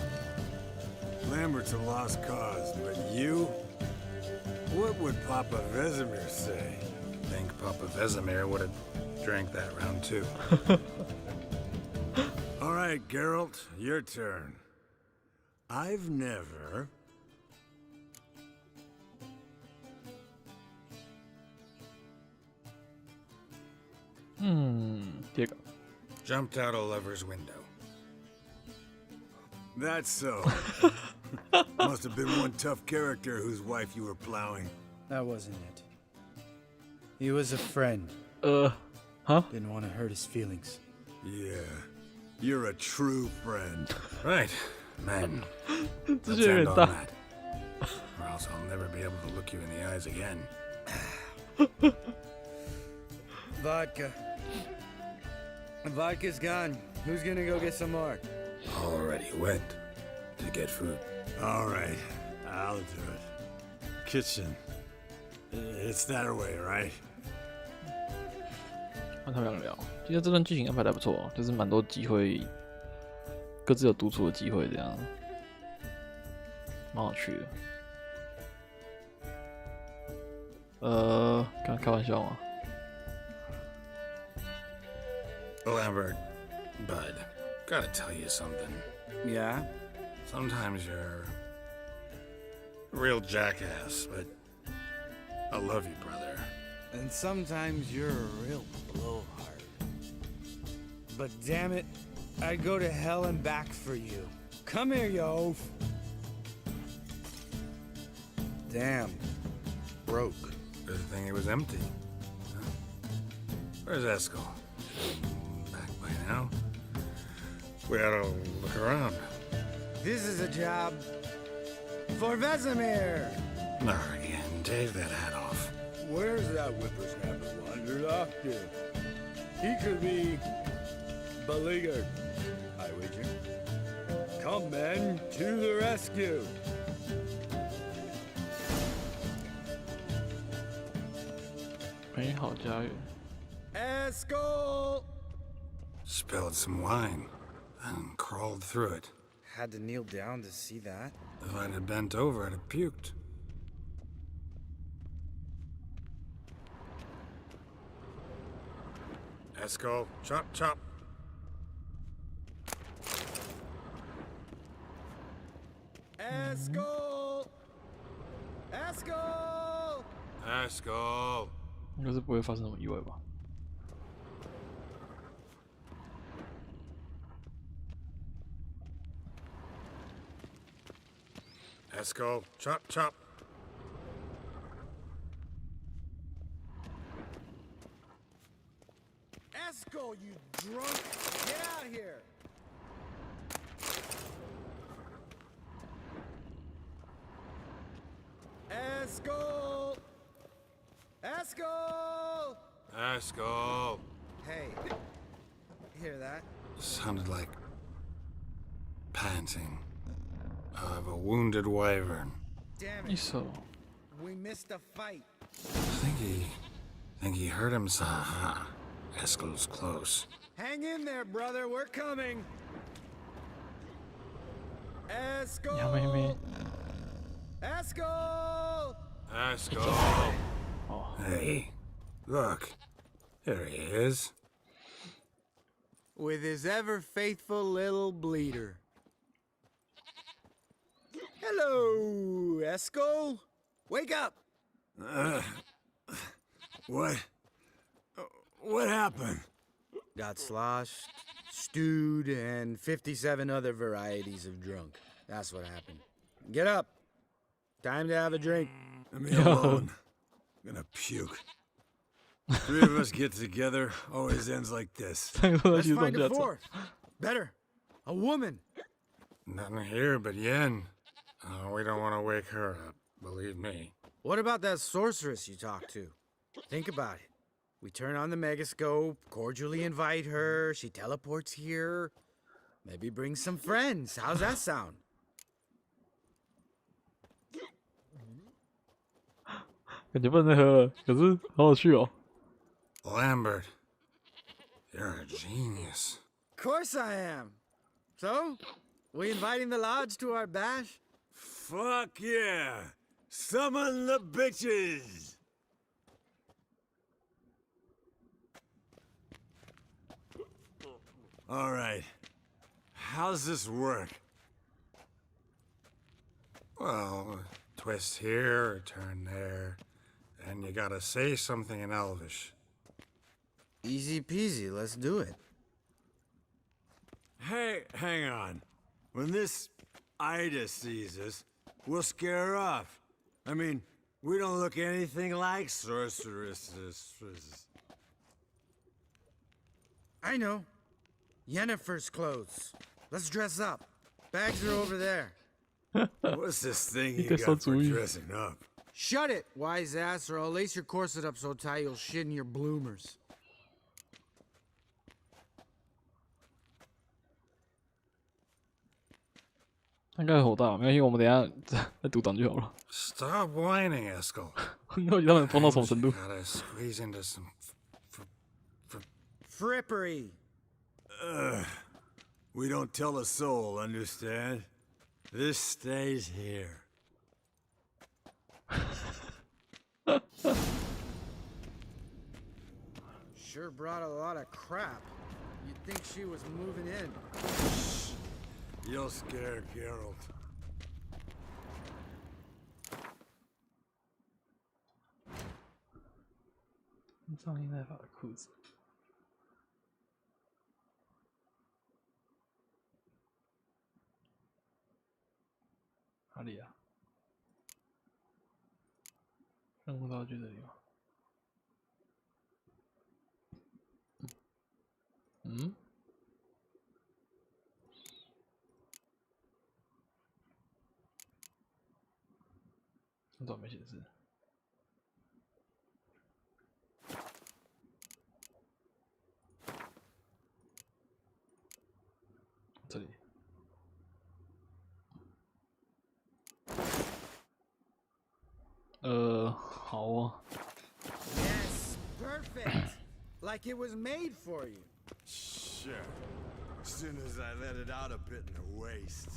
Lambert's a lost cause, but you? What would Papa Vesemir say? I think Papa Vesemir would have drank that round too. All right, Geralt, your turn. I've never... Jumped out a lover's window. That's so. Must have been one tough character whose wife you were plowing. That wasn't it. He was a friend. Huh? Didn't want to hurt his feelings. Yeah, you're a true friend. Right, men. Let's 这些人 end on 大。 that. Or else I'll never be able to look you in the eyes again. Vodka. Vodka's gone. Who's gonna go get some more? Already went to get food. All right, I'll do it. Kitchen. It's that way, right? 跟他们俩聊，今天这段剧情安排的不错，就是蛮多机会，各自有独处的机会，这样，蛮有趣的。刚开玩笑吗？ Lambert, bud, gotta tell you something. Yeah? Sometimes you're a real jackass, but I love you, brother. And sometimes you're a real blowhard. But damn it, I'd go to hell and back for you. Come here, you oaf. Damn. Broke. Good thing it was empty. Huh? Where's Eskel? Back by now? We ought to look around. This is a job for Vesemir. Not again. Take that hat off. Where's that whippersnapper wandered off to? He could be beleaguered, I wager. Come, men, to the rescue! Eskel! Spilled some wine and crawled through it. Had to kneel down to see that. If I'd have bent over, I'd have puked. Eskel, chop, chop. Eskel! Eskel! Eskel! 应该是不会发生什么意外吧？ Eskel, chop, chop. Eskel, you drunk! Get out of here! Eskel! Eskel! Eskel! Hey, hear that? Sounded like panting of a wounded wyvern. Damn it! So we missed a fight. I think he hurt himself. Eskel's close. Hang in there, brother. We're coming. Esco! 杨妹妹 Esco! Esco! Hey, look. There he is. With his ever faithful little bleeder. Hello, Esco. Wake up. What happened? Got sloshed, stewed, and 57 other varieties of drunk. That's what happened. Get up. Time to have a drink. Let me alone. I'm gonna puke. Three of us get together, always ends like this. Let's find a fourth. Better. A woman. Nothing here but Yen. We don't want to wake her up, believe me. What about that sorceress you talked to? Think about it. We turn on the megascope, cordially invite her, she teleports here. Maybe bring some friends. How's that sound? 感觉不能再喝了，可是好有趣哦。Lambert, you're a genius. Of course I am. So, we inviting the lodge to our bash? Fuck yeah! Summon the bitches! Alright. How's this work? Well, twist here, or turn there, and you gotta say something in Elvish. Easy peasy, let's do it. Hey, hang on. When this Ida sees us, we'll scare her off. I mean, we don't look anything like sorceresses. I know. Yennefer's clothes. Let's dress up. Bags are over there. What's this thing you got for dressing up? Shut it, wise ass, or I'll lace your corset up so tight you'll shit in your bloomers. 他应该很火大，没关系，我们等一下再读档就好了。Stop whining, Esco. 到底他们疯到什么程度 Gotta squeeze into some frippery. We don't tell a soul, understand? This stays here. Sure brought a lot of crap. You'd think she was moving in. Shh. You'll scare Geralt. 上衣在发的裤子。哪里啊？任务道具这里吗？嗯？怎么没显示？ 这里，好啊。Yes, perfect. Like it was made for you. Sure. As soon as I let it out a bit in the waist.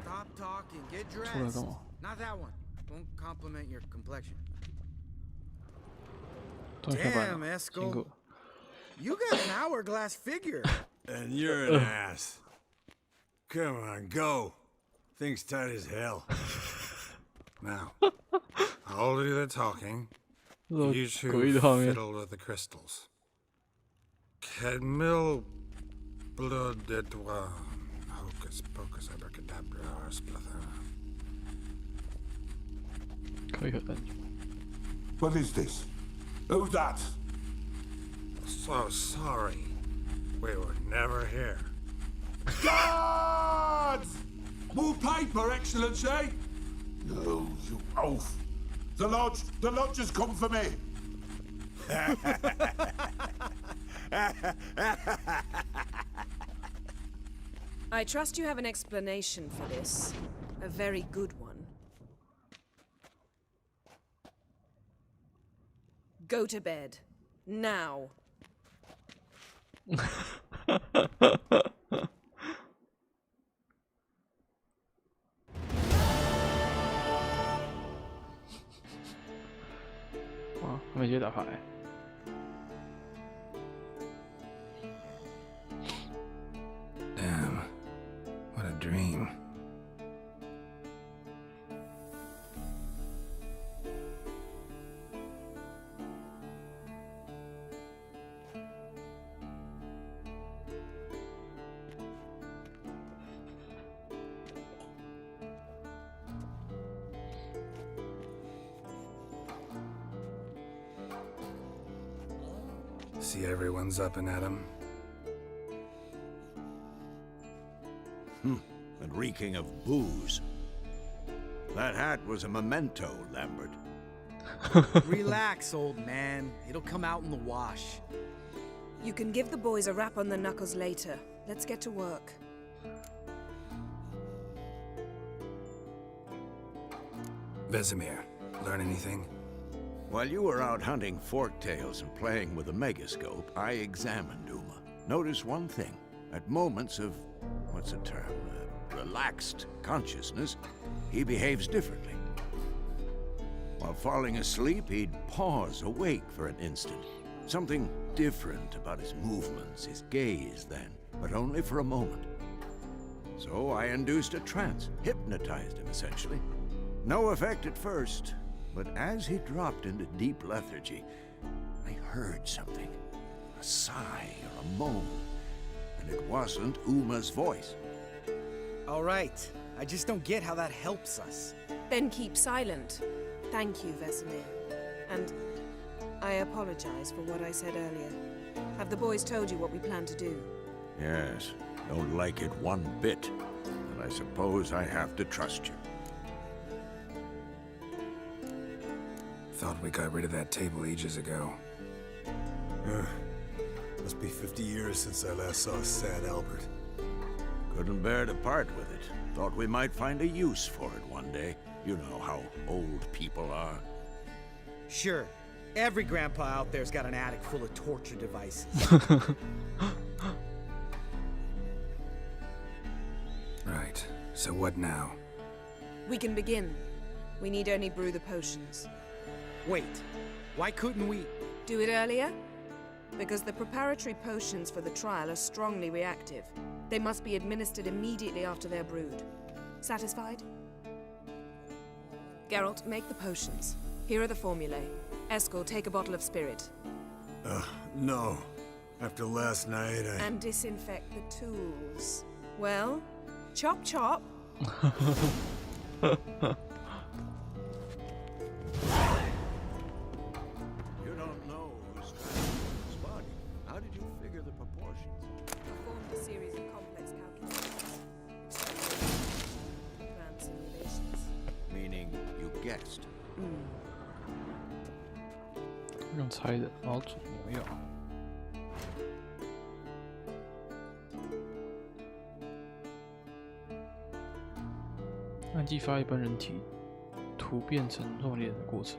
Stop talking. Get dressed. Not that one. Won't compliment your complexion. Damn, Esco. You got an hourglass figure. And you're an ass. Come on, go. Thing's tight as hell. Now, I'll do the talking. You two fiddle with the crystals. Kedmil blood de doigt. Hocus pocus abracadabra splather. What is this? Who's that? So sorry. We were never here. Guards! More paper, Excellency! No, you oaf. The lodge has come for me. I trust you have an explanation for this. A very good one. Go to bed. Now. What? ，吗？他们一起打牌。Damn, what a dream. See everyone's up and at 'em. And reeking of booze. That hat was a memento, Lambert. Relax, old man. It'll come out in the wash. You can give the boys a rap on the knuckles later. Let's get to work. Vesemir, learn anything? While you were out hunting forktails and playing with a megascope, I examined Uma. Notice one thing. At moments of, what's the term, relaxed consciousness, he behaves differently. While falling asleep, he'd pause awake for an instant. Something different about his movements, his gaze then, but only for a moment. So I induced a trance, hypnotized him essentially. No effect at first, but as he dropped into deep lethargy, I heard something. A sigh or a moan. And it wasn't Uma's voice. All right. I just don't get how that helps us. Then keep silent. Thank you, Vesemir. And I apologize for what I said earlier. Have the boys told you what we plan to do? Yes, don't like it one bit. And I suppose I have to trust you. Thought we got rid of that table ages ago. Must be 50 years since I last saw sad Albert. Couldn't bear to part with it. Thought we might find a use for it one day. You know how old people are. Sure. Every grandpa out there's got an attic full of torture devices. Right. So what now? We can begin. We need only brew the potions. Wait. Why couldn't we... Do it earlier? Because the preparatory potions for the trial are strongly reactive. They must be administered immediately after they're brewed. Satisfied? Geralt, make the potions. Here are the formulae. Eskel, take a bottle of spirit. No. After last night, And disinfect the tools. Well, chop chop. You don't know who's transferred his body. How did you figure the proportions? Performed a series of complex calculations. Ran simulations. Meaning you guessed. 用猜的，然后煮魔药。按激发一般人体突变成肉链的过程。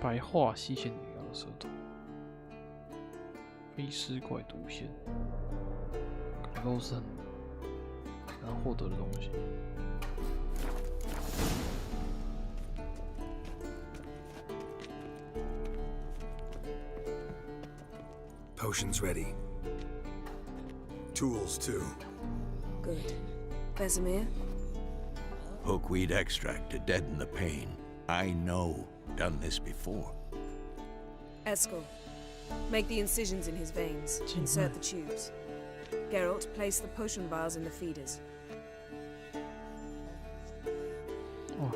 白化吸血女妖的舌头。飞尸怪毒仙，感觉都是很难获得的东西。Potions ready. tools too. Good. Vesemir? Hookweed extract to deaden the pain. I know. Done this before. Eskel, make the incisions in his veins. Insert the tubes. Geralt, place the potion vials in the feeders. Oh.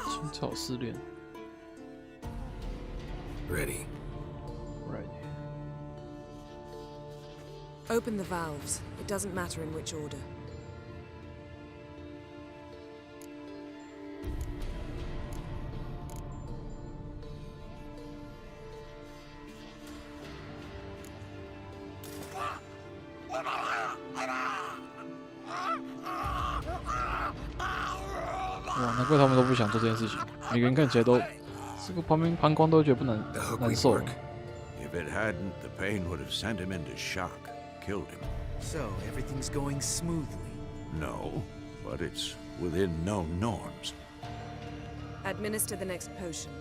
青草试炼 Ready. Ready. Open the valves. It doesn't matter in which order. Wow, 难怪他们都不想做这件事情。每个人看起来都，这个旁边膀胱都觉得不难受。 If it hadn't, the pain would have sent him into shock, killed him. So, everything's going smoothly. No, but it's within known norms. Administer the next potion.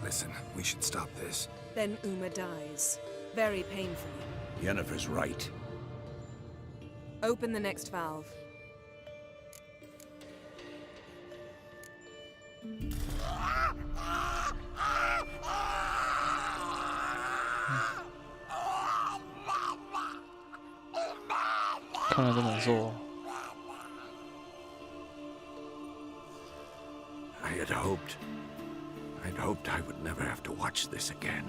Listen, we should stop this. Then Uma dies. Very painfully. Yennefer's right. Open the next valve. I'd hoped I would never have to watch this again.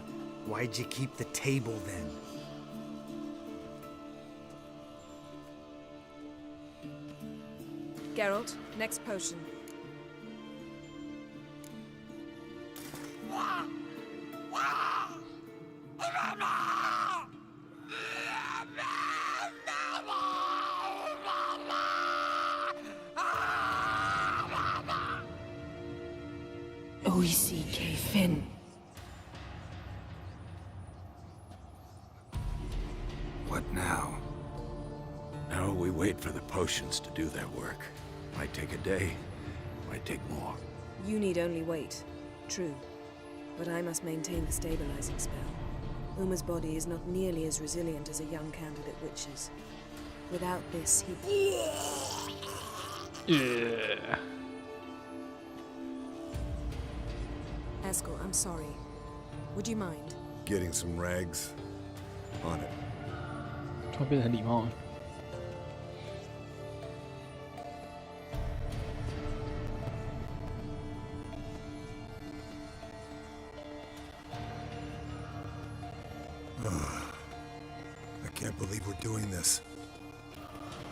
Why'd you keep the table then? Geralt, next potion. OECK Finn. What now? Now we wait for the potions to do their work. Might take a day, might take more. You need only wait. True. But I must maintain the stabilizing spell. Uma's body is not nearly as resilient as a young candidate witch's. Without this, he... Yeah. Eskel, I'm sorry. Would you mind? Getting some rags? On it. 突然变得很礼貌。I can't believe we're doing this.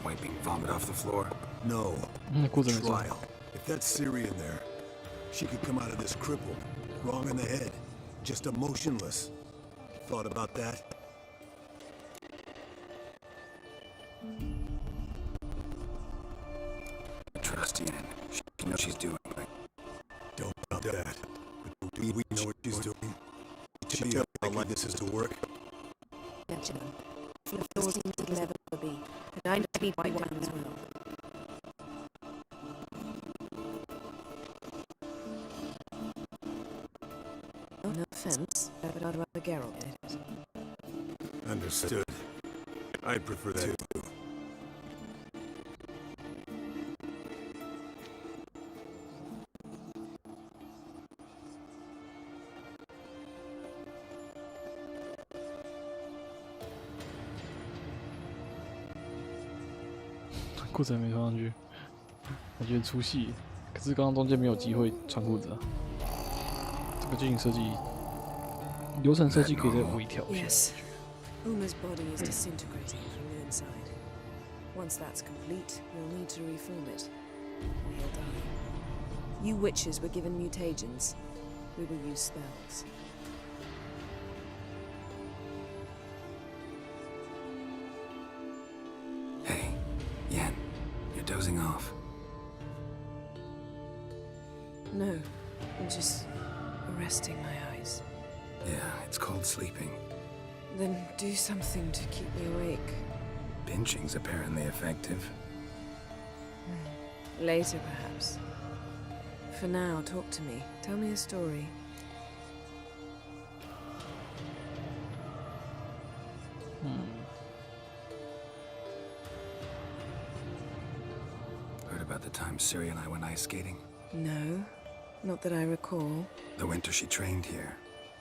Wiping vomit off the floor? No. 顾着没错。 Trial. If that's Ciri in there, she could come out of this crippled, wrong in the head, just emotionless. Thought about that? Trust Yen. She knows what she's doing. Don't doubt that. But do we know what she's doing? She tell me how like this is to work? Gentlemen, the floor seems to never be, and I need to wipe down as well. Oh, no offense, but I'd rather Geralt did it. Understood. I'd prefer that too.裤子还没穿上去，感觉出戏。可是刚刚中间没有机会穿裤子啊。这个剧情设计、流程设计可以再微调一下。 Yes. Uma's body is disintegrating from the inside. Once that's complete, we'll need to reform it, or he'll die. You witches were given mutagens. We will use spells. Hey, Yen, you're dozing off. No, I'm just resting my eyes. Yeah, it's called sleeping. Then do something to keep me awake. Pinching's apparently effective. Later, perhaps. For now, talk to me. Tell me a story. Heard about the time Ciri and I went ice skating? No, not that I recall. The winter she trained here.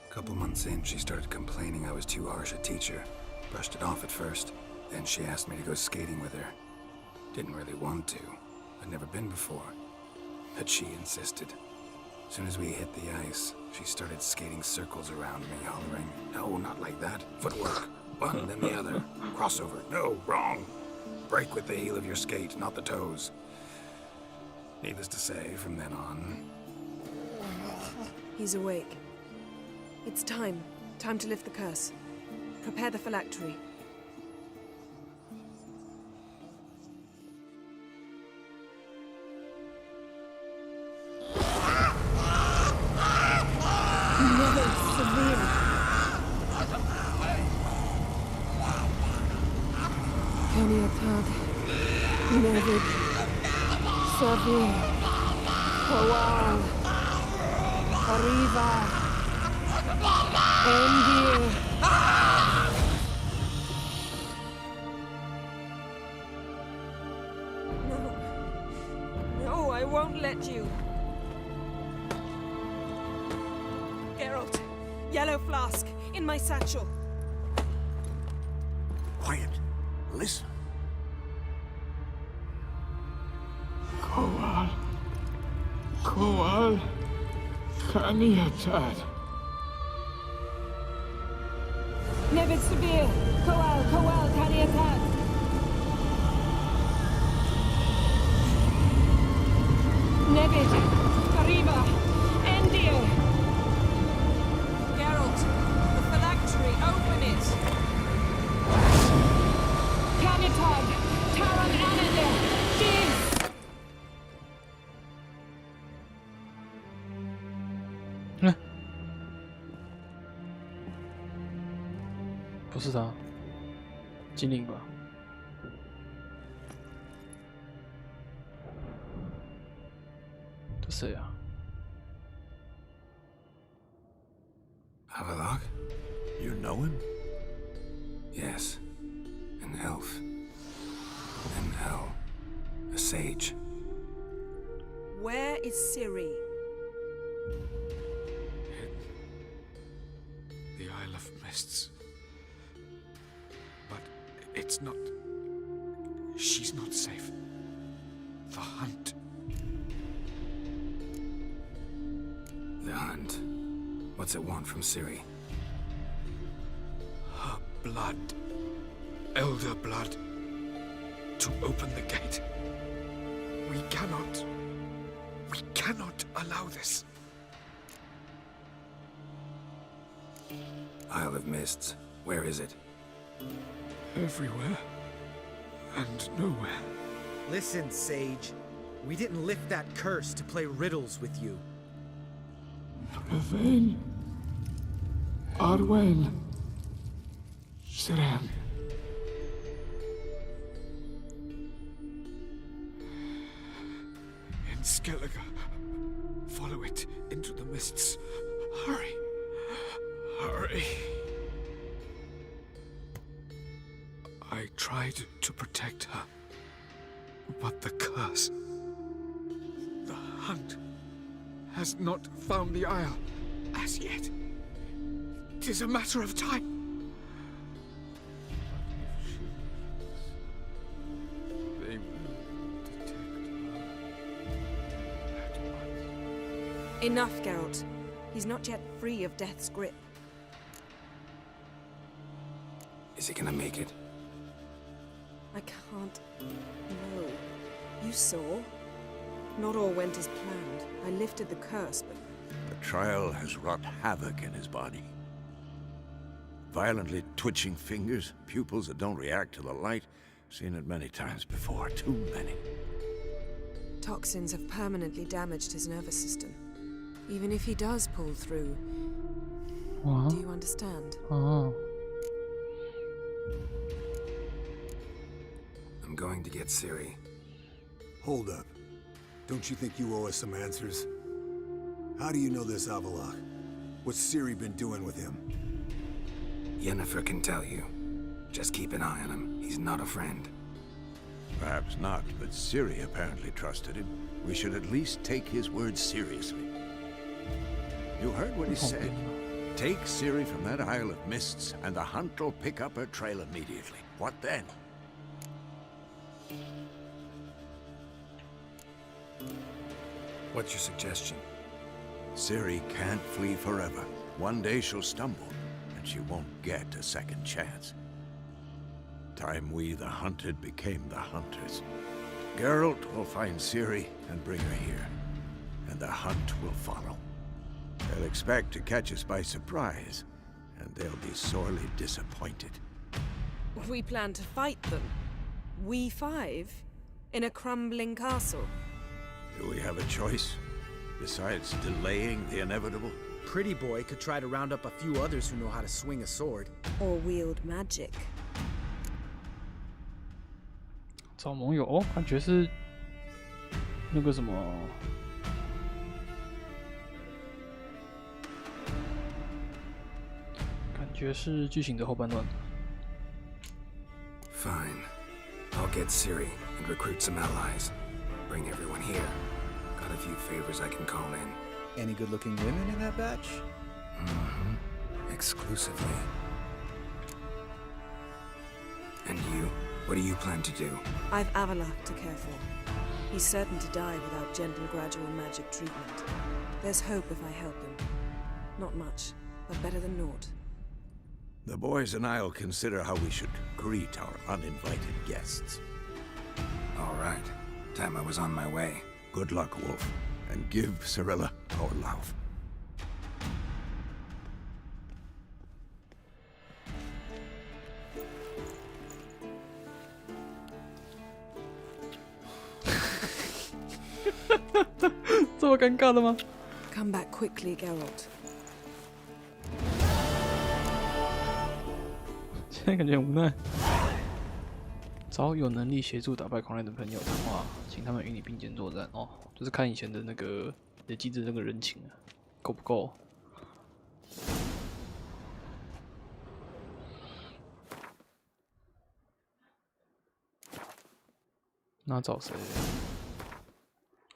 A couple months in, she started complaining I was too harsh a teacher. Brushed it off at first. Then she asked me to go skating with her. Didn't really want to. I'd never been before. But she insisted. As soon as we hit the ice, she started skating circles around me, hollering, "No, not like that. Footwork. One, then the other. Crossover. No, wrong. Break with the heel of your skate, not the toes." Needless to say, from then on... He's awake. It's time. Time to lift the curse. Prepare the phylactery. Kaniatad, Nevid, Savi, Kowal, Arriva, Endir. No, I won't let you. Geralt, yellow flask, in my satchel. Quiet. Listen. Kowal. Kowal. Kaniatad. Nevid Severe, Kowal, Kowal, Kaniatad. Nevid, Arriva, Endir. Geralt, the phylactery, open it. Kanatad, Taran Anadir, Diz. 不是他，精灵吧？这谁啊？ Havelock? You know him? Yes. An elf. An owl. A sage. Where is Ciri? The Isle of Mists. But it's not... She's not safe. The hunt. The hunt. What's it want from Ciri? Her blood. Elder blood. To open the gate. We cannot allow this. Isle of Mists. Where is it? Everywhere. And nowhere. Listen, Sage. We didn't lift that curse to play riddles with you. Yvain. Arwen. Siran. In Skellige. Follow it into the mists. Hurry. Hurry. I tried to protect her. But the curse... The hunt... has not found the Isle as yet. It is a matter of time. They will detect her at once. Enough, Geralt. He's not yet free of death's grip. Is he gonna make it? I can't... No. You saw? Not all went as planned. I lifted the curse, but... The trial has wrought havoc in his body. Violently twitching fingers, pupils that don't react to the light. Seen it many times before, too many. Toxins have permanently damaged his nervous system. Even if he does pull through... What? Do you understand? Oh. I'm going to get Ciri. Hold up. Don't you think you owe us some answers? How do you know this Havelock? What's Ciri been doing with him? Yennefer can tell you. Just keep an eye on him. He's not a friend. Perhaps not, but Ciri apparently trusted him. We should at least take his words seriously. You heard what he said. Take Ciri from that Isle of Mists, and the hunt will pick up her trail immediately. What then? What's your suggestion? Ciri can't flee forever. One day she'll stumble, and she won't get a second chance. Time we, the hunted, became the hunters. Geralt will find Ciri and bring her here, and the hunt will follow. They'll expect to catch us by surprise, and they'll be sorely disappointed. We plan to fight them. We five? In a crumbling castle? Do we have a choice? Besides delaying the inevitable? Pretty Boy could try to round up a few others who know how to swing a sword. Or wield magic. 找盟友哦，感觉是那个什么，感觉是剧情的后半段。Fine. I'll get Siri and recruit some allies. Bring everyone here. Got a few favors I can call in. Any good-looking women in that batch? Mm-hmm. Exclusively. And you? What do you plan to do? I've Avalok to care for. He's certain to die without gentle, gradual magic treatment. There's hope if I help him. Not much, but better than naught. The boys and I'll consider how we should greet our uninvited guests. All right. Time I was on my way. Good luck, Wolf, and give Cirilla our love. 这么尴尬的吗？ Come back quickly, Geralt. 现在感觉很无奈。找有能力协助打败狂人的朋友谈话，请他们与你并肩作战。哦，就是看以前的那个累积的那个人情啊，够不够？那找谁？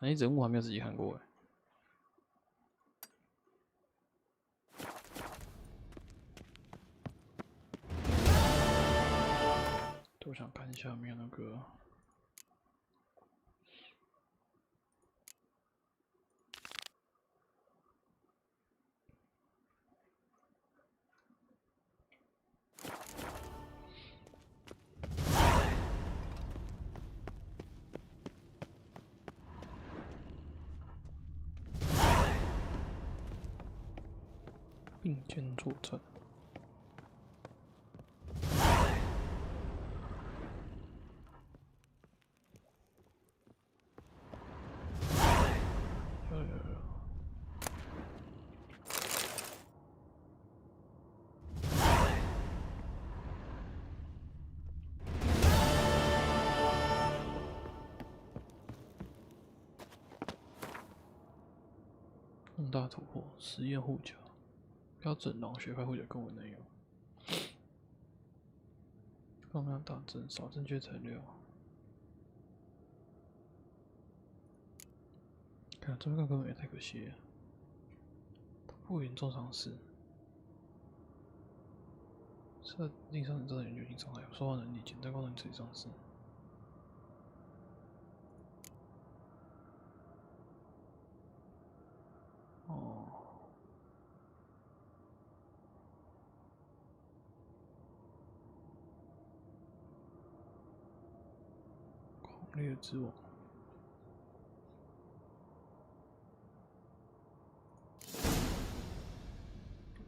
哎，人物还没有自己看过哎。我想看一下有没有那个。并肩作战。重大突破！实验护甲，标准狼学派护甲更为能用。放量大增，少正确材料。看这个根本也太可惜了。不严重伤势。设定上造成研究性伤害，说话能力减低高能处理伤势。哦。狂烈之王。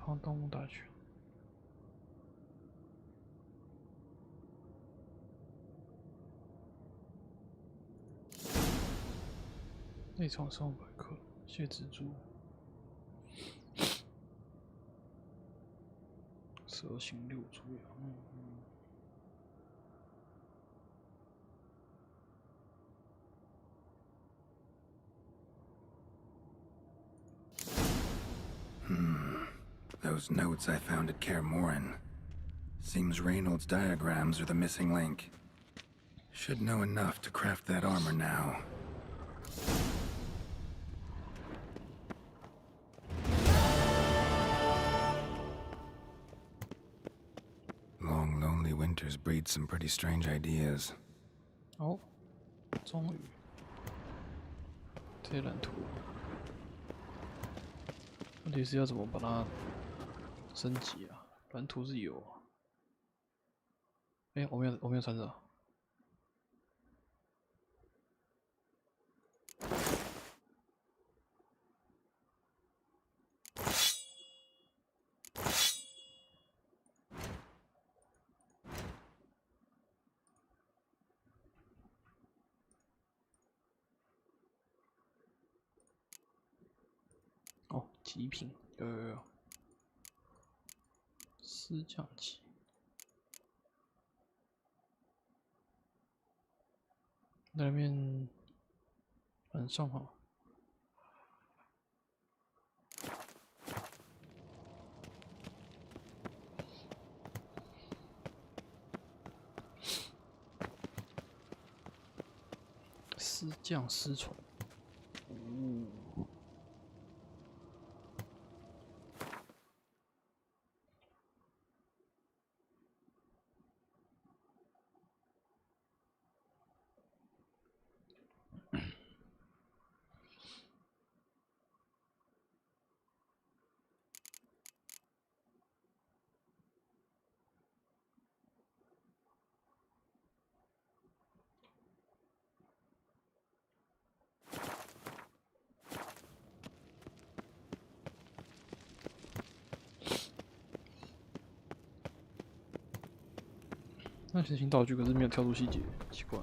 放动物大全。内藏300克，蟹蜘蛛。蛇形6猪羊。Those notes I found at Kaer Morhen. Seems Reynolds' diagrams are the missing link. Should know enough to craft that armor now. Long, lonely winters breed some pretty strange ideas. 哦，终于，这些蓝图，问题是要怎么把它升级啊？蓝图是有啊。哎，我没有穿着。哦，极品，有。师降级。那边晚上好。丝降丝虫。那实行道具可是没有跳出细节，奇怪。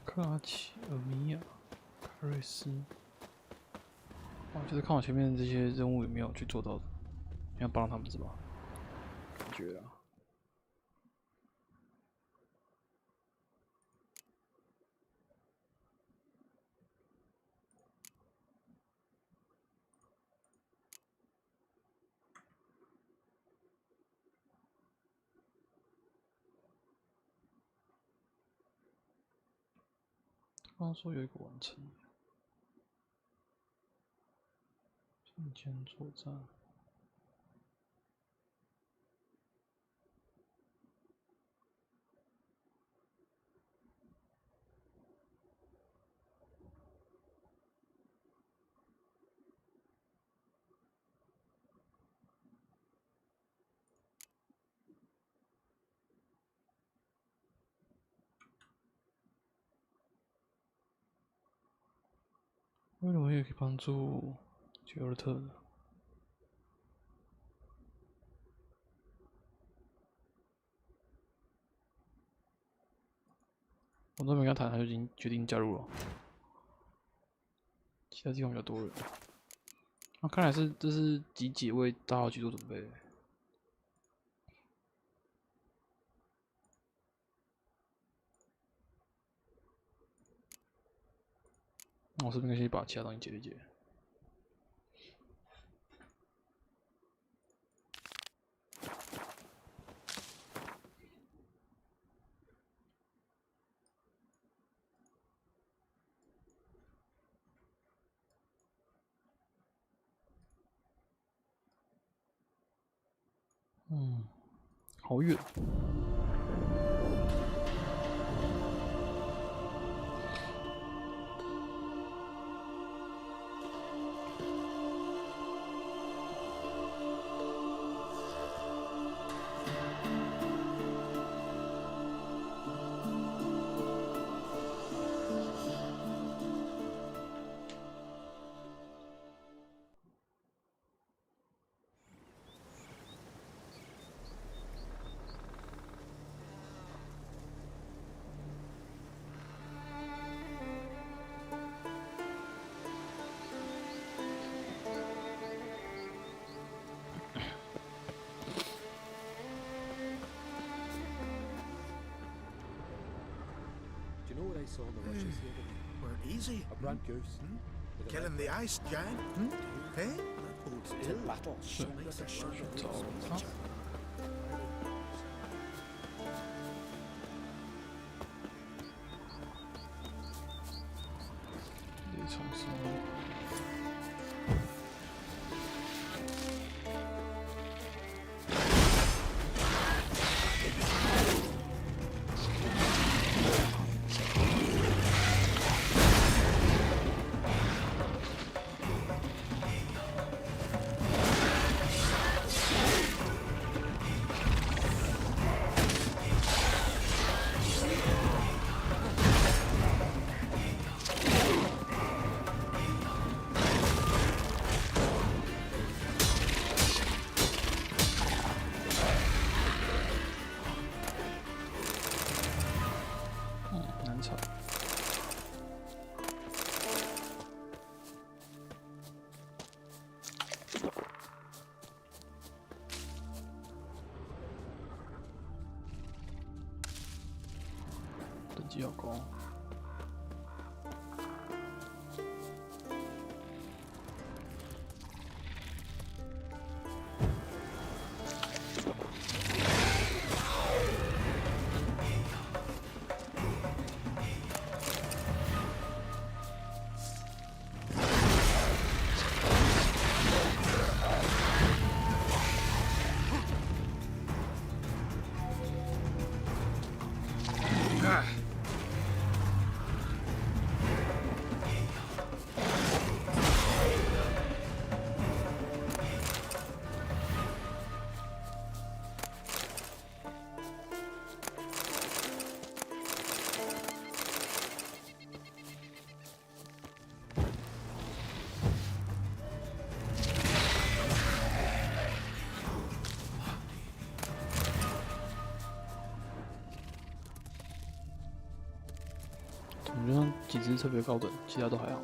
克拉奇尔米亚、卡瑞斯，哇，就是看我前面这些任务有没有去做到的，要帮他们是吧？感觉啊。刚刚说有一个完成，阵间作战。为什么也可以帮助杰尔特的？我都没跟他谈，他就已经决定加入了。其他地方比较多人。那看来这是集结为大号去做准备。那我是不是可以把其他东西解一解？好远。We're easy. A brand goose. Killing the ice giant. Hey? To battle. Makes a sharp找猎场生物。特别高等，其他都还好。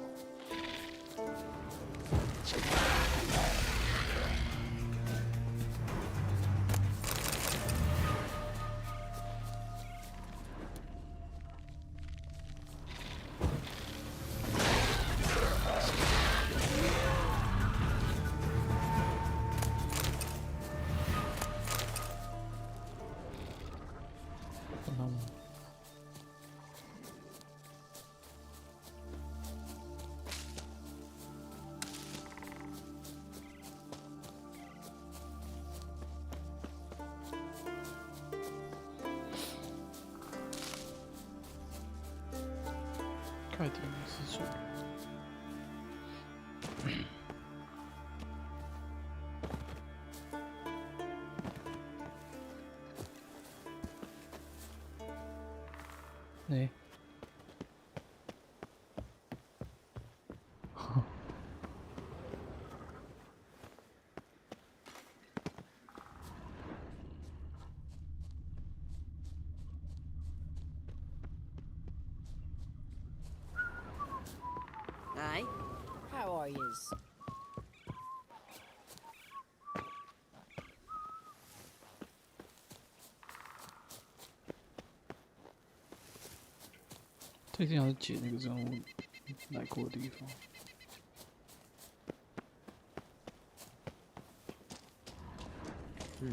快点施术。哎。Aye. How are yous?这定要是解那个任务来过的地方。You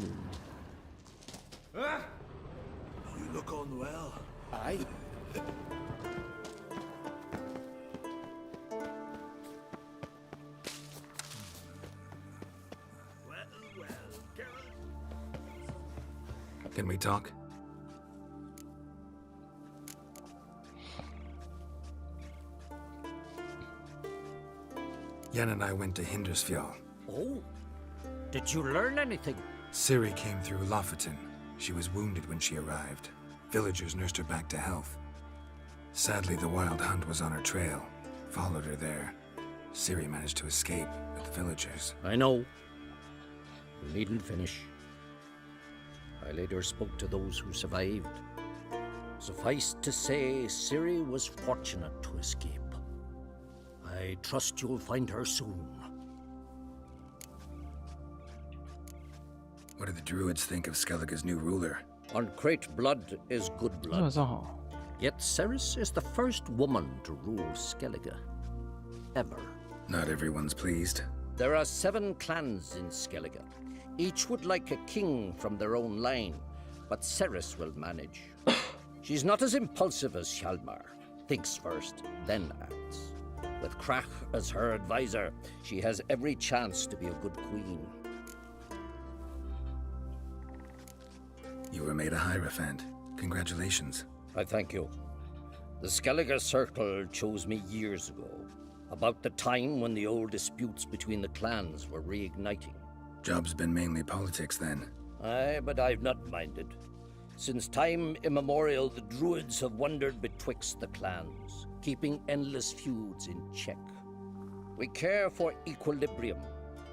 look unwell. Aye. Can we talk? Yen and I went to Hindersfjall. Oh? Did you learn anything? Ciri came through Lofoten. She was wounded when she arrived. Villagers nursed her back to health. Sadly, the Wild Hunt was on her trail. Followed her there. Ciri managed to escape with the villagers. I know. You needn't finish. I later spoke to those who survived. Suffice to say, Ciri was fortunate to escape. I trust you'll find her soon. What do the druids think of Skellige's new ruler? Uncrate blood is good blood. Yet Ceres is the first woman to rule Skellige. Ever. Not everyone's pleased. There are 7 clans in Skellige. Each would like a king from their own line, but Ceres will manage. She's not as impulsive as Hjalmar. Thinks first, then acts. With Krach as her advisor, she has every chance to be a good queen. You were made a Hierophant. Congratulations. I thank you. The Skellige Circle chose me years ago, about the time when the old disputes between the clans were reigniting. Job's been mainly politics then. Aye, but I've not minded. Since time immemorial, the druids have wandered betwixt the clans, keeping endless feuds in check. We care for equilibrium,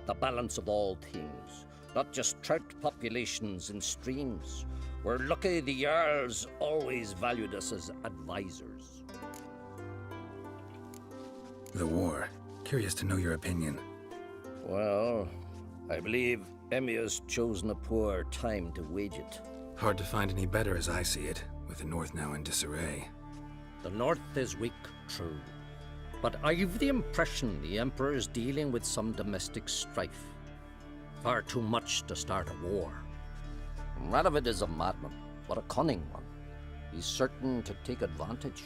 the balance of all things, not just trout populations and streams. We're lucky the Jarls always valued us as advisors. The war. Curious to know your opinion. Well, I believe Emmia's chosen a poor time to wage it. Hard to find any better as I see it, with the North now in disarray. The North is weak, true. But I've the impression the Emperor is dealing with some domestic strife. Far too much to start a war. Radovid is a madman, but a cunning one. He's certain to take advantage.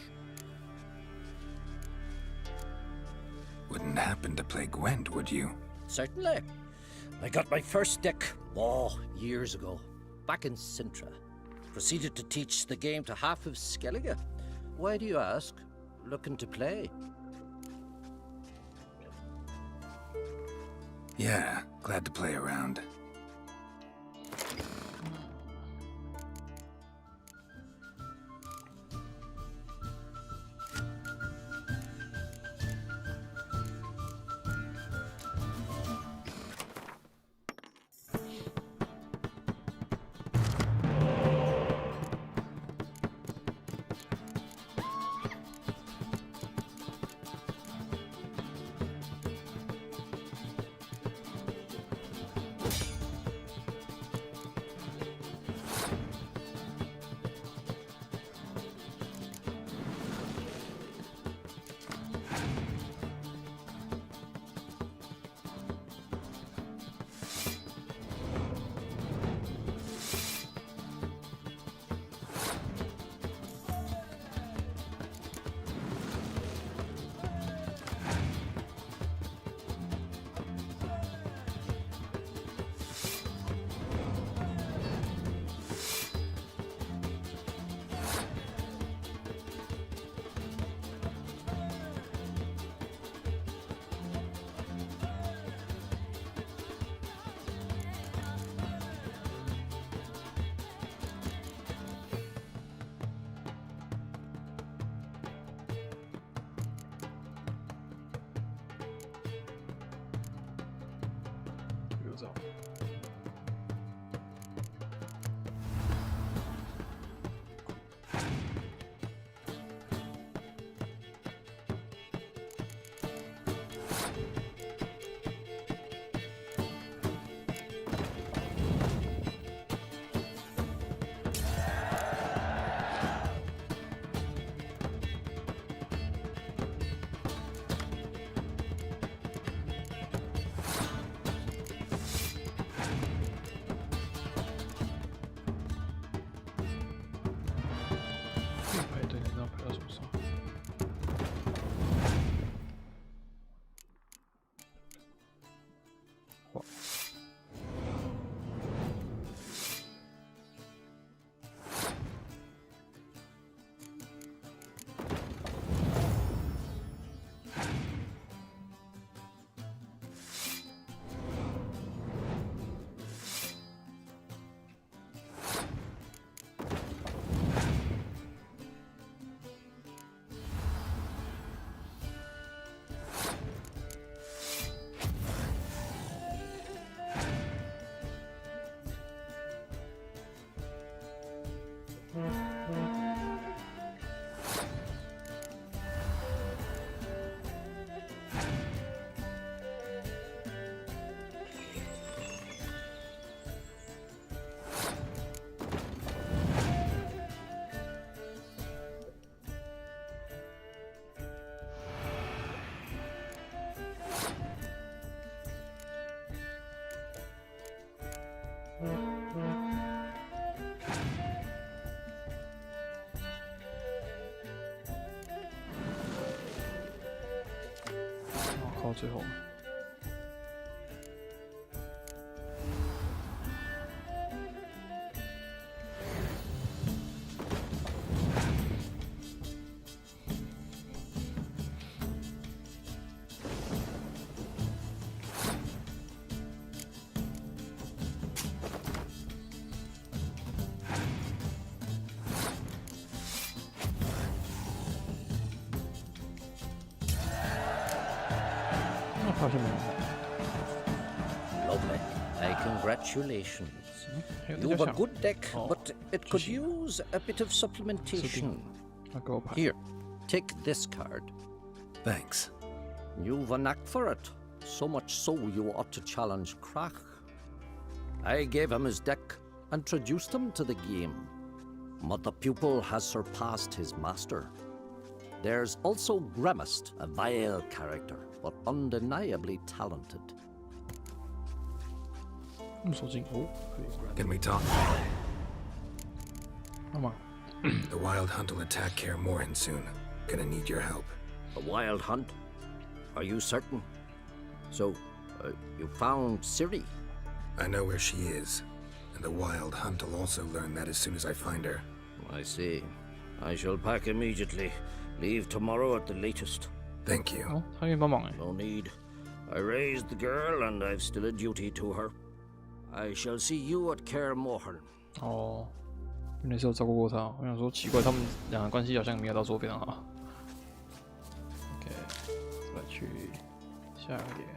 Wouldn't happen to play Gwent, would you? Certainly. I got my first deck, years ago, back in Sintra. Proceeded to teach the game to half of Skellige. Why do you ask? Looking to play? Yeah, glad to play around. 靠到最后。Lovely. Congratulations. You've a good deck, but it could use a bit of supplementation. Here, take this card. Thanks. You've a knack for it. So much so you ought to challenge Krach. I gave him his deck, introduced him to the game. But the pupil has surpassed his master. There's also Grimmest, a vile character, but undeniably talented. Can we talk? The Wild Hunt will attack Kaer Morhen soon. Gonna need your help. A Wild Hunt? Are you certain? So, you found Ciri? I know where she is. And the Wild Hunt will also learn that as soon as I find her. I see. I shall pack immediately. Leave tomorrow at the latest. Thank you. No need. I raised the girl and I've still a duty to her. I shall see you at Kaer Morhen. 哦，原来是有照顾过他。我想说奇怪，他们两个关系好像没有到说非常好。OK， 再来去下一点。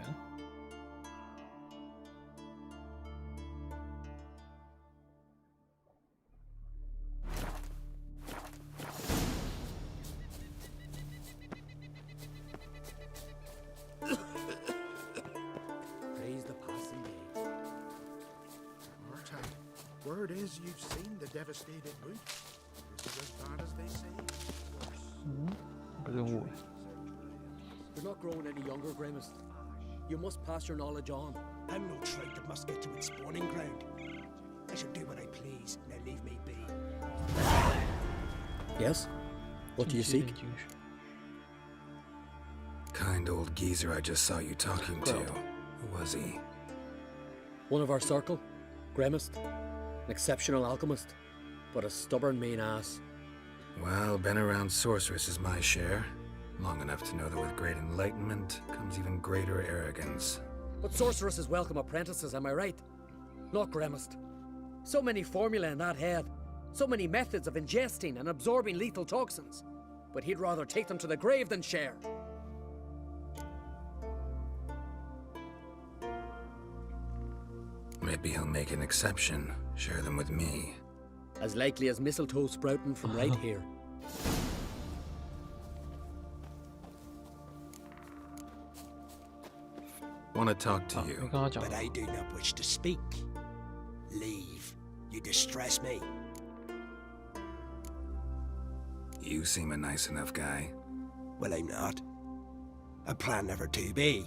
Word is you've seen the devastated route. Is it as bad as they say? You're not growing any younger, Grimmest. You must pass your knowledge on. I'm no trout that must get to its spawning ground. I shall do what I please. Now leave me be. Yes? What do you seek? Kind old geezer I just saw you talking to. Who was he? One of our circle, Grimmest. An exceptional alchemist, but a stubborn mean ass. Well, been around sorceress is my share. Long enough to know that with great enlightenment comes even greater arrogance. But sorceresses welcome apprentices, am I right? Not Grimmest. So many formulae in that head. So many methods of ingesting and absorbing lethal toxins. But he'd rather take them to the grave than share. Maybe he'll make an exception. Share them with me. As likely as mistletoe sprouting from right here. Want to talk to you. But I do not wish to speak. Leave. You distress me. You seem a nice enough guy. Well, I'm not. I plan never to be.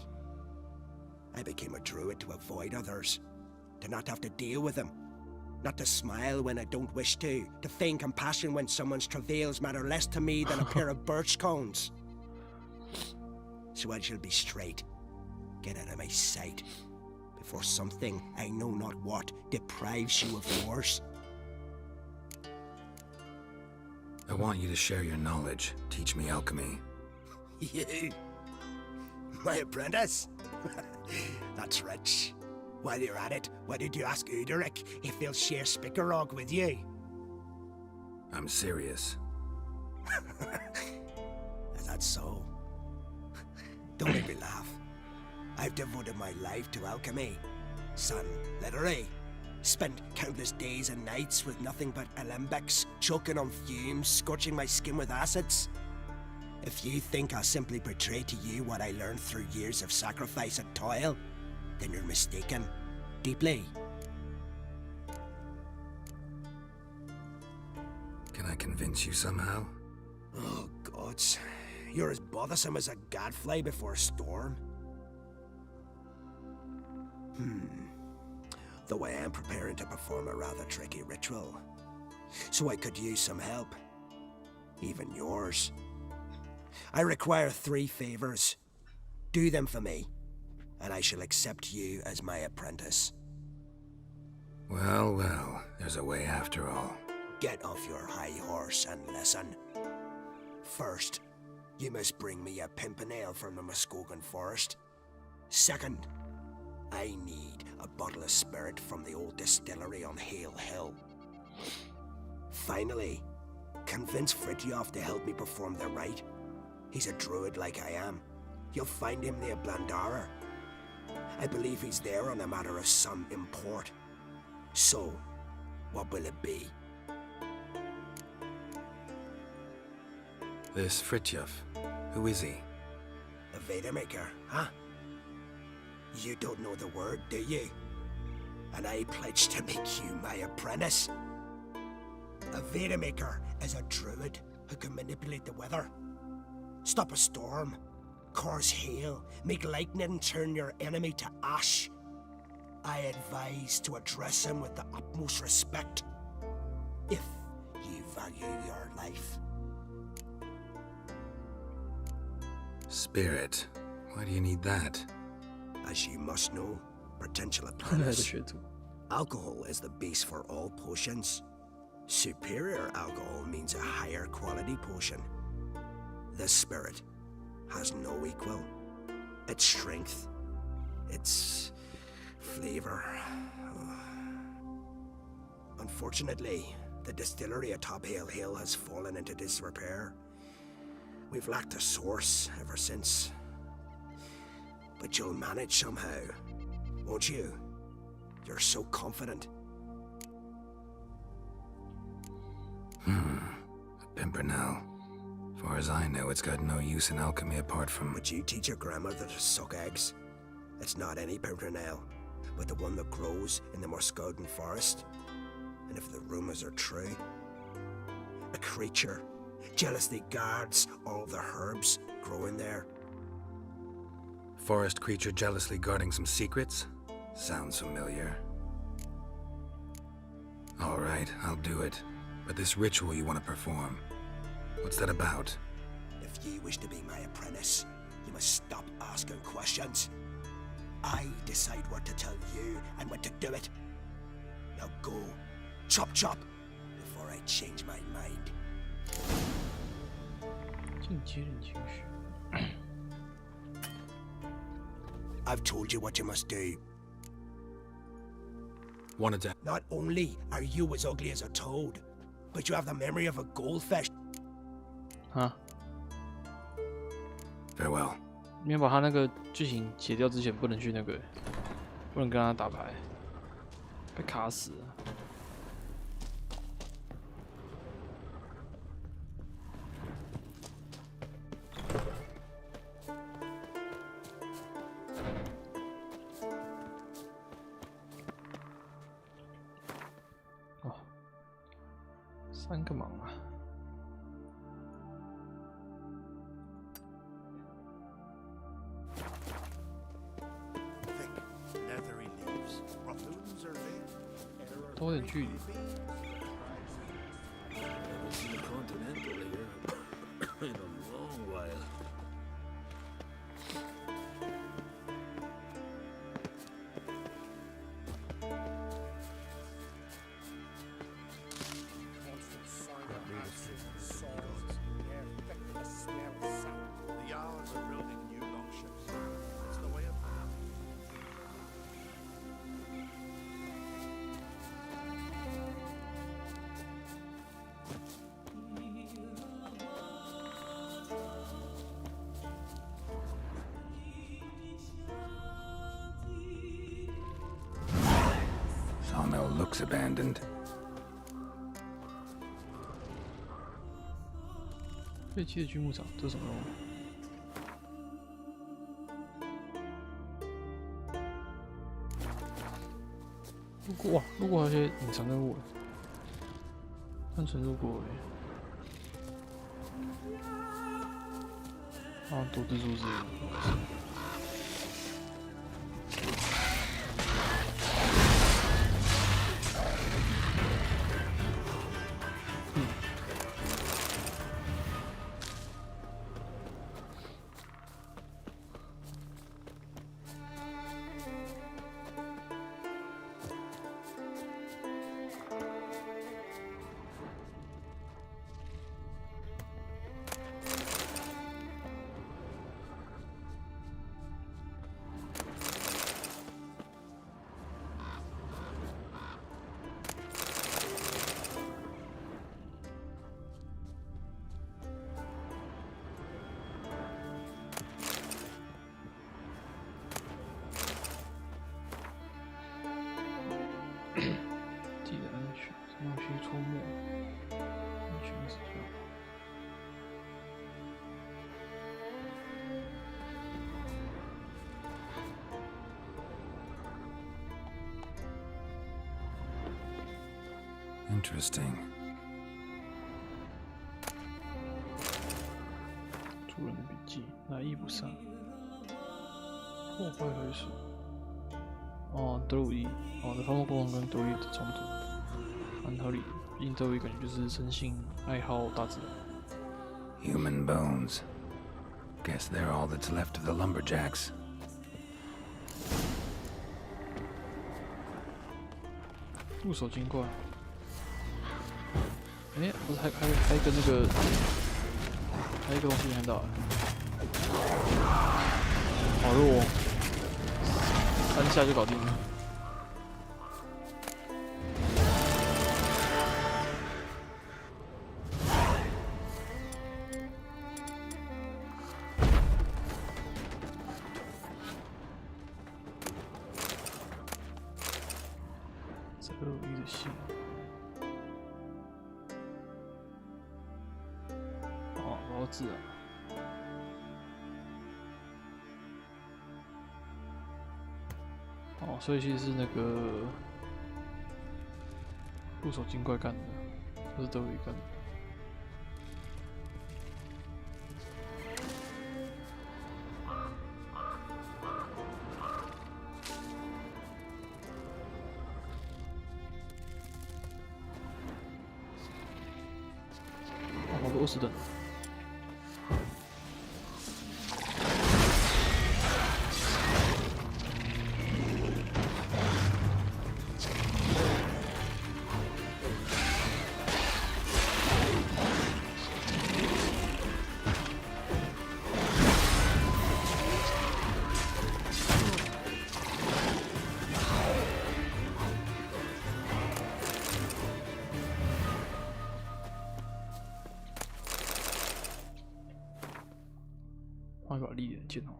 I became a druid to avoid others. To not have to deal with them. Not to smile when I don't wish to feign compassion when someone's travails matter less to me than a pair of birch cones. So I shall be straight. Get out of my sight, before something, I know not what, deprives you of yours. I want you to share your knowledge. Teach me alchemy. You? My apprentice? That's rich. While you're at it, why did you ask Uderic if he'll share Spickerog with you? I'm serious. Is that so? Don't make me laugh. I've devoted my life to alchemy. Son, literally. Spent countless days and nights with nothing but alembics, choking on fumes, scorching my skin with acids. If you think I'll simply portray to you what I learned through years of sacrifice and toil, then you're mistaken. Deeply. Can I convince you somehow? Oh, gods. You're as bothersome as a gadfly before a storm. Though I am preparing to perform a rather tricky ritual. So I could use some help. Even yours. I require 3 favors. Do them for me, and I shall accept you as my apprentice. Well, well, there's a way after all. Get off your high horse and listen. First, you must bring me a pimpernel from the Muskogan forest. Second, I need a bottle of spirit from the old distillery on Hale Hill. Finally, convince Fritjof to help me perform the rite. He's a druid like I am. You'll find him near Blandara. I believe he's there on a matter of some import. So, what will it be? This Fritjof, who is he? A Vedamaker, huh? You don't know the word, do you? And I pledge to make you my apprentice. A Vedamaker is a druid who can manipulate the weather. Stop a storm, cause hail, make lightning and turn your enemy to ash. I advise to address him with the utmost respect, if you value your life. Spirit. Why do you need that? As you must know, potential apprentice, alcohol is the base for all potions. Superior alcohol means a higher quality potion. This spirit has no equal. Its strength, its flavor. Unfortunately, the distillery atop Hale Hill has fallen into disrepair. We've lacked a source ever since. But you'll manage somehow, won't you? You're so confident. A pimpernel. Far as I know, it's got no use in alchemy apart from... Would you teach your grandmother to suck eggs? It's not any pimpernel, but the one that grows in the Muskogan forest. And if the rumors are true, a creature jealously guards all the herbs growing there. Forest creature jealously guarding some secrets? Sounds familiar. All right, I'll do it. But this ritual you want to perform, what's that about? If you wish to be my apprentice, you must stop asking questions. I decide what to tell you and when to do it. Now go, chop chop, before I change my mind. I've told you what you must do. Wanted to... Not only are you as ugly as a toad, but you have the memory of a goldfish. Huh? Farewell. 没有把他那个剧情写掉之前，不能去那个，不能跟他打牌，被卡死了。哦，3个忙啊！ 多点距离。Sawmill looks abandoned. 废弃的锯木厂，这是什么用？路过哇，路过那些隐藏任务，单纯路过而已。啊，躲蜘蛛之类的。记得安全，什么东西出没，安全死掉。Interesting. 主人的笔记，那衣服上，破坏雷水。哦，德鲁伊，哦，在放牧过程跟德鲁伊的冲突，蛮合理的。毕竟德鲁伊感觉就是生性爱好大自然。Human bones. Guess they're all that's left of the lumberjacks. 入手精怪。哎，不是还一个那个，还有一个东西没看到，好弱哦，3下就搞定了。这个一直线。鏊子啊！哦，所以其实是那个入手精怪干的，不是德鲁伊干的。好多20等。换一把利刃剑哦。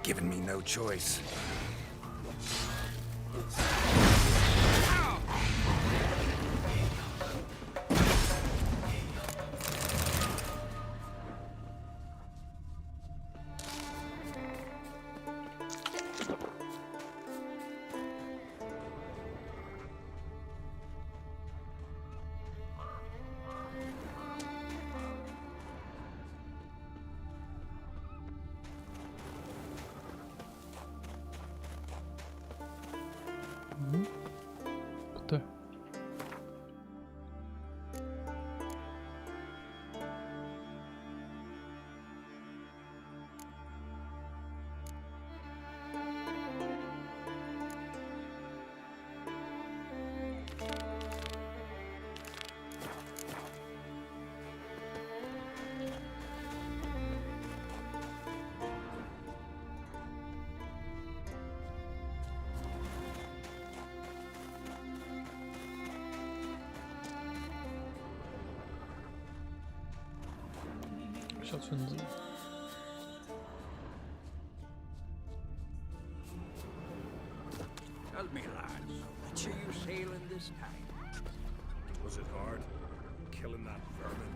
Given me no choice.小村子。Tell me, lads, which are you sailing this time? Was it hard? Killing that vermin?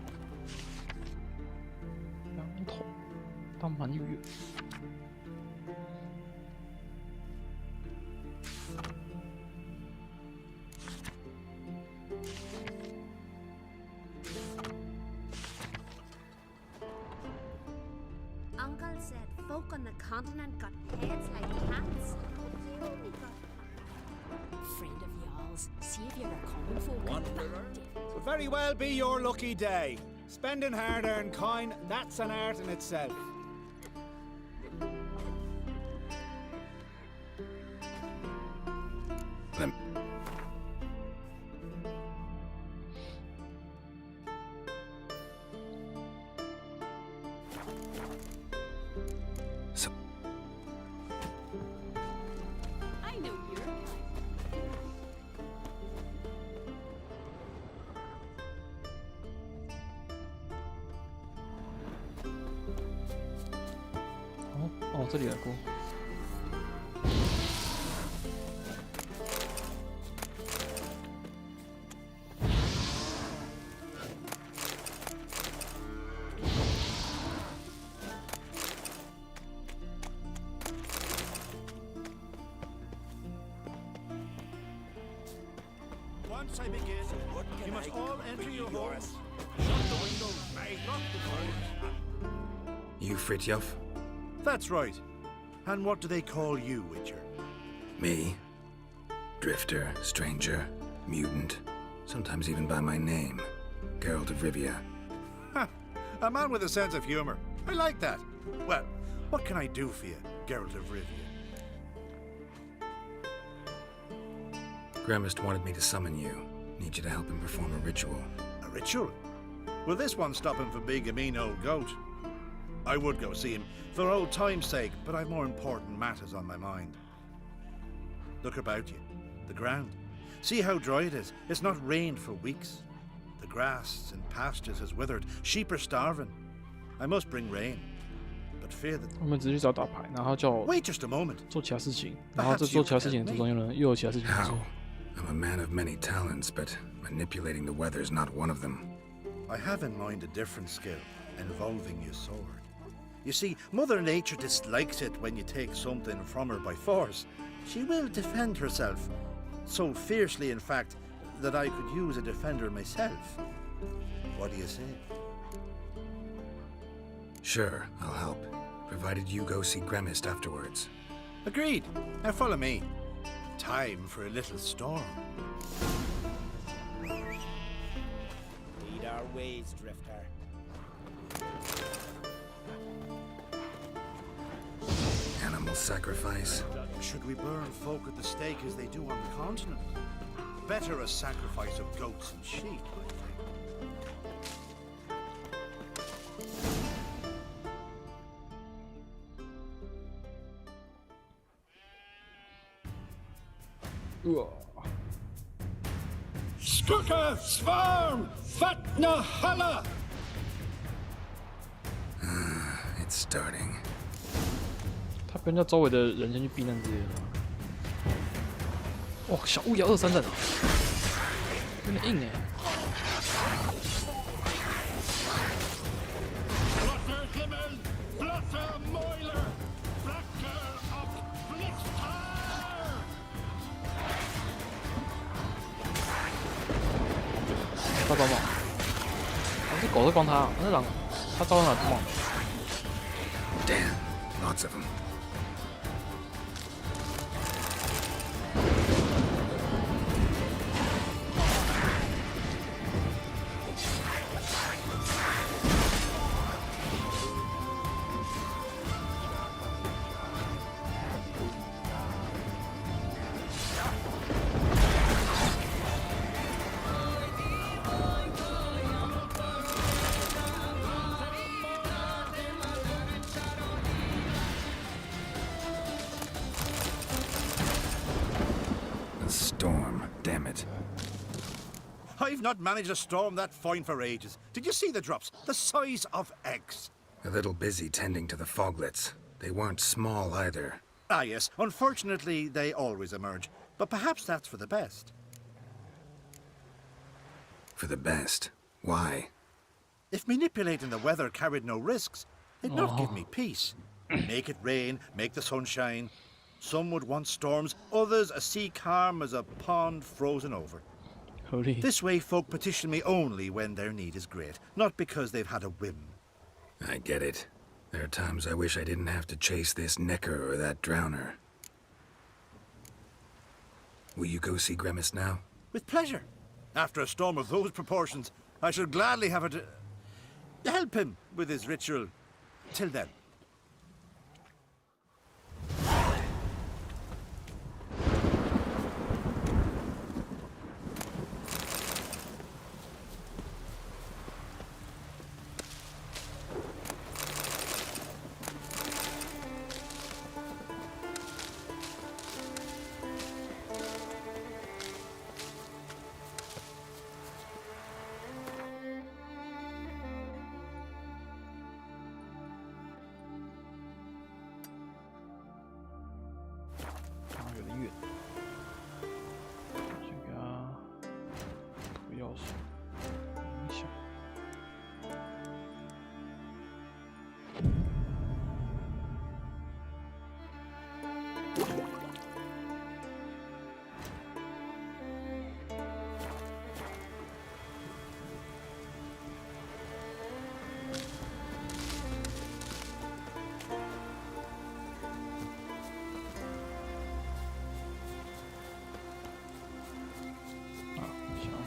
羊头，当蛮有用。Uncle said folk on the continent got heads like cats. You only got... Friend of y'all's, see if you ever come Could very well be your lucky day. Spending hard-earned coin, that's an art in itself. I know you're Oh, 哦，这里来过。Once I begin, you must all enter your homes. Shut the windows, lock the doors. You Fritjof? That's right. And what do they call you, Witcher? Me? Drifter, stranger, mutant, sometimes even by my name. Geralt of Rivia. Ha! A man with a sense of humor. I like that. Well, what can I do for you, Geralt of Rivia? Gremist wanted me to summon you. Need you to help him perform a ritual. A ritual? Will this one stop him from being a mean old goat? I would go see him for old time's sake, but I've more important matters on my mind. Look about you. The ground. See how dry it is. It's not rained for weeks. The grass in pastures has withered. Sheep are starving. I must bring rain. But fear that... 我们只是去找打牌，然后叫我 Wait just a moment. 做其他事情，然后在做其他事情的途中又有其他事情做。 I'm a man of many talents, but manipulating the weather's not one of them. I have in mind a different skill, involving your sword. You see, Mother Nature dislikes it when you take something from her by force. She will defend herself. So fiercely, in fact, that I could use a defender myself. What do you say? Sure, I'll help, provided you go see Gremist afterwards. Agreed. Now follow me. Time for a little storm. Lead our ways, Drifter. Animal sacrifice. Should we burn folk at the stake as they do on the continent? Better a sacrifice of goats and sheep, I think. Skuka Svarm Fatna Hala! It's starting. 他被人家周围的人先去避难之类的。哇，小巫妖2-3阵啊，有点硬哎。他帮忙，这狗在帮他，那狼他招哪不忙 Damn, lots of them. Storm, damn it. I've not managed a storm that fine for ages. Did you see the drops? The size of eggs. A little busy tending to the foglets. They weren't small either. Ah, yes. Unfortunately, they always emerge. But perhaps that's for the best. For the best? Why? If manipulating the weather carried no risks, it'd not give me peace. Make it rain, make the sun shine. Some would want storms, others a sea calm as a pond frozen over. This way folk petition me only when their need is great, not because they've had a whim. I get it. There are times I wish I didn't have to chase this necker or that drowner. Will you go see Gremist now? With pleasure. After a storm of those proportions, I shall gladly have her to help him with his ritual. Till then.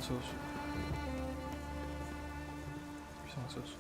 厕所，去上厕所。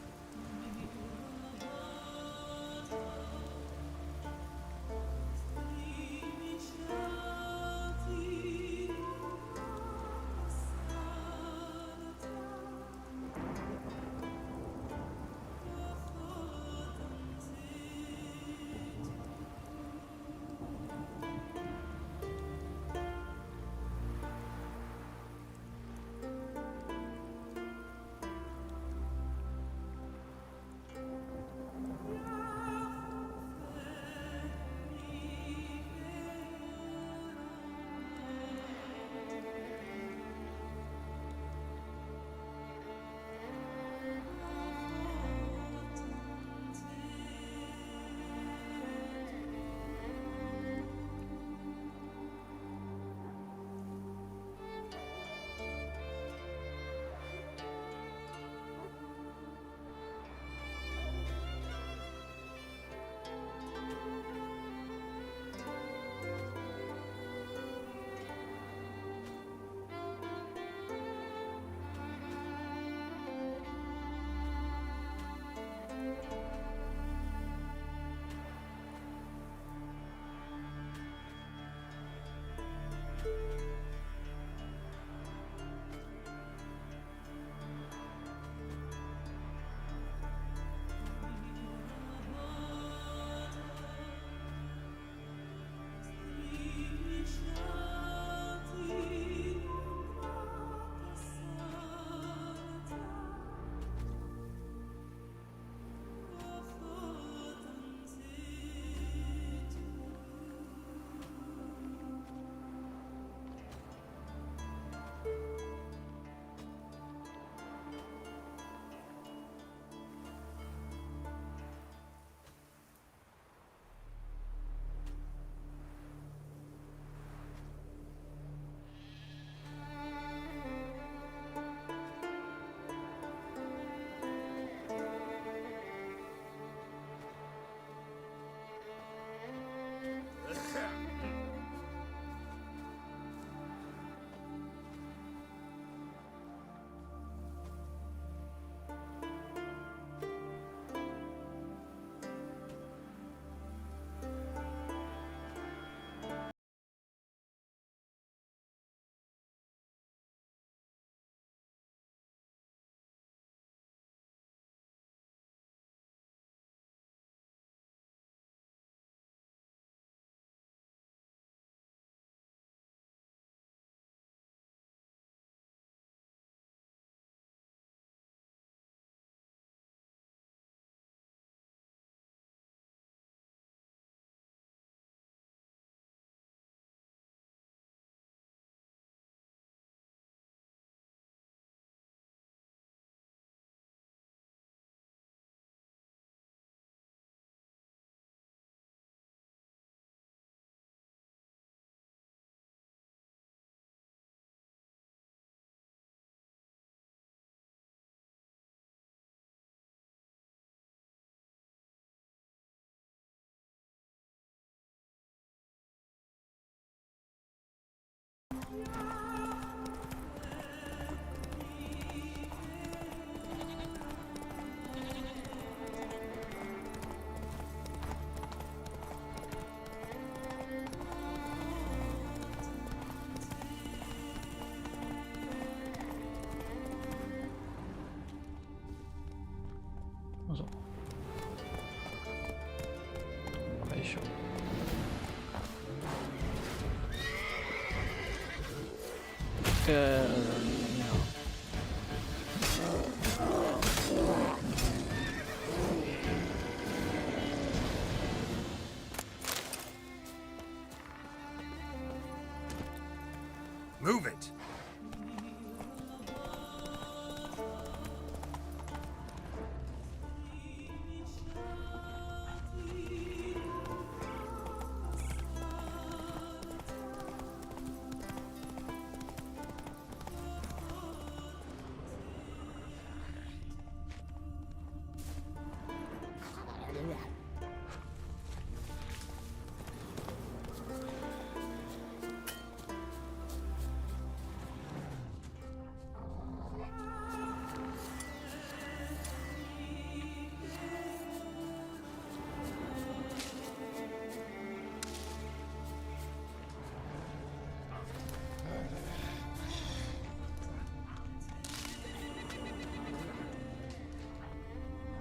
你好。Move it.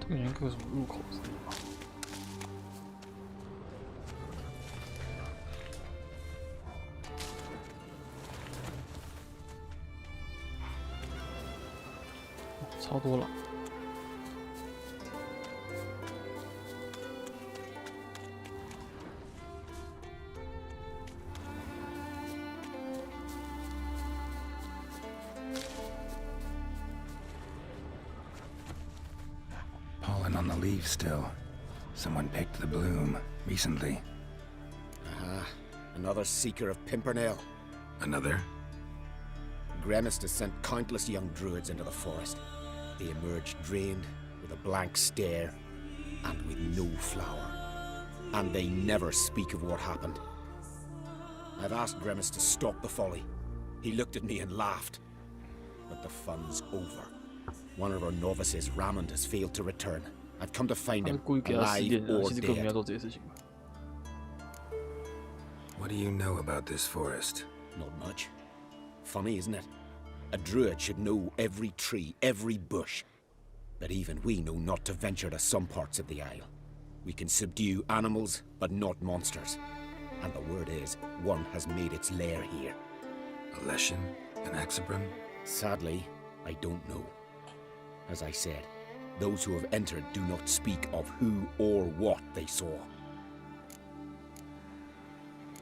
这里面有什么入口之类的吗？超多了。Pollen on the leaves still. Someone picked the bloom recently. Another seeker of Pimpernel. Another? Gremist has sent countless young druids into the forest. They emerge drained, with a blank stare, and with no flower. And they never speak of what happened. I've asked Gremist to stop the folly. He looked at me and laughed. But the fun's over. One of our novices, Ramond, has failed to return. I've come to find him, alive or dead. What do you know about this forest? Not much. Funny, isn't it? A druid should know every tree, every bush. But even we know not to venture to some parts of the Isle. We can subdue animals, but not monsters. And the word is, one has made its lair here. A Leshen? An Axabrim? Sadly, I don't know. As I said, those who have entered do not speak of who or what they saw.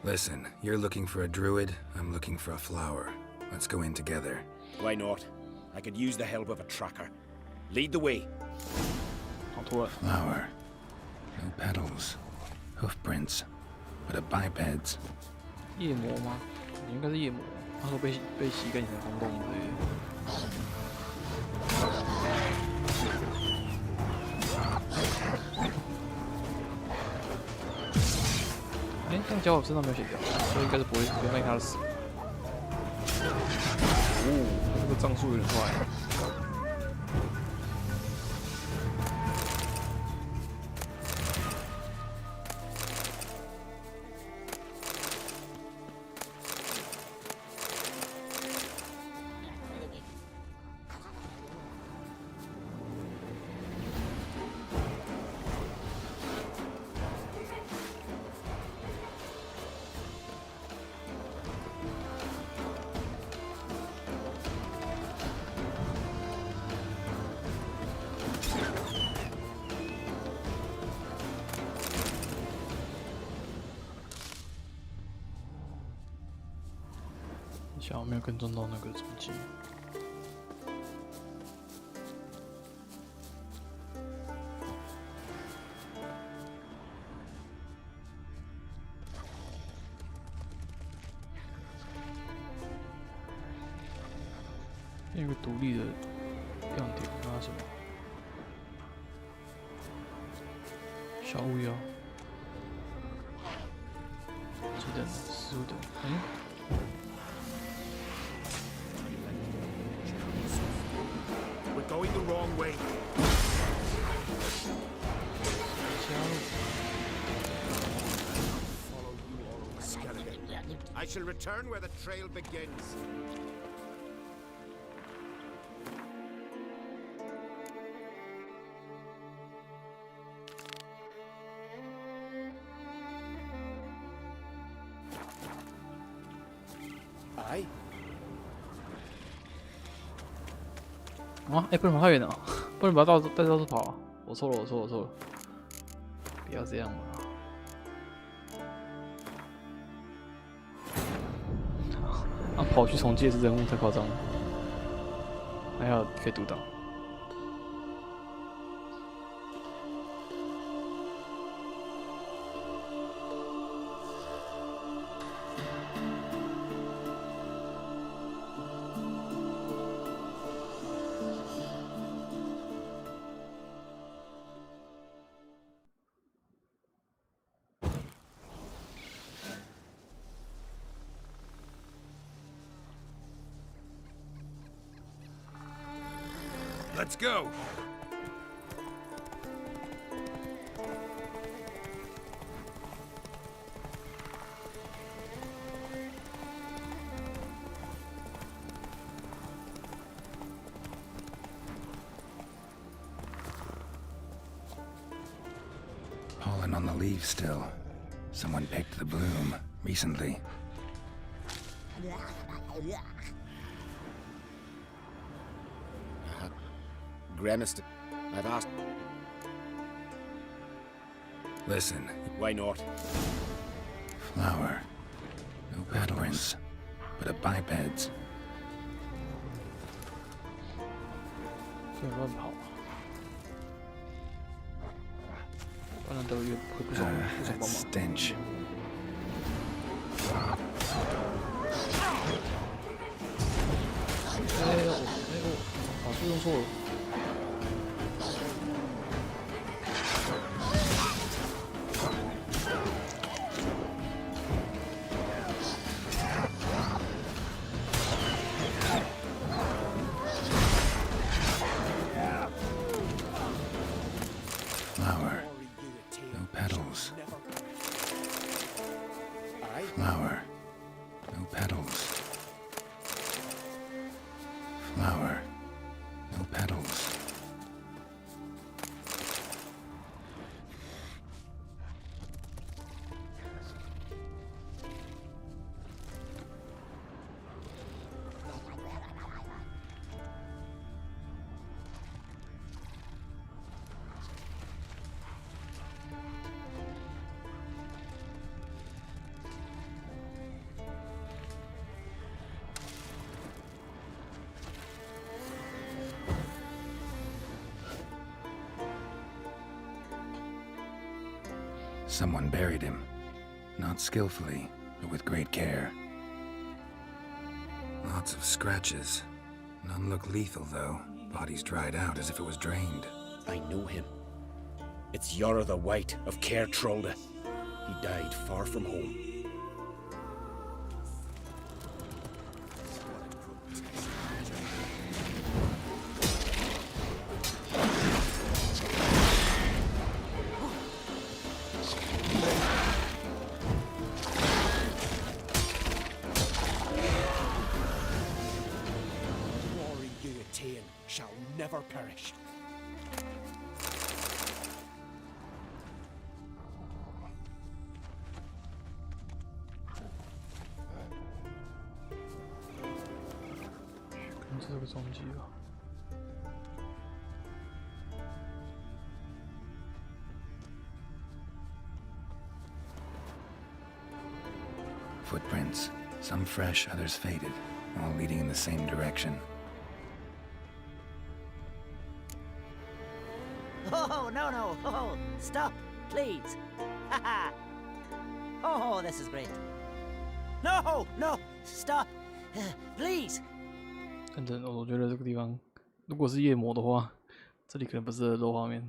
Listen, you're looking for a druid, I'm looking for a flower. Let's go in together. Why not? I could use the help of a tracker. Lead the way. Flower. No petals. Hoof prints. But a biped's. 夜魔吗？你应该是夜魔。他说被吸干成红洞之类的。哎，但脚我身上没有血条，所以应该是不会让他死。哦，这个杖数有点快。想我没有跟踪到那个踪迹。有个独立的亮点，那什么？小巫妖，几等？15等。哎。Going the wrong way. Follow you all over skeleton. I shall return where the trail begins. Aye. 啊，哎，不能跑太远了，不能把它带到处跑啊！我错了，不要这样嘛！啊，跑去重建这任务太夸张了，还好可以读到。Let's go! Pollen on the leaves still. Someone picked the bloom recently. Greniston, I've asked. Listen. Why not? Flower. No petals, but a biped's. 不能乱跑，不然都会不爽帮忙。Stench. 法术用错了。Flower. No petals. Flower. No petals. Flower. No petals. Someone buried him. Not skillfully, but with great care. Lots of scratches. None look lethal, though. Body's dried out as if it was drained. I know him. It's Yara the White of Caer Trolda. He died far from home. Shall never perish. 可能这是个踪迹吧。Footprints. Some fresh, others faded, all leading in the same direction. Oh, no. Oh, stop, please. Haha. Oh, this is great. No, stop. Please. 反正我觉得这个地方，如果是夜魔的话，这里可能不是露画面。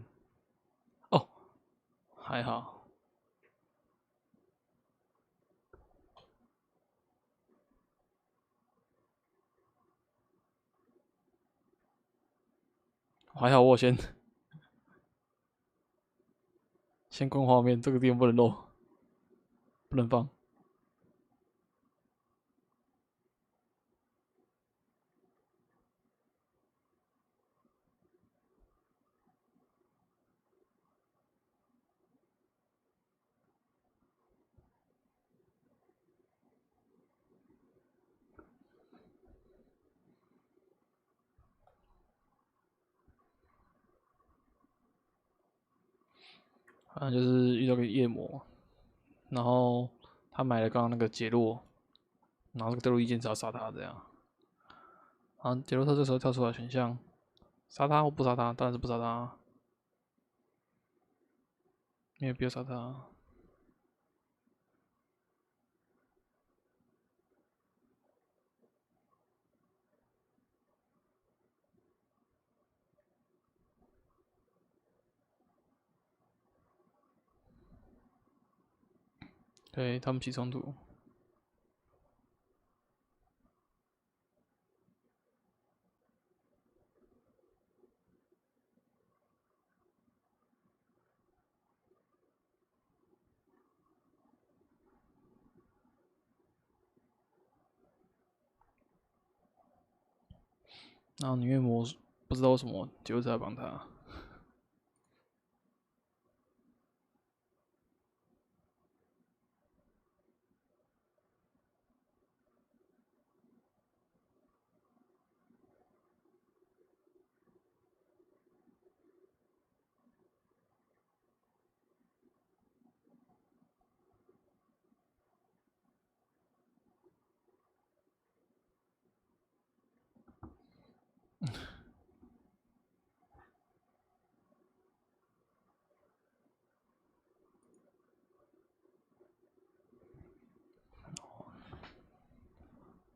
哦，还好。还好我先关画面，这个地方不能露，不能放。反正就是遇到个夜魔，然后他买了刚刚那个杰洛，然后这个德鲁伊坚持要杀他这样。然后杰洛特这时候跳出来选项，杀他或不杀他，当然是不杀他，没有必要杀他。对他们起冲突。然后女恶魔不知道为什么就在帮他。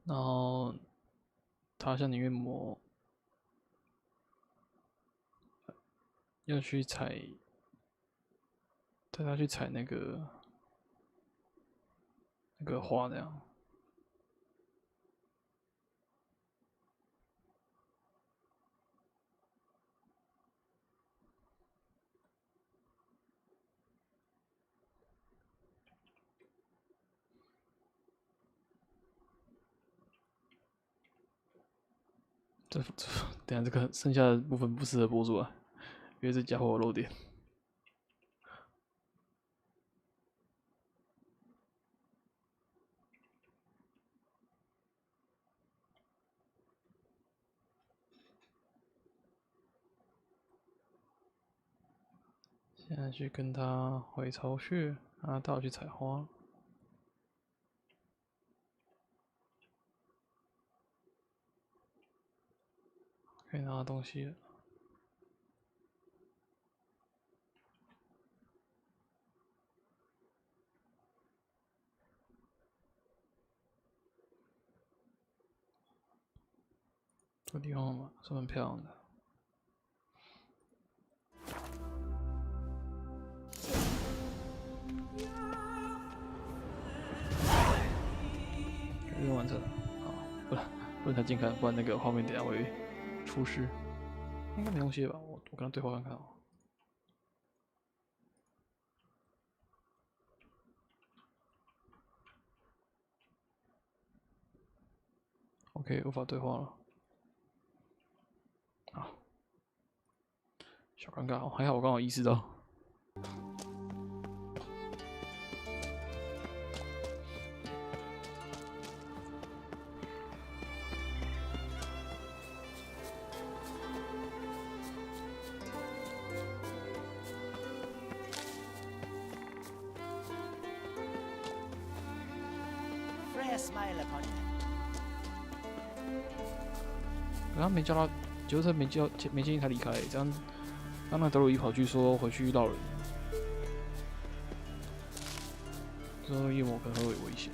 然后他像女恶魔要去采，带他去采那个花那样。等下这个剩下的部分不适合播出来，因为这家伙有漏点。现在去跟他回巢穴，让他带我去采花。可以拿到东西了。这个地方嘛，是蛮漂亮的。任务完成，好，不能太近看，不然那个画面等下会出事。应该没东西吧？我跟他对话看看哦。OK， 无法对话了。啊，小尴尬哦，还好我刚好意识到。Smile upon you. 他没叫他，就是没建议他离开，这样让那德鲁伊跑去说回去闹人，之后夜魔可能会有危险。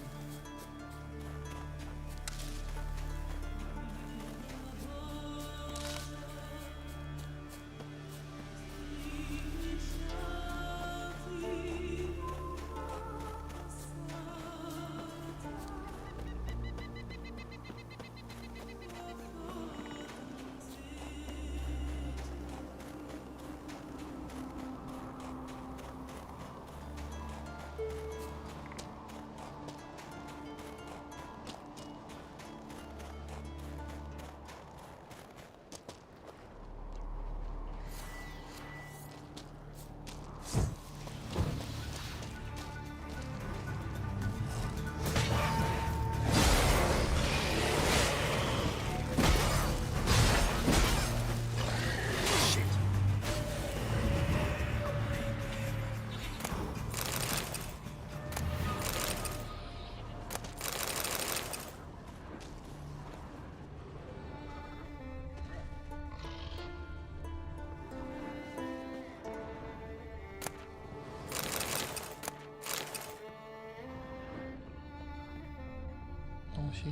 星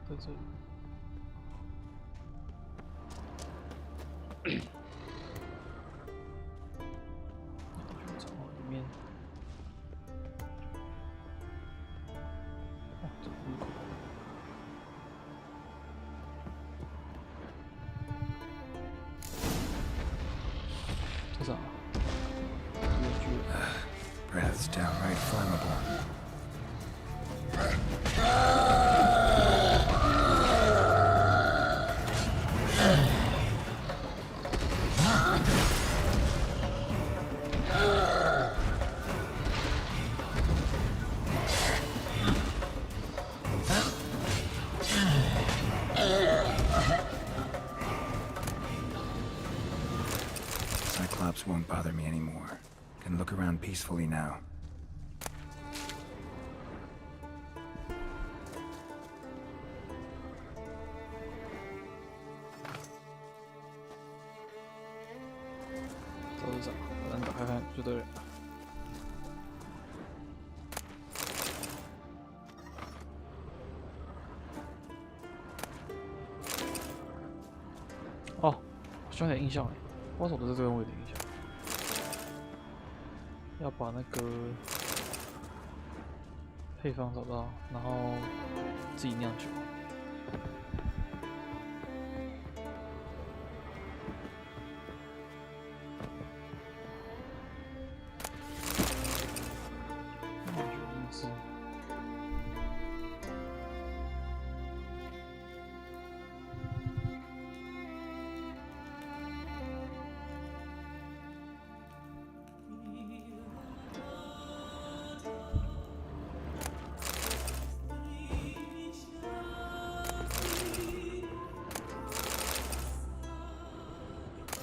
在这里。长号里面，哦，这个入口。这啥？ Breath's downright flammable. Cyclops won't bother me anymore. Can look around peacefully now. Oh, 好像有点印象哎，为什么对这个我有点印象？要把那个配方找到，然后自己酿酒。酿酒一支。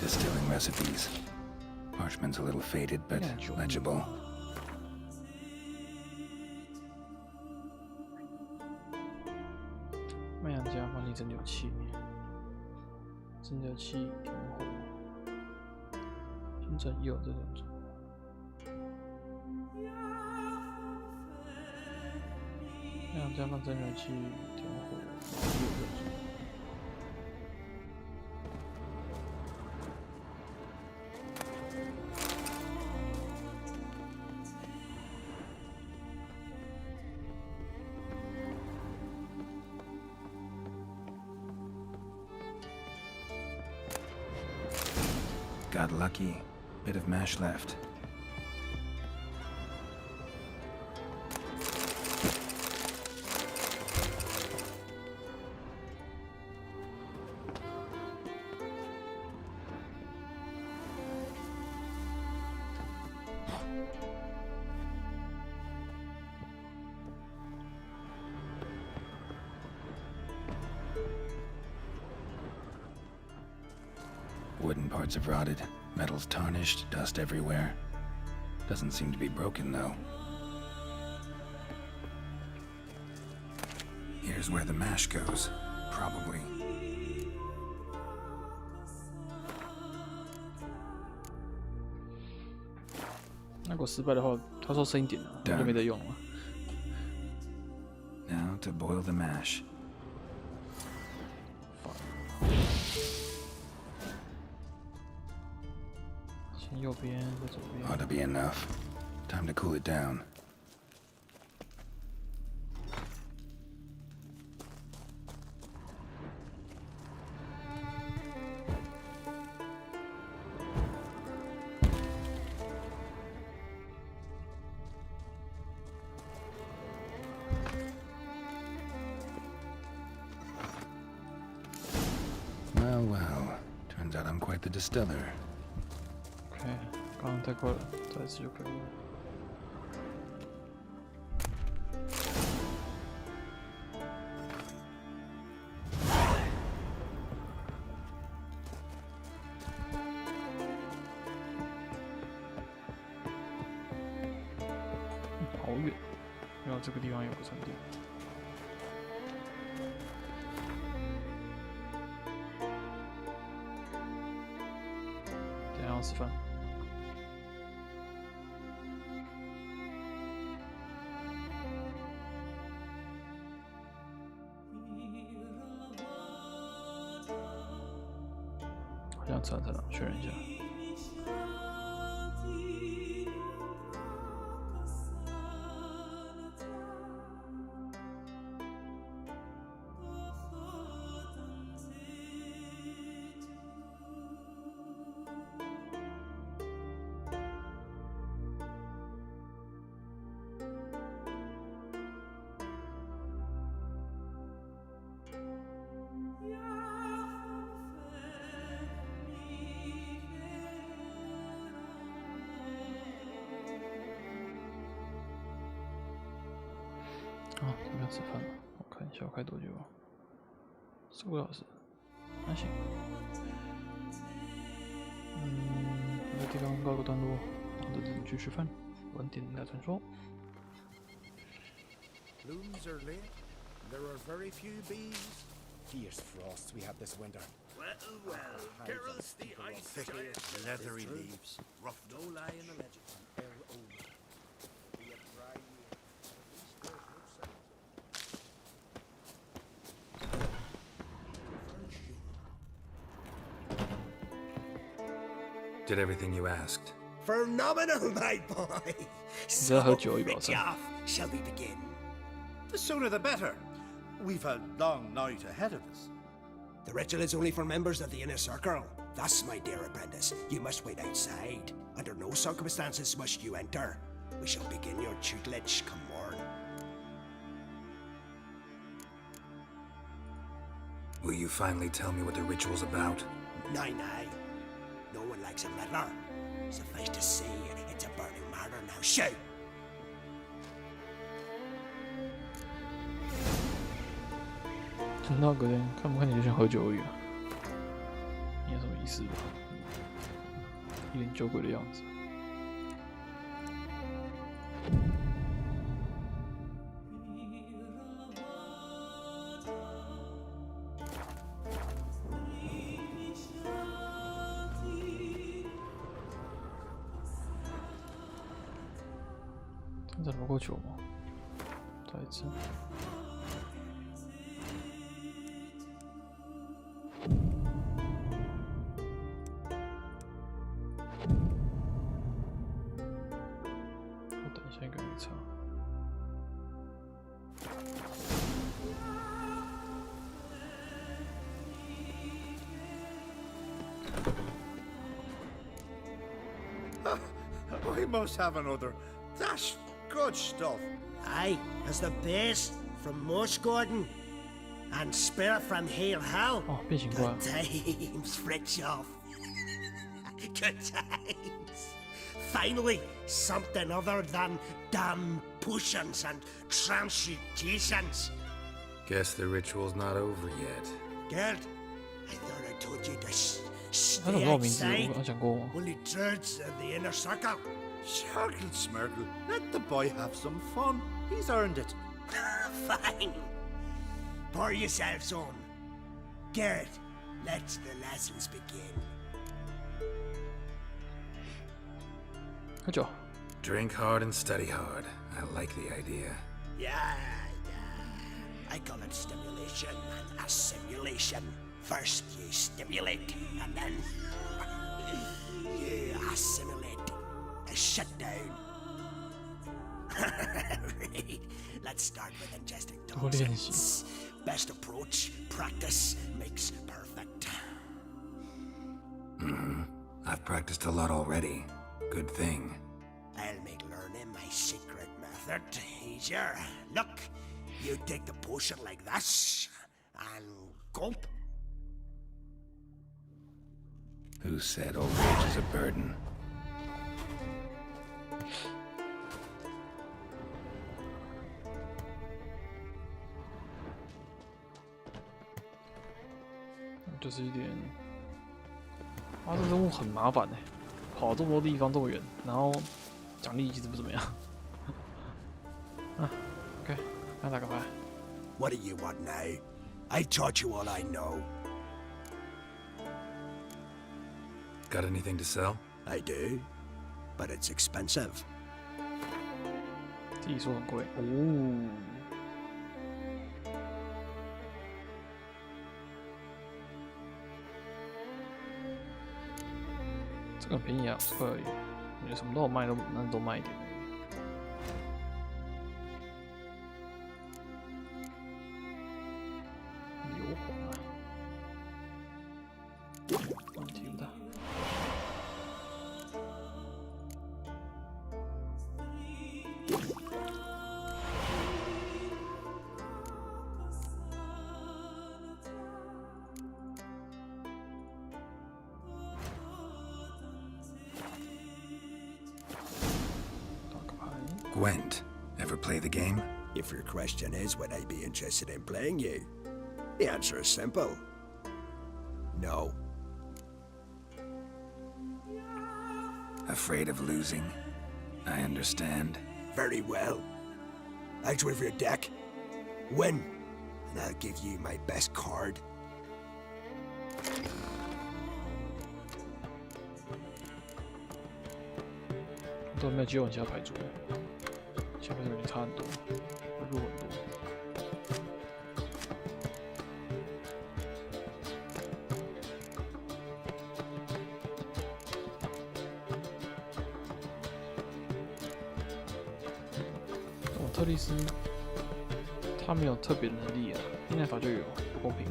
Distilling recipes. Parchment's a little faded, but legible. 麦芽加换力蒸馏器，蒸馏器点火，新增也有这种。麦芽加放蒸馏器点火，也有这种。 Got lucky. Bit of mash left. Wooden parts have rotted, metal's tarnished, dust everywhere. Doesn't seem to be broken, though. Here's where the mash goes, probably. 那如果失败的话，他说深一点啊，我就没得用了。Now to boil the mash. 先右边，再左边。 Ought to be enough. Time to cool it down. Well, well. Turns out I'm quite the distiller. OK， 刚刚太快了，再一次就可以了。好远，然后这个地方有个餐厅。 要吃饭。这样测测了，确认一下。啊，准备要吃饭了，我看一下我开多久？15个小时，那行。这个地方告一个段落，然后就去吃饭。晚点来传说。 Blooms are late. There are very few bees. Fierce frosts we have this winter. Well, carols the ice giant. Leathery leaves, rough. No lie in the legend. Did everything you asked? Phenomenal, my boy. So, switch off. Shall we begin? The sooner the better. We've a long night ahead of us. The ritual is only for members of the inner circle. Thus, my dear apprentice, you must wait outside. Under no circumstances must you enter. We shall begin your tutelage come morn. Will you finally tell me what the ritual's about? Nay. No one likes a meddler. Suffice to say, it's a burning matter now. Shout! 等到隔天看不看你就像喝酒而已啊，你有什么意思吧？一脸酒鬼的样子。这怎么够久吗？再一次。 We must have another. That's good stuff. Aye, as the base from Moss Gordon and Spirit from Hale Hell. Oh, good times, Fritjof. Good times. Finally, something other than damn potions and transmutations. Guess the ritual's not over yet. Good. I thought I told you to stay outside. Only druids in the inner circle. Sharkle Smirkle, let the boy have some fun. He's earned it. Fine. Pour yourselves on. Garrett, let the lessons begin. Good job. Drink hard and study hard. I like the idea. Yeah. I call it stimulation and assimilation. First you stimulate, and then you assimilate. Shut down. Right. Let's start with ingesting toxins. Best approach, practice makes perfect. I've practiced a lot already. Good thing. I'll make learning my secret method easier. Look, you take the potion like this, and gulp. Who said old age is a burden?就是一点，啊，这任务很麻烦哎，跑这么多地方这么远，然后奖励其实不怎么样。啊 ，OK， 那打个牌。What do you want now? I taught you all I know. Got anything to sell? I do, but it's expensive. 自己说很贵哦。这个很便宜啊，50块而已，你什么都有卖，都卖一点。硫磺啊，问题不大。Gwent, ever play the game? If your question is, would I be interested in playing you? The answer is simple. No. Afraid of losing? I understand. Very well. Out with your deck. Win, and I'll give you my best card. 都没有接往其他牌组，其他牌组已经差很多，弱很多。特丽斯他没有特别的能力啊，耐法就有，不公平。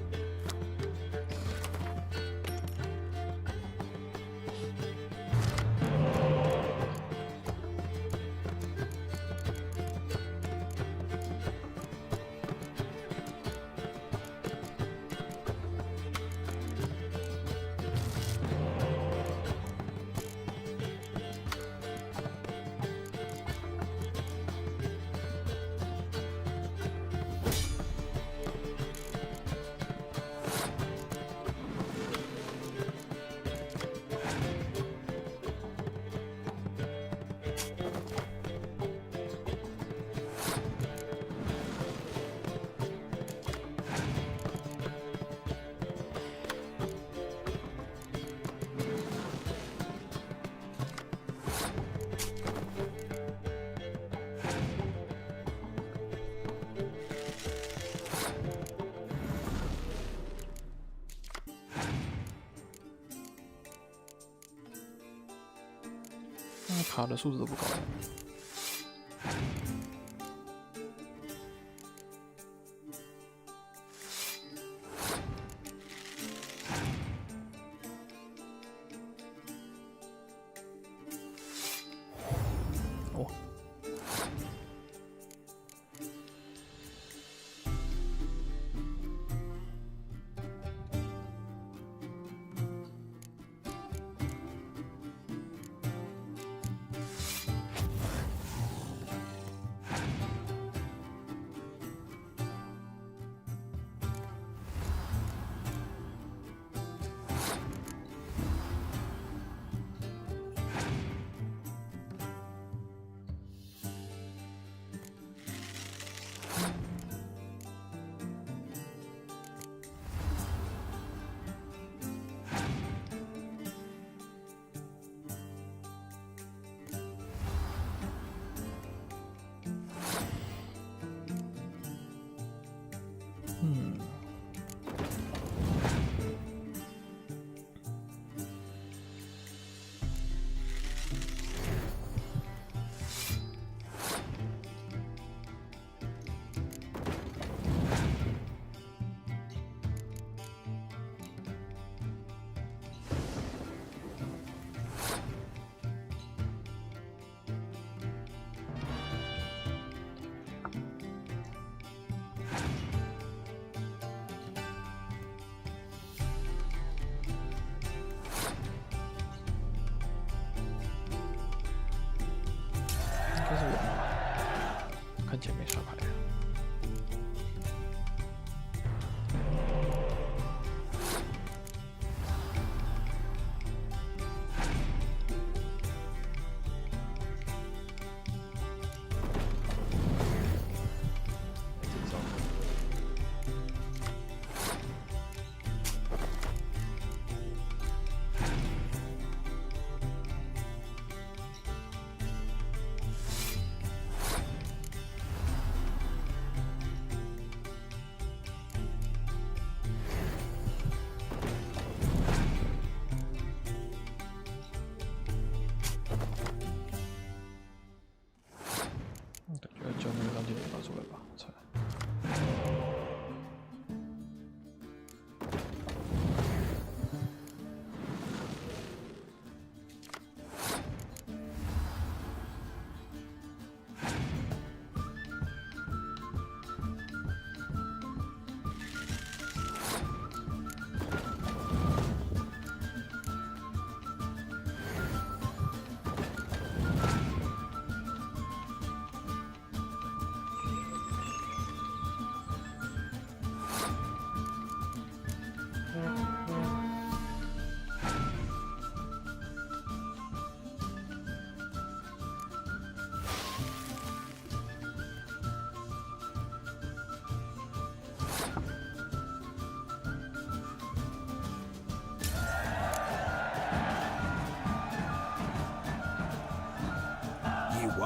那卡的素质都不高。哦。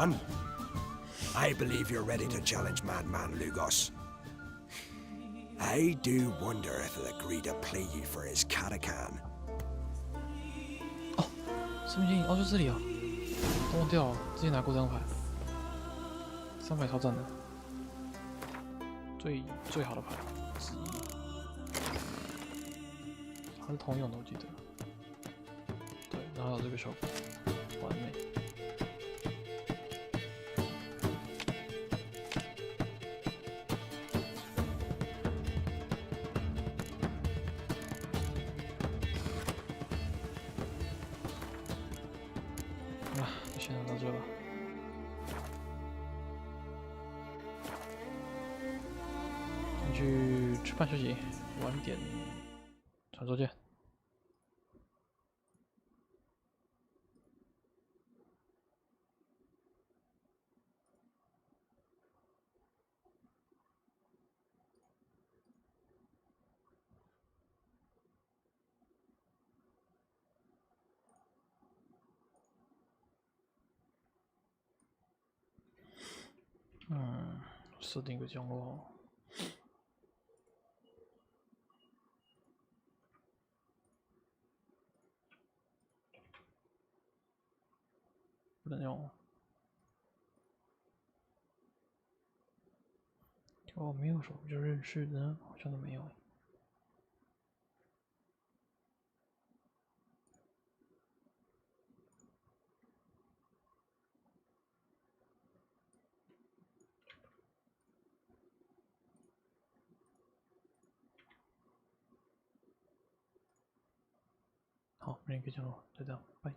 one. I believe you're ready to challenge Madman Lugos. I do wonder if he'll agree to play you for his Katakan. 哦，生命建议哦，就这里哦，都忘掉了，之前拿过这张牌，3牌超赞的，最好的牌之一，它是通用的，我记得。对，然后有这个效果，完美。就先到这吧。先去吃饭休息，晚点传说见。设定个降落。不能用。哦，没有什么就认识的，好像都没有。好，明天可以降落，就这样，拜。